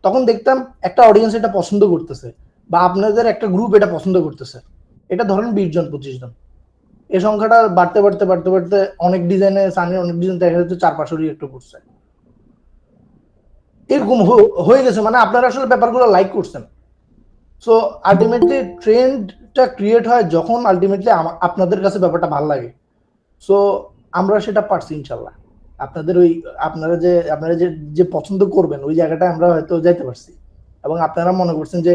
তখন দেখতাম একটা অডিয়েন্স এটা পছন্দ করতেছে, বা আপনাদের একটা গ্রুপ এটা পছন্দ করতেছে। এটা ধরেন 20 জন 25 জন, এই সংখ্যাটা বাড়তে বাড়তে বাড়তে বাড়তে অনেক ডিজাইনে সানির অনেক ডিজাইন দেখা যাচ্ছে 4-500 রিয়েক্ট করছে, এরকম হয়ে গেছে। মানে আপনারা আসলে ব্যাপারগুলো লাইক করছেন। সো আলটিমেটলি ট্রেন্ডটা ক্রিয়েট হয় যখন আলটিমেটলি আপনাদের কাছে ব্যাপারটা ভালো লাগে। সো আমরা সেটা পারছি ইনশাল্লাহ। আপনারা যে যে পছন্দ করবেন ওই জায়গাটায় আমরা হয়তো যাইতে পারছি, এবং আপনারা মনে করছেন যে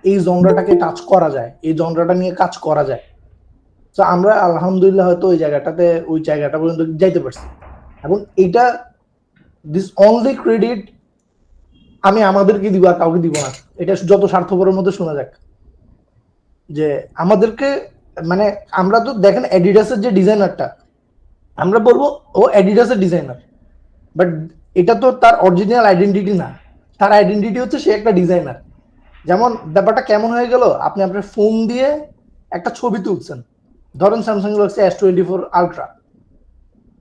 এই জনরাটাকে টাচ করা যায়, এই জনরাটা নিয়ে কাজ করা যায়। তো আমরা আলহামদুলিল্লাহ হয়তো ওই জায়গাটা পর্যন্ত যাইতে পারছি। এবং এইটা দিস অনলি ক্রেডিট আমি আমাদেরকে দিব, আর কাউকে দিব না। এটা যত স্বার্থপরের মধ্যে শোনা যাক, যে আমাদেরকে মানে আমরা তো দেখেন অ্যাডিডাসের যে ডিজাইনারটা, আমরা বলবো ও অ্যাডিডাসের ডিজাইনার, বাট এটা তো তার অরিজিনাল আইডেন্টিটি না। তার আইডেন্টিটি হচ্ছে সে একটা ডিজাইনার। যেমন ব্যাপারটা কেমন হয়ে গেল, আপনি আপনার ফোন দিয়ে একটা ছবি তুলছেন, ধরেন স্যামসাং গ্যালাক্সি S24 আলট্রা,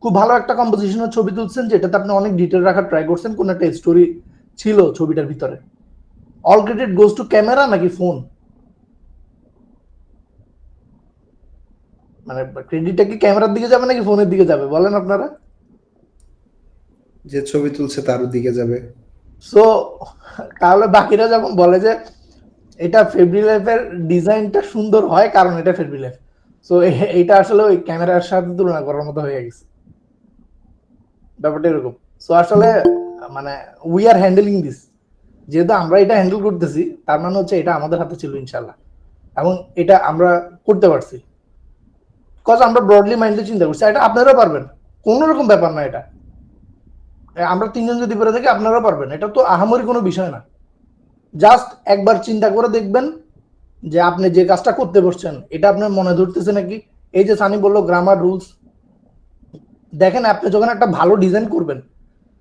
খুব ভালো একটা কম্পোজিশনের ছবি তুলছেন, যেটাতে আপনি অনেক ডিটেল রাখার ট্রাই করছেন, কোন একটা স্টোরি ছিল ছবিটার ভিতরে। All credit goes to camera নাকি ফোন? মানে ক্রেডিটটা কি ক্যামেরার দিকে যাবে নাকি ফোনের দিকে যাবে বলেন আপনারা? যে ছবি তুলছে তার দিকে যাবে। সো তাহলে বাকিরা যখন বলে যে এটা ফেব্রি লাইফের ডিজাইনটা সুন্দর হয় কারণ এটা ফেব্রি লাইফ, সো এটা আসলে ওই ক্যামেরার সাথে তুলনা করার মতো হয়ে গেছে ব্যাপারটা এরকম। সো আসলে মানে উই আর হ্যান্ডেলিং দিস, যেহেতু আমরা এটা হ্যান্ডেল করতেছি তার মানে হচ্ছে এটা আমাদের হাতে ছিল ইনশাল্লাহ, এবং এটা আমরা করতে পারছি কজ আমরা ব্রডলি মাইন্ডে চিন্তা করছি। এটা আপনারাও পারবেন, কোনো রকম ব্যাপার না। এটা আমরা 3জন যদি করে থাকি আপনারাও পারবেন, এটা তো আহামরি কোনো বিষয় না। জাস্ট একবার চিন্তা করে দেখবেন যে আপনি যে কাজটা করতে বসছেন এটা আপনার মনে ধরতেছে নাকি। এই যে সানি বললো গ্রামার রুলস, দেখেন আপনি যখন একটা ভালো ডিজাইন করবেন,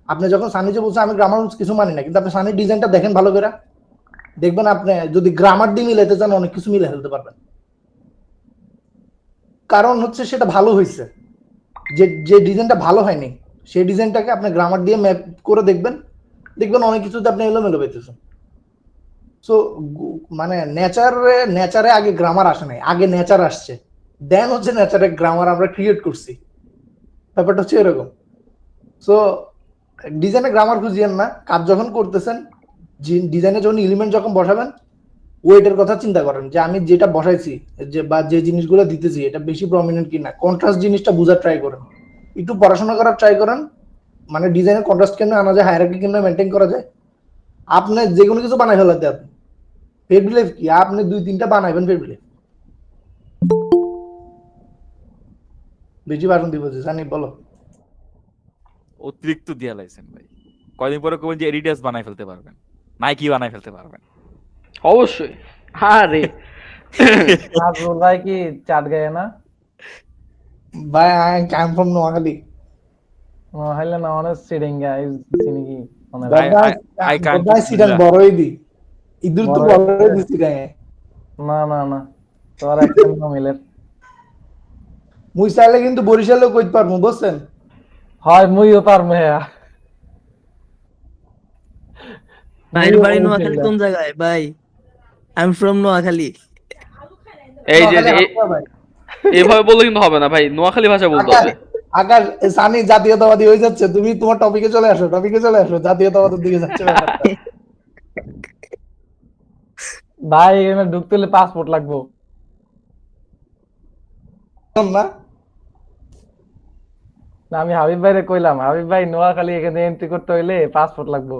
আপনি যখন সানি যে বলছে আমি গ্রামার রুলস কিছু মানি না, কিন্তু আপনি সানির ডিজাইনটা দেখেন ভালো করে, দেখবেন আপনি যদি গ্রামার দিয়ে মিলাইতে চান অনেক কিছু মিলে ফেলতে পারবেন। কারণ হচ্ছে সেটা ভালো হয়েছে, যে ডিজাইনটা ভালো হয়নি সেই ডিজাইনটাকে আপনি গ্রামার দিয়ে ম্যাপ করে দেখবেন অনেক কিছুতে আপনি এলোমেলো পেতেছেন। সো মানে নেচারে আগে গ্রামার আসে নাই, আগে নেচার আসছে, দেন হচ্ছে নেচারে গ্রামার আমরা ক্রিয়েট করছি। ব্যাপারটা হচ্ছে এরকম। সো ডিজাইনে গ্রামার খুঁজিয়েন না, কাজ যখন করতেছেন ডিজাইনে যখন এলিমেন্ট যখন বসাবেন ওয়েটের কথা চিন্তা করেন, যে আমি যেটা বসাইছি বা যে জিনিসগুলো দিতেছি এটা বেশি প্রমিনেন্ট কিনা, কন্ট্রাস্ট জিনিসটা বোঝার ট্রাই করেন, একটু পড়াশোনা করার ট্রাই করেন, মানে ডিজাইনের কন্ট্রাস্ট কেমনে আনা যায়, হায়ারার্কি কেমনে মেনটেন করা যায়। আপনি যে কোনো কিছু বানাই ফেলাতে, আপনি ফেব্রি লাইফ কি আপনি 2-3টা বানাইবেন ফেব্রি লাইফ। বেশি ভাষণ দিব জানি, বলো। অতিরিক্ত দিয়া লাইছেন ভাই, কয়দিন পরে কবেন যে এডিডাস বানাই ফেলতে পারবেন, নাইকি বানাই ফেলতে পারবেন। অবশ্যই। আরে নাজমুল ভাই কি চাঁদ গায়ে না? ভাই আই এম ফ্রম নোয়াখালী। হইলে না অনেক সিডিঙ্গা ইজ চিনিকি মানে I can't বদাই সিটাং bismillah. বড়ই দি ইদুর তো বড়ই বড়ই দি সিটাং না তোর একদম না মিলে। মুই চাইলে কিন্তু বরিশালেও কইতে পারবো বুঝছেন। হয় মুইও পারমু হ্যাঁ। ভাইয়ের বাড়ি নোয়াখালী কোন জায়গায় ভাই? I am from Noakhali. এই যে এভাবে বললে কিন্তু হবে না ভাই, নোয়াখালী ভাষা বলতে হবে। আকাশ সানি জাতীয়তাবাদী হয়ে যাচ্ছে, তুমি তোমার টপিকে চলে আসো, জাতীয়তাবাদের দিকে যাচ্ছে ব্যাপারটা। ভাই এখানে ঢুকতে হলে পাসপোর্ট লাগবো না? না আমি হাবিব ভাইরে কইলাম, হাবিব ভাই নোয়াখালী এখানে এন্ট্রি করতে হইলে পাসপোর্ট লাগবো।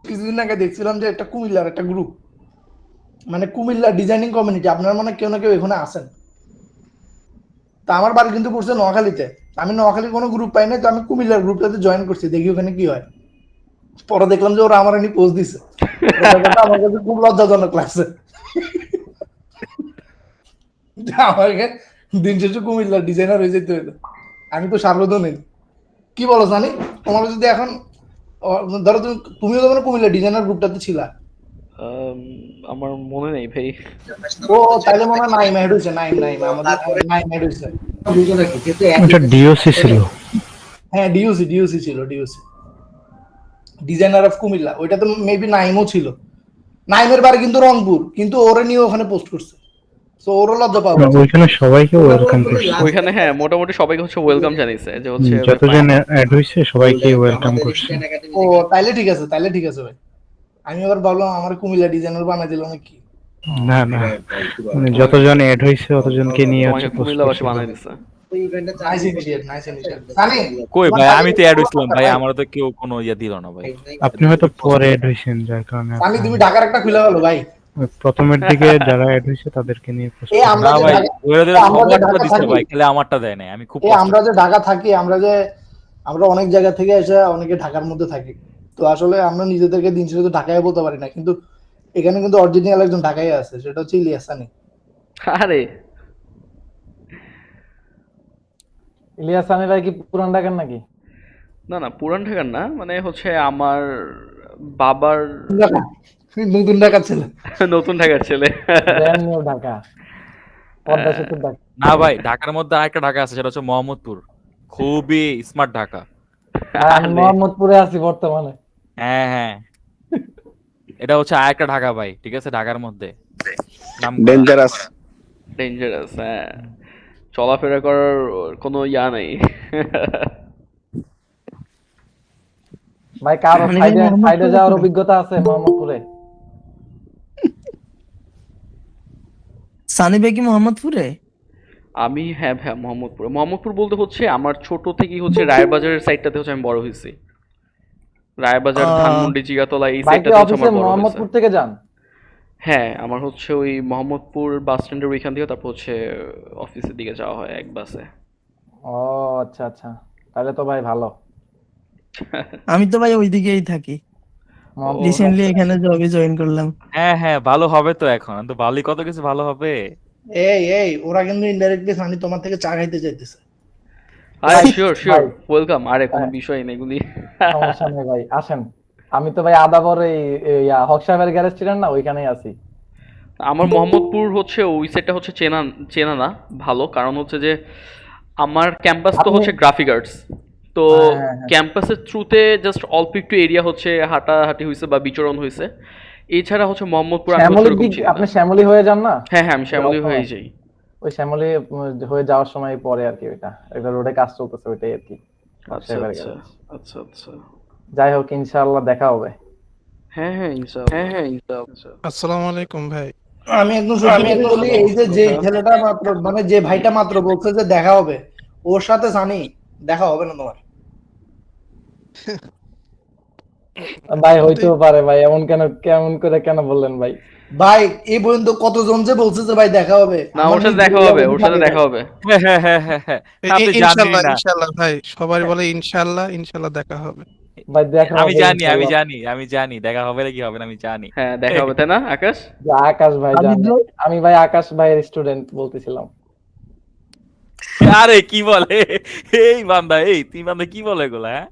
কিছুদিন আগে দেখছিলাম যে একটা কুমিল্লার একটা গ্রুপ, মানে কুমিল্লা ডিজাইনিং কমিউনিটি, আপনার মনে কেউ না কেউ এখানে আছেন। তা আমার বাড়ি কিন্তু পড়ছে নোয়াখালীতে, আমি নোয়াখালীর কোনো গ্রুপ পাই নাই, তো আমি কুমিল্লার গ্রুপটাতে জয়েন করছি, দেখি ওখানে কি হয়। পরে দেখলাম যে ওরা আমার এনে পোস্ট দিছে, আমার কাছে খুব লজ্জাজনক লাগছে। আমাকে দিন শেষে কুমিল্লার ডিজাইনার হয়ে যেতে হইলো, আমি তো সার্বজনীন। কি বলো জানি, তোমার যদি এখন ধরো তুমিও তো মানে কুমিল্লা ডিজাইনার গ্রুপটাতে ছিলা। আমার মনে নেই ভাই। ও তাইলে মনে হয় নাইম এড হইছে, নাইম আমাদের নাইম এড হইছে। এটা ডিওসি ছিল। হ্যাঁ ডিওসি ছিল, ডিজাইনার অফ কুমিল্লা, ওইটা তো মেবি নাইমও ছিল। নাইমের বাড়ি কিন্তু রংপুর, কিন্তু ওরে নিয়ে ওখানে পোস্ট করছে, সো ওরও লজ্জা পাওয়া উচিত। ওইখানে সবাইকে ওয়েলকাম করছে। ওইখানে হ্যাঁ মোটামুটি সবাইকে হচ্ছে ওয়েলকাম জানিয়েছে, যে হচ্ছে যতজন অ্যাড হইছে সবাইকে ওয়েলকাম করছে। ও তাইলে ঠিক আছে ভাই। আমি আবার ভাবলাম আমার কুমিল্লা ডিজাইনার বানাই দিল নাকি। না মানে যতজন অ্যাড হইছে ততজনকে নিয়ে আছে পোস্ট কুমিল্লা ভাষা বানাই দিছে। Nice initiate. সানি কই ভাই আমি তো অ্যাড হইছিলাম ভাই, আমারও তো কেউ কোনো ইয়া দিল না ভাই। আপনি হয়তো পরে অ্যাড হইছেন যার কারণে। সানি তুমি ঢাকার একটা খুলে গেল ভাই। প্রথমের দিকে যারা অ্যাড হইছে তাদেরকে নিয়ে পোস্ট। এই আমরা না যে ভাই ওরা আমরা যে সবারটা ঢাকা দিছে থাকি, ভাই, খালি আমারটা দেয় নাই, আমি খুব আমরা যে ঢাকা থাকি, আমরা অনেক জায়গা থেকে এসে অনেকে ঢাকার মধ্যে থাকি, তো আসলে আমরা নিজেদেরকে দিন শেষে তো ঢাকায় বলতে পারি না, কিন্তু এখানে কিন্তু অরিজিনাল একজন ঢাকায় আছে, সেটা হচ্ছে ইলিয়াস সানি। আরে ইলিয়াস সানি ভাই কি পুরান ঢাকার নাকি? না পুরান ঢাকার না, মানে হচ্ছে আমার বাবার নতুন ঢাকার ছেলে। নতুন ঢাকার ছেলে। ব্র্যান্ড নিউ ঢাকা, পদ্মা সেতুর ঢাকা। না ভাই ঢাকার মধ্যে আরেকটা ঢাকা আছে, সেটা হচ্ছে মোহাম্মদপুর, খুবই স্মার্ট ঢাকা। আমি মোহাম্মদপুরে আছি বর্তমানে। হ্যাঁ এটা হচ্ছে আরেকটা ঢাকা ভাই, ঠিক আছে, ঢাকার মধ্যে ডেঞ্জারাস। হ্যাঁ, চলাফেরা করার কোনো ইয়া নেই। ভাই কারো সাইডে যাওয়ার অভিজ্ঞতা আছে মোহাম্মদপুরে? সানি ভাই কি মোহাম্মদপুরে? আমি হ্যাঁ মোহাম্মদপুর বলতে হচ্ছে আমার ছোট থেকেই হচ্ছে রায়েরবাজারের সাইডটাতে হচ্ছে আমি বড় হয়েছি। রায়েরবাজার, ধানমন্ডি, জিগাতলা এই সাইডটাতে হচ্ছে আমার বড় হয়েছে। মোহাম্মদপুর থেকে যান? হ্যাঁ আমার হচ্ছে ওই মোহাম্মদপুর বাস স্ট্যান্ডের ওইখান থেকে তারপর হচ্ছে অফিসের দিকে যাওয়া হয় এক বাসে। ও আচ্ছা তাহলে তো ভাই ভালো। আমি তো ভাই ওইদিকেই থাকি, রিসেন্টলি এখানে জবে জয়েন করলাম। হ্যাঁ ভালো হবে তো, এখন তো ভালোই, কত কিছু ভালো হবে। এই ওরা কিন্তু ইনডাইরেক্টলি সানি তোমার থেকে চা খাইতে চাইতেছে। আরে শিওর ওয়েলকাম। আরে কোনো বিষয় নেই এগুলি, সমস্যা নেই ভাই, আসেন। আমি তো ভাই আদাবর এই হক সাহেবের গ্যারেজ ছিলেন না, ওইখানেই আছি। আমার মোহাম্মদপুর হচ্ছে ওই সাইডটা হচ্ছে চেনা না ভালো, কারণ হচ্ছে যে আমার ক্যাম্পাস তো হচ্ছে গ্রাফিক আর্টস, তো ক্যাম্পাসের থ্রুতে জাস্ট অল্প একটু এরিয়া হচ্ছে হাঁটাহাঁটি হয়েছে বা বিচরণ হয়েছে, এছাড়া হচ্ছে মোহাম্মদপুর আপনি শ্যামলী হয়ে যান না? হ্যাঁ আমি শ্যামলী হয়ে যাই। ওই শ্যামলী হয়ে যাওয়ার সময় পরে আর কি, ওইটা একটা রোডে কাজ চলতেছে, ওইটাই আর কি। আচ্ছা যাই হোক ইনশাআল্লাহ দেখা হবে। হ্যাঁ ইনশাআল্লাহ। আসসালামু আলাইকুম ভাই। আমি একদম বলি, এই যে ছেলেটা মাত্র মানে যে ভাইটা মাত্র বলছে যে দেখা হবে, ওর সাথে সানি দেখা হবে না তোমার? ভাই হইতেও পারে ভাই, কেমন করে কেন বললেন ভাই? ভাই এই পর্যন্ত কতজন যে বলছে যে ভাই দেখা হবে, না ওর সাথে দেখা হবে। হ্যাঁ ইনশাআল্লাহ ভাই, সবাই বলে ইনশাআল্লাহ দেখা হবে। ভাই দেখা আমি হবে জানি আমি ইনশাআল্লাহ। জানি আমি জানি দেখা হবে না কি হবে না আমি জানি। হ্যাঁ দেখা হবে তাই না আকাশ? যে আকাশ ভাই জানে, আমি ভাই আকাশ ভাইয়ের স্টুডেন্ট বলতেছিলাম। আরে কি বলে এই বান্দা, এই তুই বান্দা কি বলে এগুলা? হ্যাঁ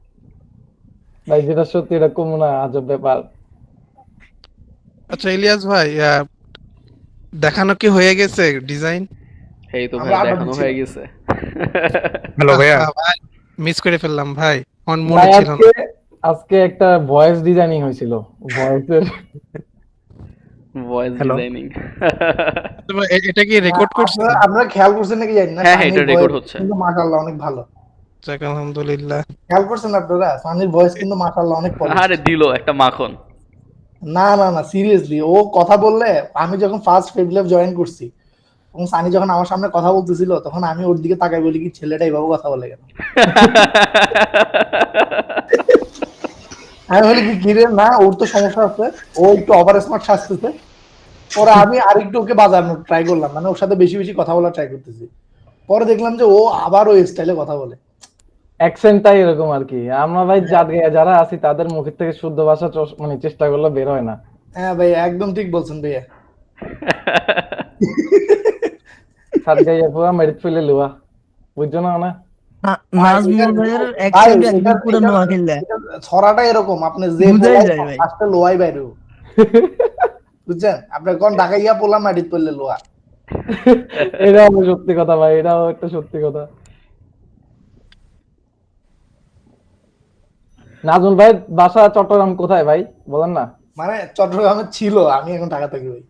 ভাই যেটা সত্যি এটা কম না, আজব ব্যাপার। আচ্ছা ইলিয়াস ভাই, দেখানো কি হয়ে গেছে ডিজাইন? এই তো ভাই আমরা আড্ডা দেখানো হয়ে দিচ্ছিলাম। গেছে। হ্যালো ভাইয়া। ভাই মিস করে ফেললাম ভাই, আমার মনে ভাই ছিল না। আজকে একটা ভয়েস ডিজাইনিং হয়েছিল, ভয়েসের। Voice Hello? ডিজাইনিং। তো ভাই, এটা কি রেকর্ড করছেন? আপনারা খেয়াল করছেন নাকি জানি না, হ্যাঁ, হ্যাঁ, সানির এটা record voice হচ্ছে। কিন্তু মাশাআল্লাহ অনেক ভালো। যাক আলহামদুলিল্লাহ। খেয়াল করছেন আপনারা, সানির ভয়েস কিন্তু মাশাআল্লাহ অনেক polished। আরে দিল একটা মাখন। না না না, সিরিয়াসলি ও কথা বললে, আমি যখন ফার্স্ট ফেব্রুয়ারি জয়েন করছি এবং সানি যখন আমার সামনে কথা বলতেছিল তখন আমি ওর দিকে তাকাই বলি কি ছেলেটা এইভাবে কথা বলে কেন। আমি বলি কি কিরে, না ওর তো সমস্যা আছে, ও একটু ওভার স্মার্ট সাজতেছে। পরে আমি আরেকটু ওকে বাজানোর ট্রাই করলাম, মানে ওর সাথে বেশি বেশি কথা বলার ট্রাই করতেছি। পরে দেখলাম যে ও আবার ওই স্টাইলে কথা বলে। অ্যাকসেন্টটাই এরকম আর কি। আমরা ভাই যারা আছি তাদের মুখের থেকে শুদ্ধ ভাষা মানে চেষ্টা করলে বের হয় না। হ্যাঁ ভাই একদম ঠিক বলছেন ভাইয়া। সাত গাইয়া পুরা মেরিট ফেলে লুয়া, বুঝছো না? না নাজমুল ভাইয়ের ভাই, অ্যাকসেন্ট একদম এটা- পুরো এটা- নোয়াখিল্লা, এটা ছড়াটা এরকম, আপনি যে বুঝাই বলাই যায় ভাই। ফার্স্টে লোয়াই বাইরে, বুঝছেন? আপনি কোন ঢাকাইয়া পোলা মাটিত পড়লে লোয়া। এটাও সত্যি কথা ভাই, এটাও একটা সত্যি কথা। নাজমুল ভাই বাসা চট্টগ্রাম কোথায় ভাই বলেন না? মানে চট্টগ্রামে ছিল, আমি এখন ঢাকা থাকি ভাই।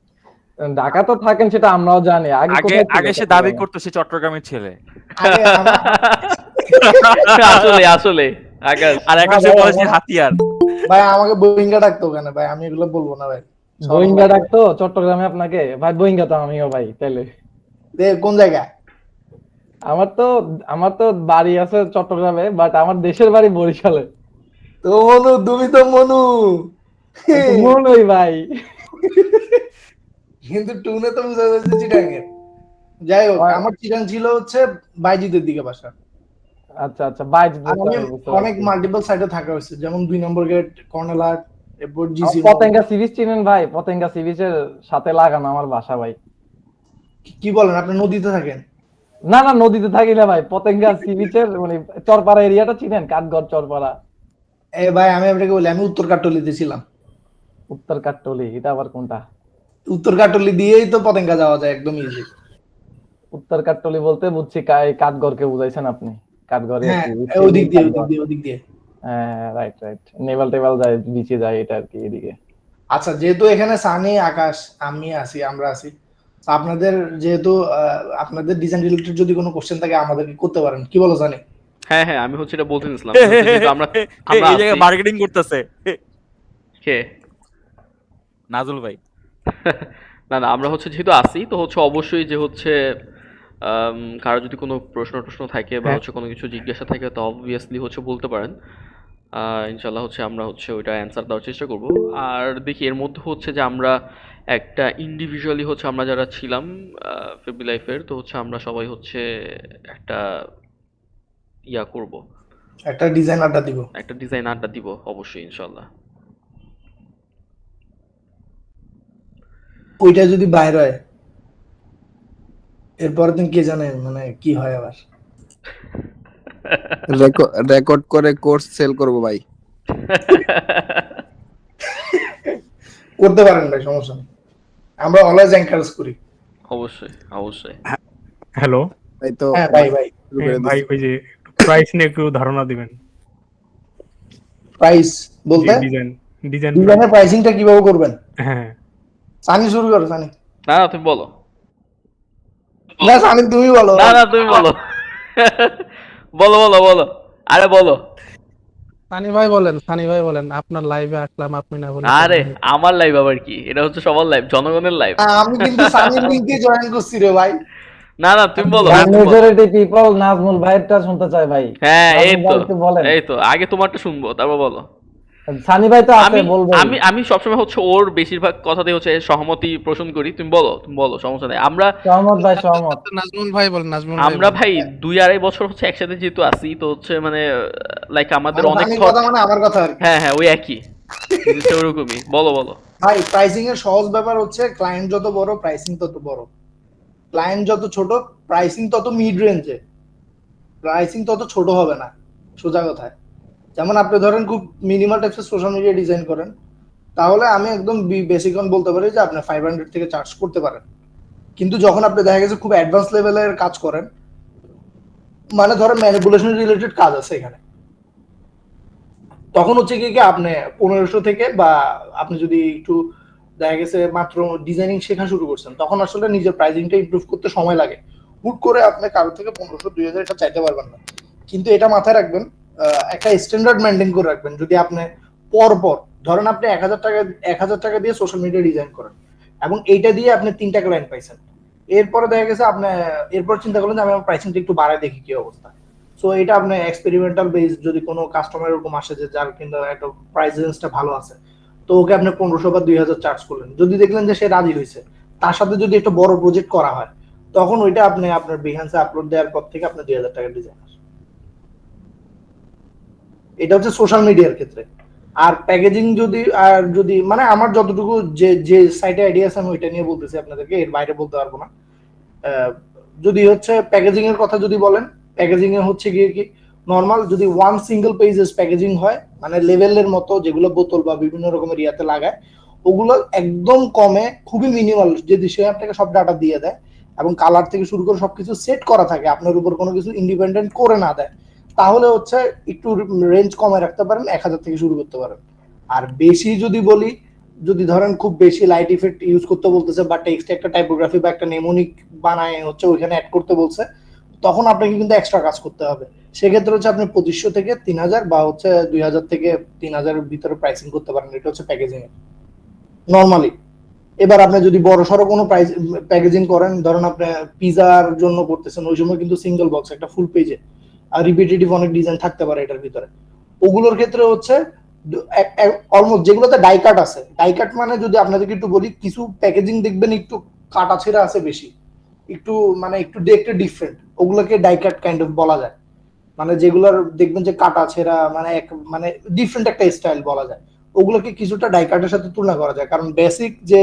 ঢাকা তো থাকেন সেটা আমরাও জানি। আগে আগে কোথায় ছিল আগে সে দাবি চট্টগ্রামে? করতো সে চট্টগ্রামের ছেলে, আগে আমার- আসলে আসলে আকাশ আর এখন সে ভাই, বলে সে হাতিয়ার। ভাই আমাকে বোয়িঙ্গা ডাকতো ওখানে ভাই, আমি এগুলো বলবো না ভাই। বহিঙ্গা ডাকতো চট্টগ্রামে আপনাকে? ভাই বহিঙ্গা তো আমিও ভাই তাইলে। কোন জায়গা? আমার তো বাড়ি আছে চট্টগ্রামে, বাট আমার দেশের বাড়ি বরিশালে। তো মনু, তুমি তো মনু। মনই ভাই। কিন্তু টুনে তো বুঝা যাচ্ছে চিটাঙ্গের। যাই হোক, আমার চিটাং ছিল হচ্ছে বাইজিদের দিকে বাসা। আচ্ছা আচ্ছা, বাইজ আর আমি অনেক মাল্টিপল সাইডে থাকা হয়েছে, যেমন 2 নম্বর গেট, কর্নেলার, এরপর জিসি। পতেঙ্গা সি বিচ চিনেন ভাই? পতেঙ্গা সি বিচের সাথে লাগানো আমার বাসা ভাই। কি বলেন, আপনি নদীতে থাকেন? না না, নদীতে থাকি না ভাই, পতেঙ্গা সি বিচের মানে চরপাড়া এরিয়াটা চিনেন? কাঠগড় চরপাড়া। এ ভাই আমি আপনাকে বলি, আমি উত্তর কাট্টলিতে ছিলাম। উত্তর কাট্টলি এটা আবার কোনটা? উত্তর কাট্টলি দিয়েই তো পতেঙ্গা যাওয়া যায় একদম ইজি। উত্তর কাট্টলি বলতে বুঝছি কাঠগড়কে বুঝাইছেন আপনি? কাঠগড়ে হ্যাঁ ওদিক দিয়ে ওদিক দিয়ে ওদিক দিয়ে। হ্যাঁ রাইট রাইট, নেভাল টেভাল যায়, বিচে যায় এটা আর কি এদিকে। আচ্ছা, যেহেতু এখানে সানি, আকাশ, আমি আছি, আমরা আছি, তো আপনাদের যেহেতু আপনাদের ডিজাইন রিলেটেড যদি কোনো কোশ্চেন থাকে আমাদেরকে করতে পারেন, কি বলো জানি? হ্যাঁ হ্যাঁ আমি হচ্ছে এটা বলতে নিছিলাম যেহেতু আমরা আমরা এই জায়গায় মার্কেটিং করতেছে কে? নাজুল ভাই। না না আমরা হচ্ছে যেহেতু আসি তো হচ্ছে অবশ্যই যে হচ্ছে কারো যদি কোনো প্রশ্ন থাকে বা হচ্ছে কোনো কিছু জিজ্ঞাসা থাকে তো অবভিয়াসলি হচ্ছে বলতে পারেন। ইনশাল্লাহ হচ্ছে আমরা হচ্ছে ওইটা অ্যান্সার দেওয়ার চেষ্টা করব। আর দেখি এর মধ্যে হচ্ছে যে আমরা একটা ইন্ডিভিজুয়ালি হচ্ছে আমরা যারা ছিলাম ফেবি লাইফের, তো হচ্ছে আমরা সবাই হচ্ছে একটা ইয়া করব, একটা ডিজাইন আড্ডা দিব। একটা ডিজাইন আড্ডা দিব অবশ্যই ইনশাল্লাহ। ওইটা যদি বাইর হয় এরপর দিন কে জানে মানে কি হয় আবার। রেকর্ড করে কোর্স সেল করব ভাই। করতে পারেন ভাই, সমস্যা নেই, আমরা অলওয়েজ এনকারেজ করি। অবশ্যই অবশ্যই। হ্যালো ভাই তো হ্যাঁ ভাই ভাই ভাই, ওই যে প্রাইস নিয়ে একটু ধারণা দিবেন। প্রাইস বলতে ডিজাইনের প্রাইসিংটা কিভাবে করবেন? হ্যাঁ সানি শুরু করো। সানি না না তুমি বলো। না সানি তুমি বলো। না না তুমি বলো। বলো বলো বলো, আরে বলো। সানি ভাই বলেন, সানি ভাই বলেন, আপনার লাইভে আসলাম, আপনি না বলেন। আরে আমার লাইভ আবার কি, এটা হচ্ছে সবার লাইভ, জনগণের লাইভ। আমি কিন্তু সানির লিংকে জয়েন করছি রে ভাই। না না তুমি বলো। মেজরিটি পিপল নাজমুল ভাইয়েরটা শুনতে চায় ভাই। হ্যাঁ এই তো বলেন। এই তো আগে তোমারটা শুনবো তারপর বলো। সানি ভাই তো আছে, আমি বলবে। আমি আমি সবসময় হচ্ছে ওর বেশিরভাগ কথাতে হচ্ছে সহমতি পোষণ করি। তুমি বলো সমস্যা নেই। আমরা সহমত ভাই, সহমত। নাজমুল ভাই বল, নাজমুল ভাই আমরা বল। ভাই 2-2.5 বছর হচ্ছে একসাথে যেহেতু আছি, তো হচ্ছে মানে লাইক আমাদের মানে অনেক সানির থট। কথা মানে আমার কথা আর কি। হ্যাঁ ওই একই জিনিসটা ওরকমই। বলো। ভাই প্রাইসিং এর সহজ ব্যাপার হচ্ছে ক্লায়েন্ট যত বড় প্রাইসিং তত বড়, ক্লায়েন্ট যত ছোট প্রাইসিং তত মিড রেঞ্জে, প্রাইসিং তত ছোট হবে না। সোজা কথায়, যেমন আপনি ধরেন খুব মিনিমাল টাইপসের সোশ্যাল মিডিয়া ডিজাইন করেন, তাহলে আমি একদম বেসিক বলতে পারি যে আপনি 500 থেকে চার্জ করতে পারেন। কিন্তু যখন আপনি দেখা গেছে খুব অ্যাডভান্স লেভেলের কাজ করেন, মানে ধরেন ম্যানিপুলেশন রিলেটেড কাজ আছে এখানে, তখন হচ্ছে কি আপনি 1500 থেকে, বা আপনি যদি একটু দেখা গেছে মাত্র ডিজাইনিং শেখা শুরু করছেন, তখন আসলে নিজের প্রাইসিংটা ইমপ্রুভ করতে সময় লাগে। হুট করে আপনি কারো থেকে 1500-2000 এটা চাইতে পারবেন না। কিন্তু এটা মাথায় রাখবেন, একটা স্ট্যান্ডার্ড মেনটেন করে রাখবেন। যদি আপনি পর ধরেন আপনি 1000 টাকা দিয়ে সোশ্যাল মিডিয়া ডিজাইন করেন এবং এইটা দিয়ে আপনি 3টা ক্লায়েন্ট পাইছেন, এরপরে দেখা গেছে আপনি এরপর চিন্তা করলেন যে আমি আমার প্রাইসিংটা একটু বাড়ায় দেখি কি অবস্থা। সো এটা আপনি এক্সপেরিমেন্টাল বেস, যদি কোনো কাস্টমার এরকম আসে যে যার কিন্তু একটা প্রাইস রেঞ্জটা ভালো আছে, তো ওকে আপনি 1500 বা 2000 চার্জ করলেন, যদি দেখলেন যে সে রাজি হয়েছে, তার সাথে যদি একটা বড় প্রজেক্ট করা হয়, তখন ওইটা আপনি আপনার বিহান্সে আপলোড দেওয়ার পর থেকে আপনার 2000 টাকা ডিজাইন আসে। এটা হচ্ছে সোশ্যাল মিডিয়ার ক্ষেত্রে। আর প্যাকেজিং যদি মানে আমার যতটুকু যে সাইটে আইডিয়া আছে আমি ওইটা নিয়ে বলতেছি আপনাদেরকে, এর বাইরে বলতে পারবো না। যদি হচ্ছে প্যাকেজিং এর কথা যদি বলেন, প্যাকেজিং এ হচ্ছে গিয়ে কি নরমাল যদি ওয়ান সিঙ্গেল পেজেস প্যাকেজিং হয়, মানে লেভেলের মতো যেগুলো বোতল বা বিভিন্ন রকমের ইয়াতে লাগায়, ওগুলো একদম কমে, খুবই মিনিমাল, যদি সে আপনাকে সব ডাটা দিয়ে দেয় এবং কালার থেকে শুরু করে সবকিছু সেট করা থাকে, আপনার উপর কোনো কিছু ইন্ডিপেন্ডেন্ট করে না দেয়, তাহলে হচ্ছে একটু রেঞ্জ কমে রাখতে পারেন, 1000 থেকে শুরু করতে পারেন। আর বেশি যদি বলি, যদি ধরেন খুব বেশি লাইট ইফেক্ট ইউজ করতে বলতেছে বা টেক্সটে একটা টাইপোগ্রাফি বা একটা নেমোনিক বানায় হচ্ছে ওইখানে অ্যাড করতে বলছে, তখন আপনাকে কিন্তু এক্সট্রা কাজ করতে হবে। সেক্ষেত্রে হচ্ছে আপনি 2500 থেকে 3000 বা হচ্ছে 2000 থেকে 3000 এর ভিতরে প্রাইসিং করতে পারেন। এটা হচ্ছে প্যাকেজিং এর নরমালি। এবার আপনি যদি বড় সড়ো কোনো প্রাইস প্যাকেজিং করেন, ধরেন আপনি পিজার জন্য করতেছেন, ওই সময় কিন্তু সিঙ্গেল বক্স একটা ফুল পেজে আর রিপিটেটিভ অনেক ডিজাইন থাকতে পারে এটার ভিতরে। ওগুলোর ক্ষেত্রে হচ্ছে অলমোস্ট যেগুলোতে ডাই কাট আছে, ডাই কাট মানে যদি আপনাদেরকে একটু বলি, কিছু প্যাকেজিং দেখবেন একটু কাটা ছেঁড়া আছে বেশি, একটু মানে একটু দেখতে ডিফারেন্ট, ওগুলোকে ডাই কাট কাইন্ড অফ বলা যায়। মানে যেগুলোর দেখবেন যে কাটা ছেঁড়া মানে মানে ডিফারেন্ট একটা স্টাইল বলা যায়, ওগুলোকে কিছুটা ডাই কাটের সাথে তুলনা করা যায়। কারণ বেসিক যে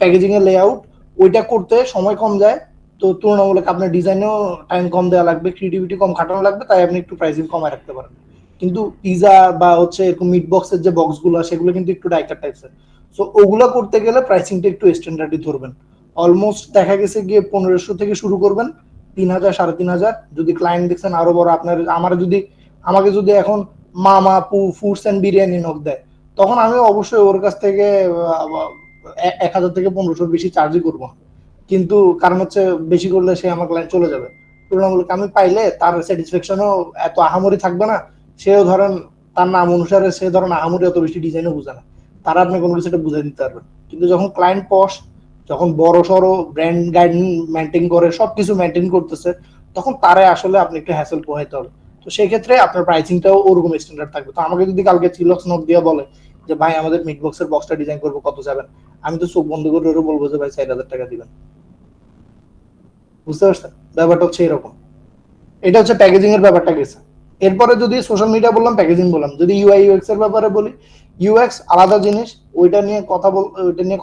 প্যাকেজিং এর লেআউট, ওইটা করতে সময় কম যায়, তো তুলনামূলক আপনার ডিজাইনেও টাইম কম দেওয়া লাগবে, ক্রিয়েটিভিটি কম খাটানো লাগবে, তাই আপনি একটু প্রাইসিং কমায় রাখতে পারেন। কিন্তু পিজা বা হচ্ছে এরকম মিট বক্সের যে বক্সগুলো, সেগুলো কিন্তু একটু ডাইকার টাইপসের। সো ওগুলো করতে গেলে প্রাইসিংটা একটু স্ট্যান্ডার্ডই ধরবেন। অলমোস্ট দেখা গেছে গিয়ে 1500 থেকে শুরু করবেন, 3000 3500। যদি ক্লায়েন্ট দেখছেন আরো বড়, আমাকে যদি এখন মামা ফুডস এন্ড বিরিয়ানি নক দেয়, তখন আমি অবশ্যই ওর কাছ থেকে 1000 থেকে 1500 বেশি চার্জই করবো। কিন্তু কারণ হচ্ছে বেশি করলে সে আমার ক্লায়েন্ট চলে যাবে। তুলনামূলক আমি পাইলে তার স্যাটিসফ্যাকশনও এত আহামরি থাকবে না। সেও ধরেন তার নাম অনুসারে সে ধরেন আহামরি অত বেশি ডিজাইনও বুঝে না, তারা আপনি কোনো কিছু বুঝে দিতে পারবেন। কিন্তু যখন ক্লায়েন্ট পশ, যখন বড় সড়ো ব্র্যান্ড গাইডলাইন মেনটেন করে সবকিছু মেনটেন করতেছে, তখন তারে আসলে আপনি একটু হ্যাসেল পোহাইতে হবে। তো সেই ক্ষেত্রে আপনার প্রাইসিংটাও ওরকম স্ট্যান্ডার্ড থাকবে। তো আমাকে যদি কালকে চিলক্স নক দিয়ে বলে যে ভাই আমাদের মিট বক্সের বক্সটা ডিজাইন করবো, কত যাবেন, আমি তো চোখ বন্ধ করে ওরা বলবো যে ভাই 4000 টাকা দিবেন। বুঝতে পারছেন ব্যাপারটা হচ্ছে এরকম। এটা হচ্ছে প্যাকেজিং এর ব্যাপারটা গেছে। এরপরে যদি সোশ্যাল মিডিয়া বললাম, প্যাকেজিং বললাম, যদি ইউআই ইউএক্স এর ব্যাপারে বলি, ইউএক্স আলাদা জিনিস, ওইটা নিয়ে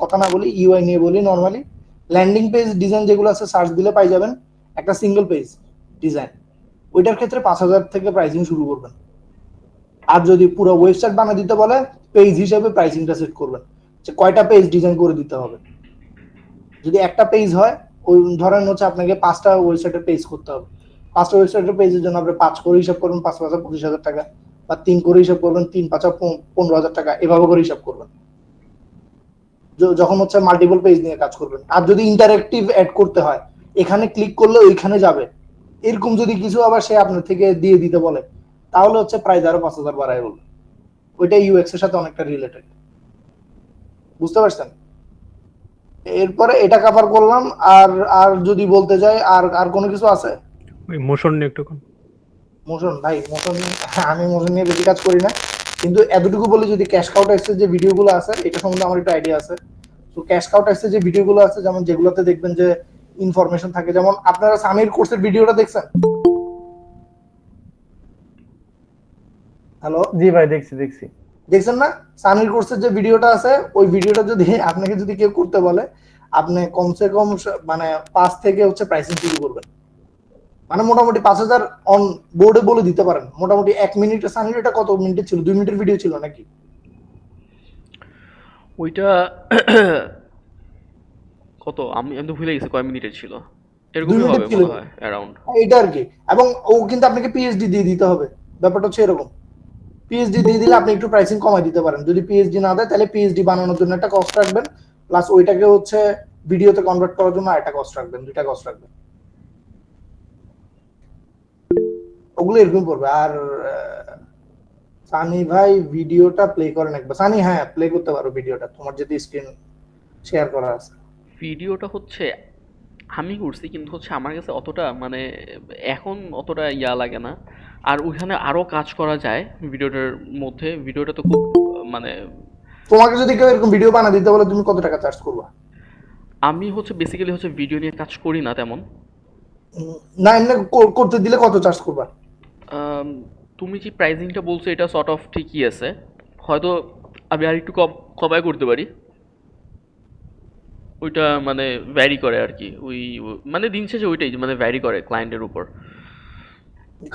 কথা না বলি, ইউআই নিয়ে বলি। নরমালি ল্যান্ডিং পেজ ডিজাইন যেগুলো আছে, সার্চ দিলে পাই যাবেন একটা সিঙ্গেল পেজ ডিজাইন, ওইটার ক্ষেত্রে 5000 থেকে প্রাইসিং শুরু করবেন। আর যদি পুরো ওয়েবসাইট বানিয়ে দিতে বলে, পেজ হিসেবে প্রাইসিংটা সেট করবেন যে কয়টা পেজ ডিজাইন করে দিতে হবে। যদি একটা পেজ হয়, ওই ধরেন হচ্ছে আপনাকে 5টা ওয়েবসাইটের পেজ করতে হবে, 5টা ওয়েবসাইটের পেজের জন্য আপনি 5 করে হিসাব করবেন 5 5 25,000 টাকা, বা 3 করে হিসাব করবেন 3 5 15,000 টাকা, এভাবে করে হিসাব করবেন যখন হচ্ছে মাল্টিপল পেজ নিয়ে কাজ করবেন। আর যদি ইন্টারেক্টিভ অ্যাড করতে হয়, এখানে ক্লিক করলে ওইখানে যাবে, এরকম যদি কিছু আবার সে আপনার থেকে দিয়ে দিতে বলে, তাহলে হচ্ছে প্রাইস আরো 5000 বাড়ায় বলবে। ওইটা ইউএক্স এর সাথে অনেকটা রিলেটেড। বুঝতে পারছেন? এরপরে এটা কভার করলাম। আর যদি বলতে যাই, আর কোনো কিছু আছে? ওই মোশন নিয়ে একটু মোশন ভাই, আমি মোশন নিয়ে বেশি কাজ করি না। কিন্তু এতটুকু বলে যদি ক্যাশ কাউ টেক্সটের যে ভিডিওগুলো আছে এটা সম্বন্ধে আমার একটু আইডিয়া আছে। তো ক্যাশ কাউ টেক্সটের যে ভিডিওগুলো আছে যেমন যেগুলোতে দেখবেন যে ইনফরমেশন থাকে, যেমন আপনারা সামির কোর্সের ভিডিওটা দেখছেন? হ্যালো, জি ভাই দেখছি দেখছেন না? সামির কোর্সের যে ভিডিওটা আছে ওই ভিডিওটা যদি আপনাকে যদি কেউ করতে বলে, আপনি কমসে কম মানে 5 থেকে হচ্ছে প্রাইসিং শুরু করবেন। মানে মোটামুটি 5000 অন বোর্ডে বলে দিতে পারেন। মোটামুটি 1 মিনিটে সামির এটা কত মিনিটের ছিল? 2 মিনিটের ভিডিও ছিল নাকি? ওইটা কত আমি তো ভুলে গেছি কয় মিনিটের ছিল, 2 এরকমই মিনিটের হবে ছিল মনে হয় অ্যারাউন্ড। এটা আর কি। এবং ও কিন্তু আপনাকে পিএইচডি দিয়ে দিতে হবে, ব্যাপারটা হচ্ছে এরকম। পিএইচডি দিয়ে দিলে আপনি একটু প্রাইসিং কমাই দিতে পারেন। যদি পিএইচডি না দেয় তাহলে পিএইচডি বানানোর জন্য একটা কস্ট রাখবেন, প্লাস ওইটাকে হচ্ছে ভিডিওতে কনভার্ট করার জন্য একটা কস্ট রাখবেন, দুইটা কস্ট রাখবেন। ওগুলো এরকম পড়বে। আর সানি ভাই ভিডিওটা প্লে করেন একবার। সানি হ্যাঁ প্লে করতে পারো ভিডিওটা, তোমার যদি স্ক্রিন শেয়ার করা আছে। ভিডিওটা হচ্ছে আমি করছি, কিন্তু হচ্ছে আমার কাছে অতটা মানে এখন অতটা ইয়া লাগে না। আর ওইখানে আরো কাজ করা যায় ভিডিওটার মধ্যে। ভিডিওটা তো খুব মানে তোমাকে যদি কেউ এরকম ভিডিও বানা দিতে বলে তুমি কত টাকা চার্জ করবা? আমি হচ্ছে বেসিক্যালি হচ্ছে ভিডিও নিয়ে কাজ করি না তেমন। না এমনি করতে দিলে কত চার্জ করবা? তুমি যে প্রাইসিংটা বলছো এটা সর্ট অফ ঠিকই আছে, হয়তো আমি আর একটু কমাই করতে পারি। ওইটা মানে ভ্যারি করে আর কি, মানে দিন শেষে ওইটাই মানে ভ্যারি করে ক্লায়েন্টের উপর।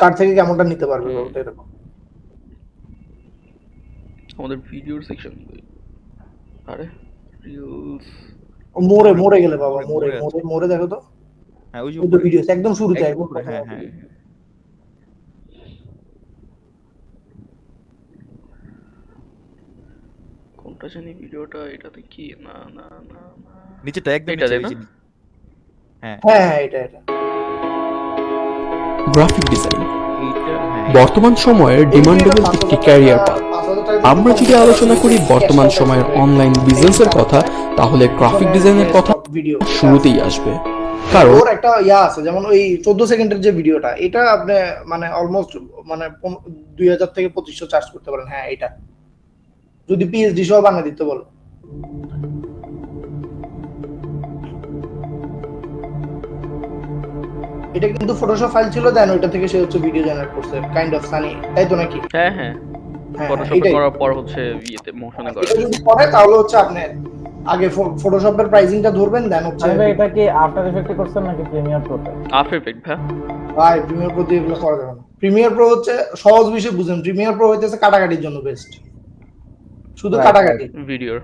কার থেকে কেমনটা নিতে পারবে ওটা এরকম। আমাদের ভিডিওর সেকশন, আরে রিলস মোড়ে গেলে বাবা, মোড়ে দেখো তো। হ্যাঁ ওই যে ওই তো ভিডিও একদম শুরুতে একদম। হ্যাঁ হ্যাঁ কোনটা জানি ভিডিওটা, এটাতে কি না না না না নিচেটা একদম এটা নিচে না? হ্যাঁ হ্যাঁ এটা গ্রাফিক ডিজাইন এইটা হ্যাঁ বর্তমান সময়ের ডিমান্ডেবল একটি ক্যারিয়ার পাথ। আমরা যদি আলোচনা করি বর্তমান সময়ের অনলাইন বিজনেসের কথা, তাহলে গ্রাফিক ডিজাইনের কথা শুরুতেই আসবে। কারণ ওর একটা ইয়া আছে, যেমন ওই 14 সেকেন্ডের যে ভিডিওটা, এটা আপনি মানে অলমোস্ট মানে 2000 থেকে 2500 চার্জ করতে পারেন। হ্যাঁ এটা যদি পিএইচডি সহ বানিয়ে দিতে বলো। এটা কিন্তু ফটোশপ ফাইল ছিল, দেন ওইটা থেকে সে হচ্ছে ভিডিও জেনারেট করছে কাইন্ড অফ সানি, তাই তো নাকি? হ্যাঁ হ্যাঁ ফটোশপে করার পর হচ্ছে ইয়েতে মোশনে করা। এটা যদি করে তাহলে হচ্ছে আপনি আগে ফটোশপের প্রাইসিংটা ধরবেন, দেন হচ্ছে এটা কি আফটার ইফেক্টে করছেন নাকি প্রিমিয়ার প্রোতে? আফটার ইফেক্ট ভাই প্রিমিয়ার প্রো দিয়ে এগুলো করা যাবে না। প্রিমিয়ার প্রো হচ্ছে সহজ বিষয় বুঝেন, প্রিমিয়ার প্রো হইতেছে কাটাকাটির জন্য বেস্ট, শুধু কাটাকাটি ভিডিওর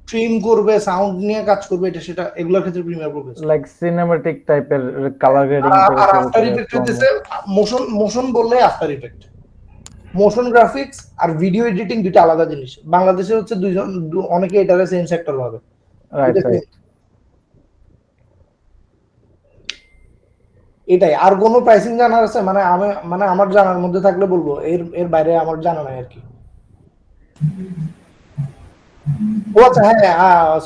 ট্রিম করবে, সাউন্ড নিয়ে কাজ করবে, এটা সেটা এগুলোর ক্ষেত্রে Premiere Pro best. Like cinematic টাইপের কালার গ্রেডিং আর আফটার ইফেক্ট হইতেছে মোশন বললে আফটার ইফেক্ট। মোশন গ্রাফিক্স আর ভিডিও এডিটিং দুটো আলাদা জিনিস। বাংলাদেশে হচ্ছে দুইজন অনেকে এটারে সেম সেক্টর ভাবে। রাইট এটাই। আর কোনো প্রাইসিং জানার আছে? মানে আমার জানার মধ্যে থাকলে বলবো, এর বাইরে আমার জানা নাই আর কি। ও আচ্ছা হ্যাঁ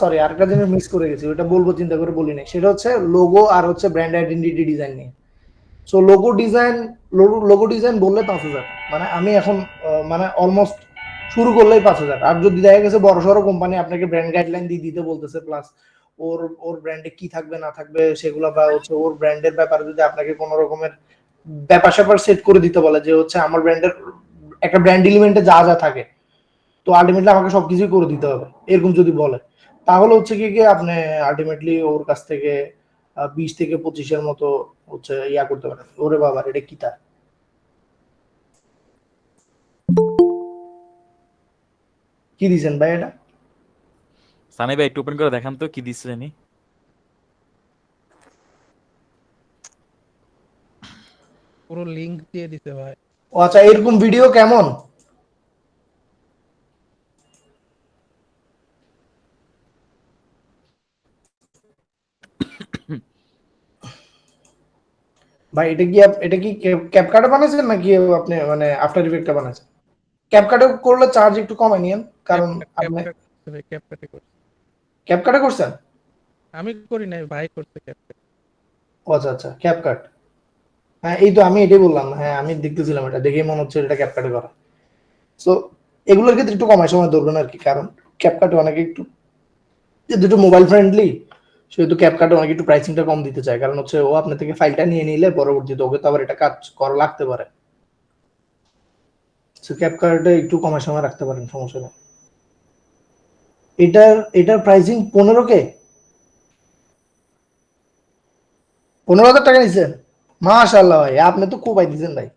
সরি, আরেকটা জিনিস মিস করে গেছি, ওটা বলবো চিন্তা করে বলি নাই। সেটা হচ্ছে লোগো আর হচ্ছে ব্র্যান্ড আইডেন্টিটি ডিজাইন নিয়ে। সো লোগো ডিজাইন বললে 5000, মানে আমি এখন মানে অলমোস্ট শুরু করলেই 5000। আর যদি দেখা গেছে বড় সড়ো কোম্পানি আপনাকে ব্র্যান্ড গাইডলাইন দিয়ে দিতে বলতেছে, প্লাস ওর ব্র্যান্ডে কি থাকবে না থাকবে সেগুলো, বা হচ্ছে ওর ব্র্যান্ডের ব্যাপারে যদি আপনাকে কোনো রকমের ব্যাপার স্যাপার সেট করে দিতে বলে যে হচ্ছে আমার ব্র্যান্ডের একটা ব্র্যান্ড এলিমেন্টে যা যা থাকে, তো আলটিমেটলি আমাকে সবকিছুই করে দিতে হবে, এরকম যদি বলে, তাহলে হচ্ছে কি আপনি আলটিমেটলি ওর কাছ থেকে 20 থেকে 25 মতো হচ্ছে ইয়া করতে পারেন। ওরে বাবা এটা কি তা কি দিছেন ভাই? এটা সানি ভাই একটু ওপেন করে দেখান তো কি দিচ্ছে জানি। পুরো লিংক দিয়ে দিতে ভাই। ও আচ্ছা, এরকম ভিডিও কেমন? ভাই এটা কি ক্যাপকাটে বানাইছেন নাকি আপনি মানে আফটার ইফেক্টে বানাইছেন? ক্যাপকাটে করলে চার্জ একটু কমাই নিয়েন, কারণ আপনি ক্যাপকাটে করছেন। আমি করি নাই, ভাই করছে ক্যাপকাট। আচ্ছা আচ্ছা ক্যাপকাট, হ্যাঁ এই তো আমি এটাই বললাম। হ্যাঁ আমি দেখতেছিলাম, এটা দেখেই মনে হচ্ছে এটা ক্যাপকাটে করা। সো এগুলোর ক্ষেত্রে একটু কমায় সময় ধরবেন আর কি, কারণ ক্যাপকাট অনেকে একটু দুটো মোবাইল ফ্রেন্ডলি, সেহেতু ক্যাপকাট অনেকে একটু প্রাইসিংটা কম দিতে চায়, কারণ হচ্ছে ও আপনার থেকে ফাইলটা নিয়ে নিলে পরবর্তীতে ওকে তো আবার এটা কাজ করা লাগতে পারে। ক্যাপকাটে একটু কমায় সময় রাখতে পারেন, সমস্যা নেই। এটার প্রাইসিং 15K, 15,000 টাকা নিছেন, মাশাআল্লাহ ভাই, আপনি তো খুব দিছেন ভাই।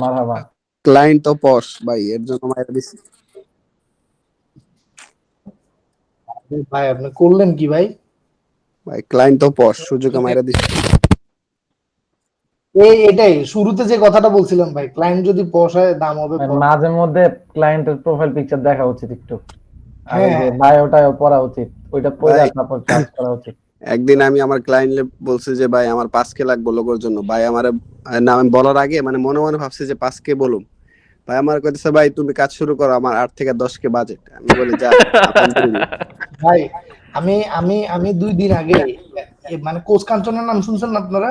মারহাবা। ক্লায়েন্ট তো পশ ভাই, এর জন্য মাইরা দিছি। ভাই আপনি করলেন কি ভাই? ভাই ক্লায়েন্ট তো পশ, সুযোগে মাইরা দিছি। এটাই শুরুতে যে কথাটা বলছিলাম ভাই, ক্লায়েন্ট যদি পশ হয় দাম হবে পশ। মাঝে মধ্যে ক্লায়েন্টের প্রোফাইল পিকচার দেখা উচিত একটু, আর হ্যাঁ, এই যে বায়োটাও পড়া উচিত, ওইটা পড়ে ভাই, তারপর কাজ করা উচিত। একদিন আমি আমার ক্লায়েন্টে বলছি যে ভাই আমার 5K লাগবে লোগোর জন্য। ভাই আমার নাম বলার আগে মানে মনে মনে ভাবছি যে 5K বলুম, ভাই আমার কইতেছে ভাই তুমি কাজ শুরু করো, আমার 8 থেকে 10K বাজেট। আমি বলি যা ভাই আমি আমি আমি 2 দিন আগে মানে কোচ কাঞ্চনের নাম শুনছেন না আপনারা?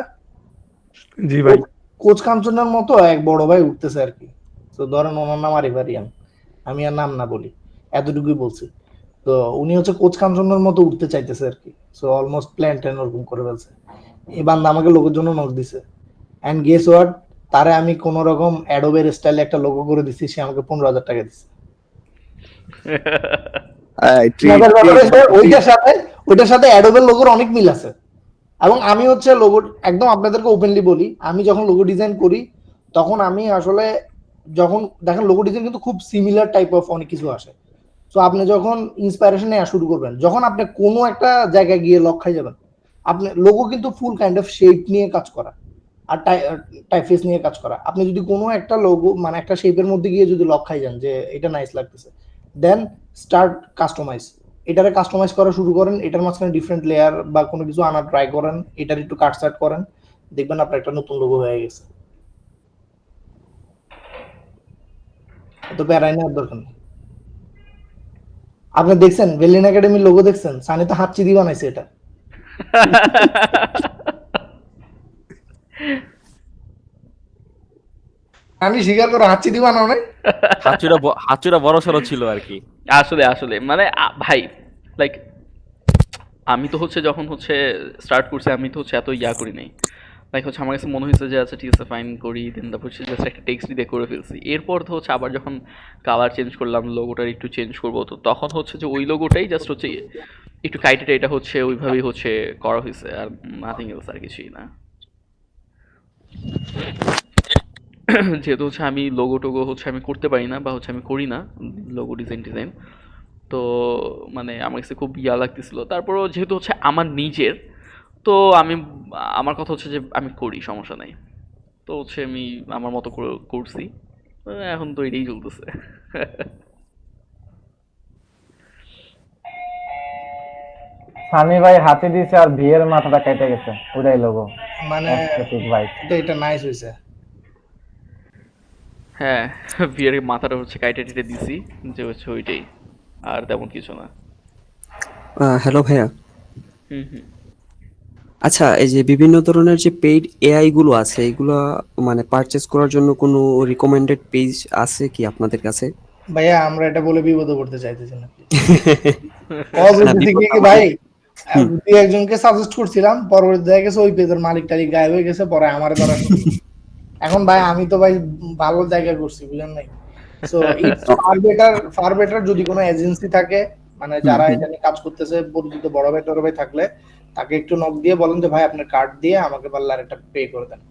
জি ভাই। কোচ কাঞ্চনের মতো এক বড় ভাই উঠতেছে আর কি, তো ধরেন ওনার নাম আরিভারিয়ান, আমি আর নাম না বলি, এতটুকুই বলছি। তো উনি হচ্ছে কোচ কাঞ্চনের মতো উঠতে চাইতেছে আর কি, সো অলমোস্ট প্ল্যান ওরকম করে ফেলছে। এই বান্দা আমাকে লোগোর জন্য নক দিছে, এন্ড গেস হোয়াট, তারে আমি কোন রকম অ্যাডোবের স্টাইলে একটা লোগো করে দিছি, সে আমাকে 15,000 টাকা দিছে। ওইটার সাথে অ্যাডোবের লোগোর অনেক মিল আছে। এবং আমি হচ্ছে লোগো একদম আপনাদেরকে ওপেনলি বলি, আমি যখন লোগো ডিজাইন করি তখন আমি আসলে যখন দেখেন লোগো ডিজাইন কিন্তু খুব সিমিলার টাইপ অফ অনেক কিছু আসে। তো আপনি যখন ইন্সপাইরেশন নেওয়া শুরু করবেন, যখন আপনি কোনো একটা জায়গায় গিয়ে লক খাই যাবেন, আপনি লোগো কিন্তু ফুল কাইন্ড অফ শেপ নিয়ে কাজ করা আর টাইপফেস নিয়ে কাজ করা। আপনি যদি কোনো একটা লোগো মানে একটা শেপের মধ্যে গিয়ে যদি লক খাই যান যে এটা নাইস লাগতেছে, দেন স্টার্ট কাস্টমাইজ, এটারে কাস্টমাইজ করা শুরু করেন, এটার মাঝখানে ডিফারেন্ট লেয়ার বা কোনো কিছু আনার ট্রাই করেন, এটার একটু কাটসাট করেন, দেখবেন আপনার একটা নতুন লোগো হয়ে গেছে। তো প্যারাই নেওয়ার দরকার নেই। আপনি দেখছেন ভেলিন একাডেমির লোগো দেখছেন? সানি তো হাতচি দিয়ে বানাইছে এটা। আমি স্বীকার করো হাতচি দিয়ে বানাও নাই? হাতচুরা বড় সড়ো ছিল আর কি। আসলে মানে ভাই লাইক আমি তো হচ্ছে যখন হচ্ছে স্টার্ট করছি আমি তো হচ্ছে এত করি নাই, লাইক হচ্ছে আমার কাছে মনে হয়েছে যে আচ্ছা ঠিক আছে ফাইন করি, দেন তারপর হচ্ছে জাস্ট একটা টেক্সট দিয়ে করে ফেলছি। এরপর তো হচ্ছে আবার যখন কালার চেঞ্জ করলাম, লোগোটার একটু চেঞ্জ করবো, তো তখন হচ্ছে যে ওই লোগোটাই জাস্ট হচ্ছে একটু কাইটেটা এটা হচ্ছে ওইভাবেই হচ্ছে করা হয়েছে, আর নাথিং এলস, আর কিছুই না। যেহেতু হচ্ছে আমি লোগো টোগো হচ্ছে আমি করতে পারি না, বা হচ্ছে আমি করি না লোগো ডিজাইন, তো মানে আমার কাছে খুব লাগতেছিল। তারপরও যেহেতু হচ্ছে আমার নিজের, তো আমার কথা হচ্ছে যে আমি করি, সমস্যা নাই। তো হচ্ছে আমি আমার মতো করে করছি, এখন তো এটাই চলতেছে। সানি ভাই হাতে দিয়েছে আর ভিয়ের মাথাটা কেটে গেছে, ওটাই লোগো মানে ভাই। এটা নাইস হইছে। হ্যাঁ, ভিয়ের মাথাটা হচ্ছে কাইটে টিটে দিছি, যে হচ্ছে ওইটাই, আর তেমন কিছু না। হ্যালো ভাইয়া। হুম হুম। আচ্ছা, এই যে বিভিন্ন ধরনের যে পেইড এআই গুলো আছে, এগুলো মানে পারচেজ করার জন্য কোনো রিকমেন্ডেড পেজ আছে কি আপনাদের কাছে? ভাইয়া আমরা এটা বলে বিপদে পড়তে চাইতেছি না। ভাই দুই একজনকে সাজেস্ট করছিলাম, পরবর্তী দেখা গেছে ওই পেজের মালিক টালিক গায়েব হয়ে গেছে, পরে আমার ধরা। এখন ভাই আমি তো ভাই ভালো জায়গায় করছি, বুঝলেন নাই? সো ইটস ফার বেটার যদি কোনো এজেন্সি থাকে, মানে যারা এটা নিয়ে কাজ করতেছে, পরিচিত বড় ভাই টড় ভাই থাকলে তাকে একটু নক দিয়ে বলেন যে ভাই আপনার কার্ড দিয়ে আমাকে পারলে আর একটা পে করে দেন,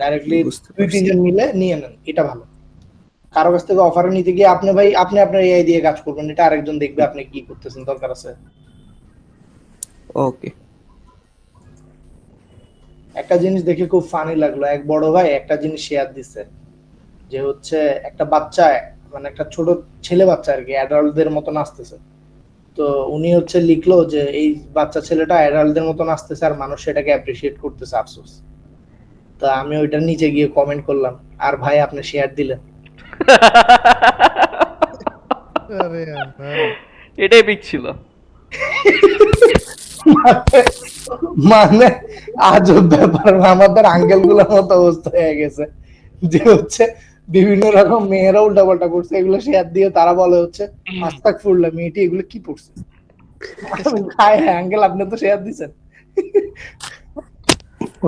ডাইরেক্টলি 2-3 জন মিলে নিয়ে নেন, এটা ভালো। কারো কাছ থেকে অফারে নিতে গিয়ে আপনি ভাই আপনি আপনার এআই দিয়ে কাজ করবেন, এটা আরেকজন দেখবে আপনি কি করতেছেন, দরকার আছে। ওকে। একটা জিনিস দেখে খুব ফানি লাগলো, এক বড় ভাই একটা জিনিস শেয়ার দিছে, যে হচ্ছে একটা বাচ্চা, মানে একটা ছোট ছেলে বাচ্চা আর কি, অ্যাডাল্টদের মতো নাচতেছে। তো উনি হচ্ছে লিখলো যে এই বাচ্চা ছেলেটা অ্যাডাল্টদের মতো নাচতেছে আর মানুষ সেটাকে অ্যাপ্রিশিয়েট করতেছে, আফসোস। তো আমি ওইটার নিচে গিয়ে কমেন্ট করলাম, আর ভাই আপনি শেয়ার দিলেন। এটাই পিক ছিল। মানে আজব ব্যাপার, আমাদের আঙ্কেল গুলোর মতো অবস্থা হয়ে গেছে, যে হচ্ছে বিভিন্ন রকম মেয়েরা উল্টাপাল্টা করছে, এগুলো শেয়ার দিয়ে তারা বলে হচ্ছে আস্তাগফিরুল্লাহ, মেয়েটি এগুলো কি পড়ছে। হ্যাঁ আঙ্কেল, আপনি তো শেয়ার দিচ্ছেন।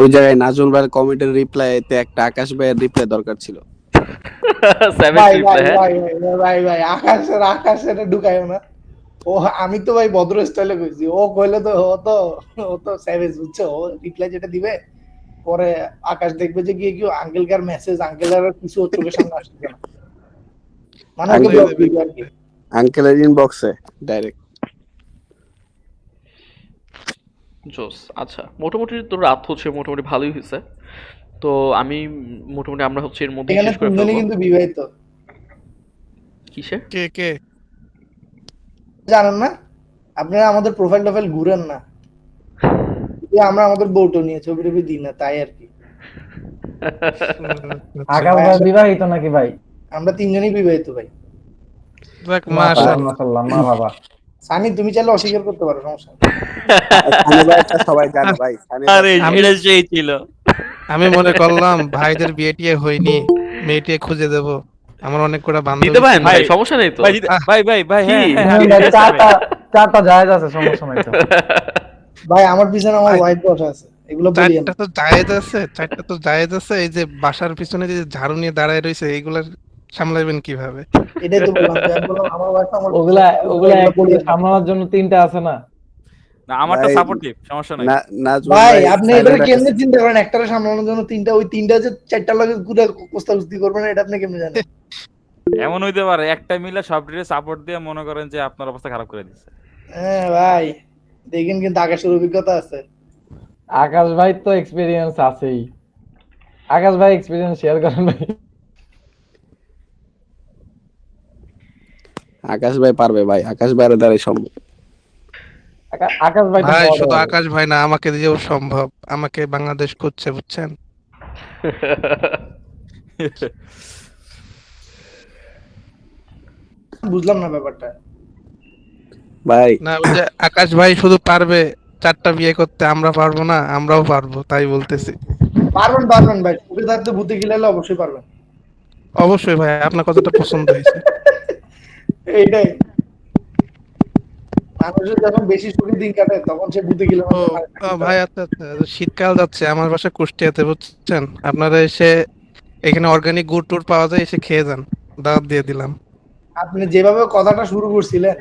ওই জায়গায় নাজমুল ভাইয়ের কমেন্টের রিপ্লাইতে একটা আকাশ ভাইয়ের রিপ্লাই দরকার ছিল। ভাই ভাই ভাই ভাই ভাই আকাশের ঢুকায়ও না। ও আমি তো ভাই ভদ্র স্টাইলে কইছি, ও কইলে তো ও তো স্যাভেজ, বুঝছো? ও রিপ্লাই যেটা দিবে পরে আকাশ দেখবে যে গিয়ে কি আঙ্কেল কার মেসেজ, আঙ্কেল আর কিছু চোখের সামনে আসছে না, মানে ওকে ব্লক দিবে আর কি। আঙ্কেলের ইনবক্সে ডাইরেক্ট। জোস। আচ্ছা, মোটামুটি তো রাত হচ্ছে, মোটামুটি ভালোই হয়েছে। তো আমি মোটামুটি আমরা হচ্ছে এর মধ্যে এখানে শেষ করে তিনজনই ফেলবো। কিন্তু বিবাহিত। কিসে? কে জানেন না? আপনারা আমাদের প্রোফাইল টোফাইল ঘুরেন না, আমরা আমাদের বউটো নিয়ে ছবি টবি দিই না, তাই আর কি। আকাশ ভাই বিবাহিত নাকি ভাই? আমরা তিনজনই বিবাহিত ভাই। মাশাআল্লাহ, মারহাবা। সানি তুমি চাইলে অস্বীকার করতে পারো, সমস্যা নেই। সানি ভাইটা সবাই জানে ভাই। আরে এটা সেই ছিল। আমি মনে করলাম ভাইদের বিয়ে টিয়ে হয়নি, মেয়েটিয়ে খুঁজে দেব। আমার অনেক কটা বান্ধবী দিতে পারেন ভাই, সমস্যা নেই তো। ভাই চারটা জায়েজ আছে, সমস্যা নাই তো। ভাই আমার পিছনে আমার ওয়াইফ বসা আছে, এগুলো বলি চারটা তো জায়েজ আছে। এই যে বাসার পিছনে যে ঝাড়ু নিয়ে দাঁড়ায় রয়েছে, এইগুলা সামলাবেন কিভাবে? এটাই তো বললাম, আমি বললাম আমার ওয়াইফ আমার ওগুলা একটু সামলানোর জন্য তিনটা আছে না? না, আমারটা সাপোর্টিভ, সমস্যা নাই। ভাই আপনি এটা কেমনে চিন্তা করেন, একটারে সামলানোর জন্য তিনটা, ওই তিনটা যে চারটা লাগে ঘুরে কুস্তাকুস্তি করবেন, এটা আপনি কেমনে জানেন? এমন হইতে পারে একটা মিলে সব দিকে সাপোর্ট দিয়ে মনে করেন যে আপনার অবস্থা খারাপ করে দিচ্ছে। হ্যাঁ ভাই, দেখেন কিন্তু আকাশের অভিজ্ঞতা আছে। আকাশ ভাই তো এক্সপেরিয়েন্স আছেই। আকাশ ভাই এক্সপেরিয়েন্স শেয়ার করেন ভাই। আকাশ ভাই পারবে ভাই, আকাশ ভাইয়ের দ্বারাই সম্ভব। আকাশ ভাই ভাই শুধু আকাশ ভাই না, আমাকে দিয়েও সম্ভব। আমাকে বাংলাদেশ করছে, বুঝছেন? বুঝলাম না ব্যাপারটা ভাই। না, ওই যে আকাশ ভাই শুধু পারবে চারটা বিয়ে করতে, আমরা পারবো না? আমরাও পারবো, তাই বলতেছি। পারবেন ভাই, ছবি থাকতে ভূতে গিলালে অবশ্যই পারবেন। অবশ্যই ভাই, আপনার কথাটা পছন্দ হয়েছে। এইটাই, মানুষের যখন বেশি ছুটির দিন কাটে তখন সে ভূতে গিলে ভাই আচ্ছা, শীতকাল যাচ্ছে, আমার বাসা কুষ্টিয়াতে, বুঝছেন? আপনারা এসে এখানে অর্গানিক গুড় টুর পাওয়া যায়, এসে খেয়ে যান, দাওয়াত দিয়ে দিলাম। আপনি যেভাবে কথাটা শুরু করছিলেন,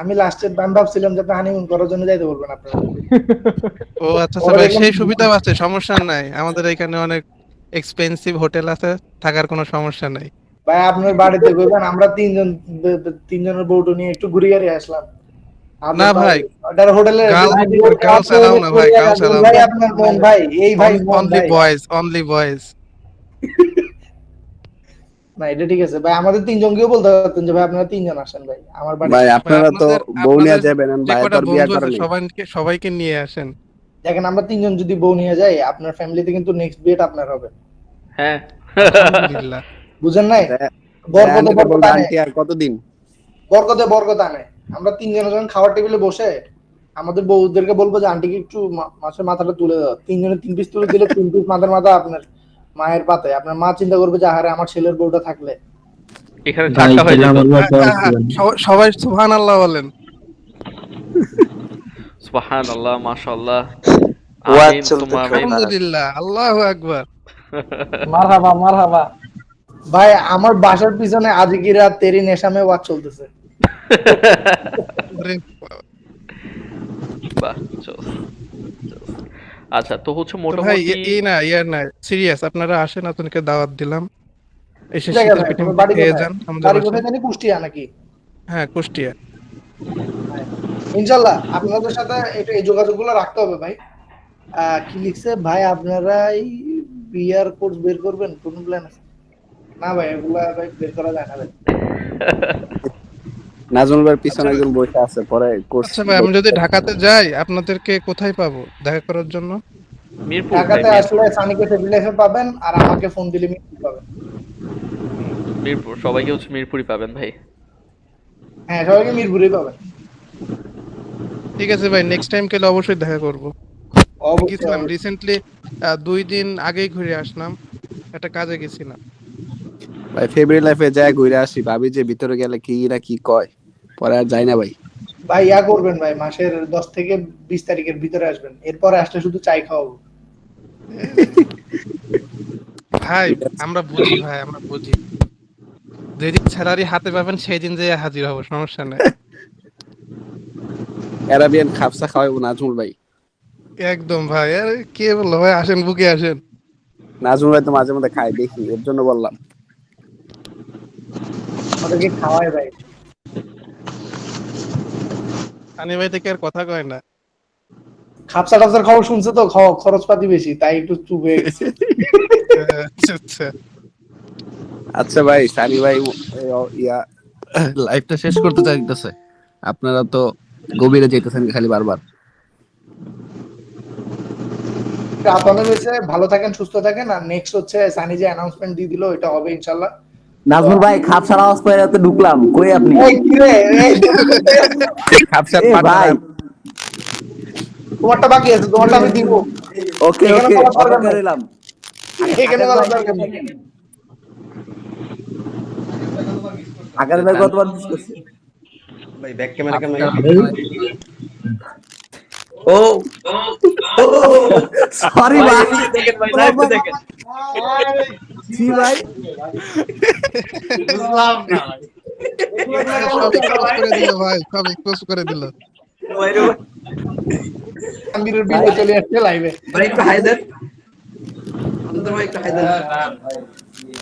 আমি লাস্টে ভাবছিলাম যে আপনি হানিমুন করার জন্য যাইতে বলবেন আপনারা। ও আচ্ছা ভাই, সেই সুবিধা আছে, সমস্যা নাই। আমাদের এখানে অনেক এক্সপেন্সিভ হোটেল আছে, থাকার কোনো সমস্যা নাই। ভাই আপনার বাড়িতে কইবেন আমরা তিনজনের বউটো নিয়ে একটু ঘুরে গিয়ে আসলাম। না ভাই, ওটার হোটেলে গার্লস অ্যালাউ না ভাই, গার্লস অ্যালাউ ভাই আপনার মন ভাই, এই ভাই অনলি বয়েজ। না এটা ঠিক আছে ভাই, আমাদের তিনজনকেও বলতে পারতেন যে ভাই আপনারা তিনজন আসেন ভাই আমার বাড়ি। ভাই আপনারা তো বউ নিয়ে যাবেন, ভাই তোর বিয়ে করেন। সবাইকে নিয়ে আসেন। দেখেন আমরা তিনজন যদি বউ নিয়ে যাই, আপনার ফ্যামিলিতে কিন্তু নেক্সট বিয়েটা আপনার হবে। হ্যাঁ আলহামদুলিল্লাহ। বুঝেন নাই? আন্টি আর কতদিন বরকত আনে। আমরা তিনজন যখন খাওয়ার টেবিলে বসে আমাদের বউদেরকে বলবো যে আন্টিকে একটু মাছের মাথাটা তুলে দাও, তিনজনে 3 পিস তুলে দিলে 3 পিস মাথার মাথা আপনার মায়ের পাতে। আপনার মা চিন্তা করবে যে আরে আমার ছেলের বউটা থাকলে এখানে চারটা হয়ে যেত। সবাই সুবহানাল্লাহ বলেন। সুবহানাল্লাহ, মাশাআল্লাহ, ওয়াজ আমিন, চলতেছে। আলহামদুলিল্লাহ, আল্লাহু আকবার। মারহাবা। ভাই আমার বাসার পিছনে আজকে রাত তেরি নেশামে ওয়াজ চলতেছে। বাহ, জোস। আচ্ছা, তো হচ্ছে ভাই মোটামুটি না সিরিয়াস, আপনারা আসেন, আপনাকে দাওয়াত দিলাম, এসে জায়গা শীতের ভাই, পিঠে তোমার বাড়ি খেয়ে কোথায়? যান আমাদের বাড়ি বাসায়। কোথায় জানি? কুষ্টিয়া নাকি? হ্যাঁ, কুষ্টিয়া। ইনশাআল্লাহ আপনাদের সাথে একটু এই যোগাযোগগুলো রাখতে হবে ভাই। কি লিখছে ভাই, আপনারা এই বিআর কোর্স বের করবেন কোন প্ল্যান আছে? না ভাই এগুলা ভাই বের করা যায় না ভাই। নাজমুল ভাইয়ের পিছনে একজন বসে আছে, পরে কোর্স। আচ্ছা ভাই, আমি যদি ঢাকাতে যাই, আপনাদেরকে কোথায় পাবো দেখা করার জন্য? মিরপুর। ঢাকাতে আসলে সানিকে ফেবিলাইফে পাবেন, আর আমাকে ফোন দিলে মিরপুর পাবেন। মিরপুর, সবাইকে হচ্ছে মিরপুরই পাবেন ভাই। হ্যাঁ সবাইকে মিরপুরেই পাবেন। ঠিক আছে ভাই, নেক্সট টাইম গেলে অবশ্যই দেখা করবো। গেছিলাম রিসেন্টলি, 2 দিন আগেই ঘুরে আসলাম, একটা কাজে গেছিলাম। ভাই ফেব্রুয়ারি লাইফে যায় ঘুরে আসি, ভাবি যে ভিতরে গেলে কি না কি কয়, পরে আর যাই না ভাই। ভাই ইয়া করবেন ভাই, মাসের 10 থেকে 20 তারিখের ভিতরে আসবেন, এরপরে আসলে শুধু চাই খাওয়াবো। ভাই আমরা বুঝি ভাই, আমরা বুঝি, যেদিন স্যালারি হাতে পাবেন সেই দিন যে হাজির হবো, সমস্যা নেই। অ্যারাবিয়ান খাপসা খাওয়াবো নাজমুল ভাই। একদম ভাই, আরে কে বললো ভাই, আসেন বুকে আসেন। নাজমুল ভাই তো মাঝে মধ্যে খায় দেখি, এর জন্য বললাম। আমাদেরকে খাওয়ায় ভাই। সানি ভাই থেকে আর কথা কয় না। খাপসা টাপসার খবর শুনছে তো, খরচপাতি বেশি, তাই একটু চুপ হয়ে গেছে। আচ্ছা আচ্ছা ভাই, সানি ভাই ইয়া লাইফটা শেষ করতে চাইতেছে, আপনারা তো গভীরে যেতেছেন খালি বারবার। আপনাদের হচ্ছে ভালো থাকেন, সুস্থ থাকেন, আর নেক্সট হচ্ছে সানি যে অ্যানাউন্সমেন্ট দিয়ে দিল, এটা হবে ইনশাআল্লাহ। নাজমুল ভাই খাপসার আওয়াজ পেয়ে তো ঢুকলাম, কই আপনি? এই কি রে, খাপসার এ ভাই, তোমারটা বাকি আছে, তোমারটা আমি দিব। ওকে এখানে ওকে, বলার দরকার অপেক্ষা নেই। রইলাম। এখানে বলার দরকার নেই। আকার ভাই কতবার মিস করছে? ভাই ব্যাক ক্যামেরা কেন? ও সরি ভাই, জি ভাই, বুঝলাম না সব এক্সপোজ করে দিল ভাই, সব এক্সপোজ করে দিল। আমিরের ভিডিও চলে আসছে লাইভে। ভাই একটু হাই দেন,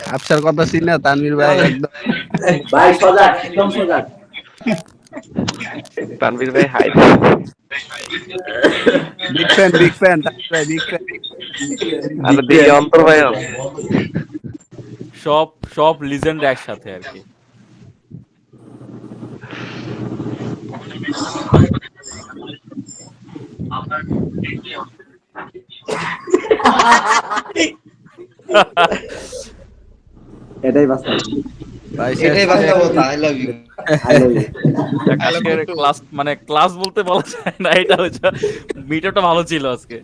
খাপসার কথা শুনি না তানভীর ভাই একদম ভাই সজাগ, একদম সজাগ। তানভীর ভাই hi. Big fan big fan ভাই, বিগ ফ্যান। আর দেখি অন্তর ভাই সব সব লিজেন্ড একসাথে আর কি। এটাই বাস্তব ভাই, এটাই বাস্তবতা। I love you. আজকের ক্লাস মানে ক্লাস বলতে বলা যায় না, এটা হচ্ছে মিটারটা ভালো ছিল আজকে।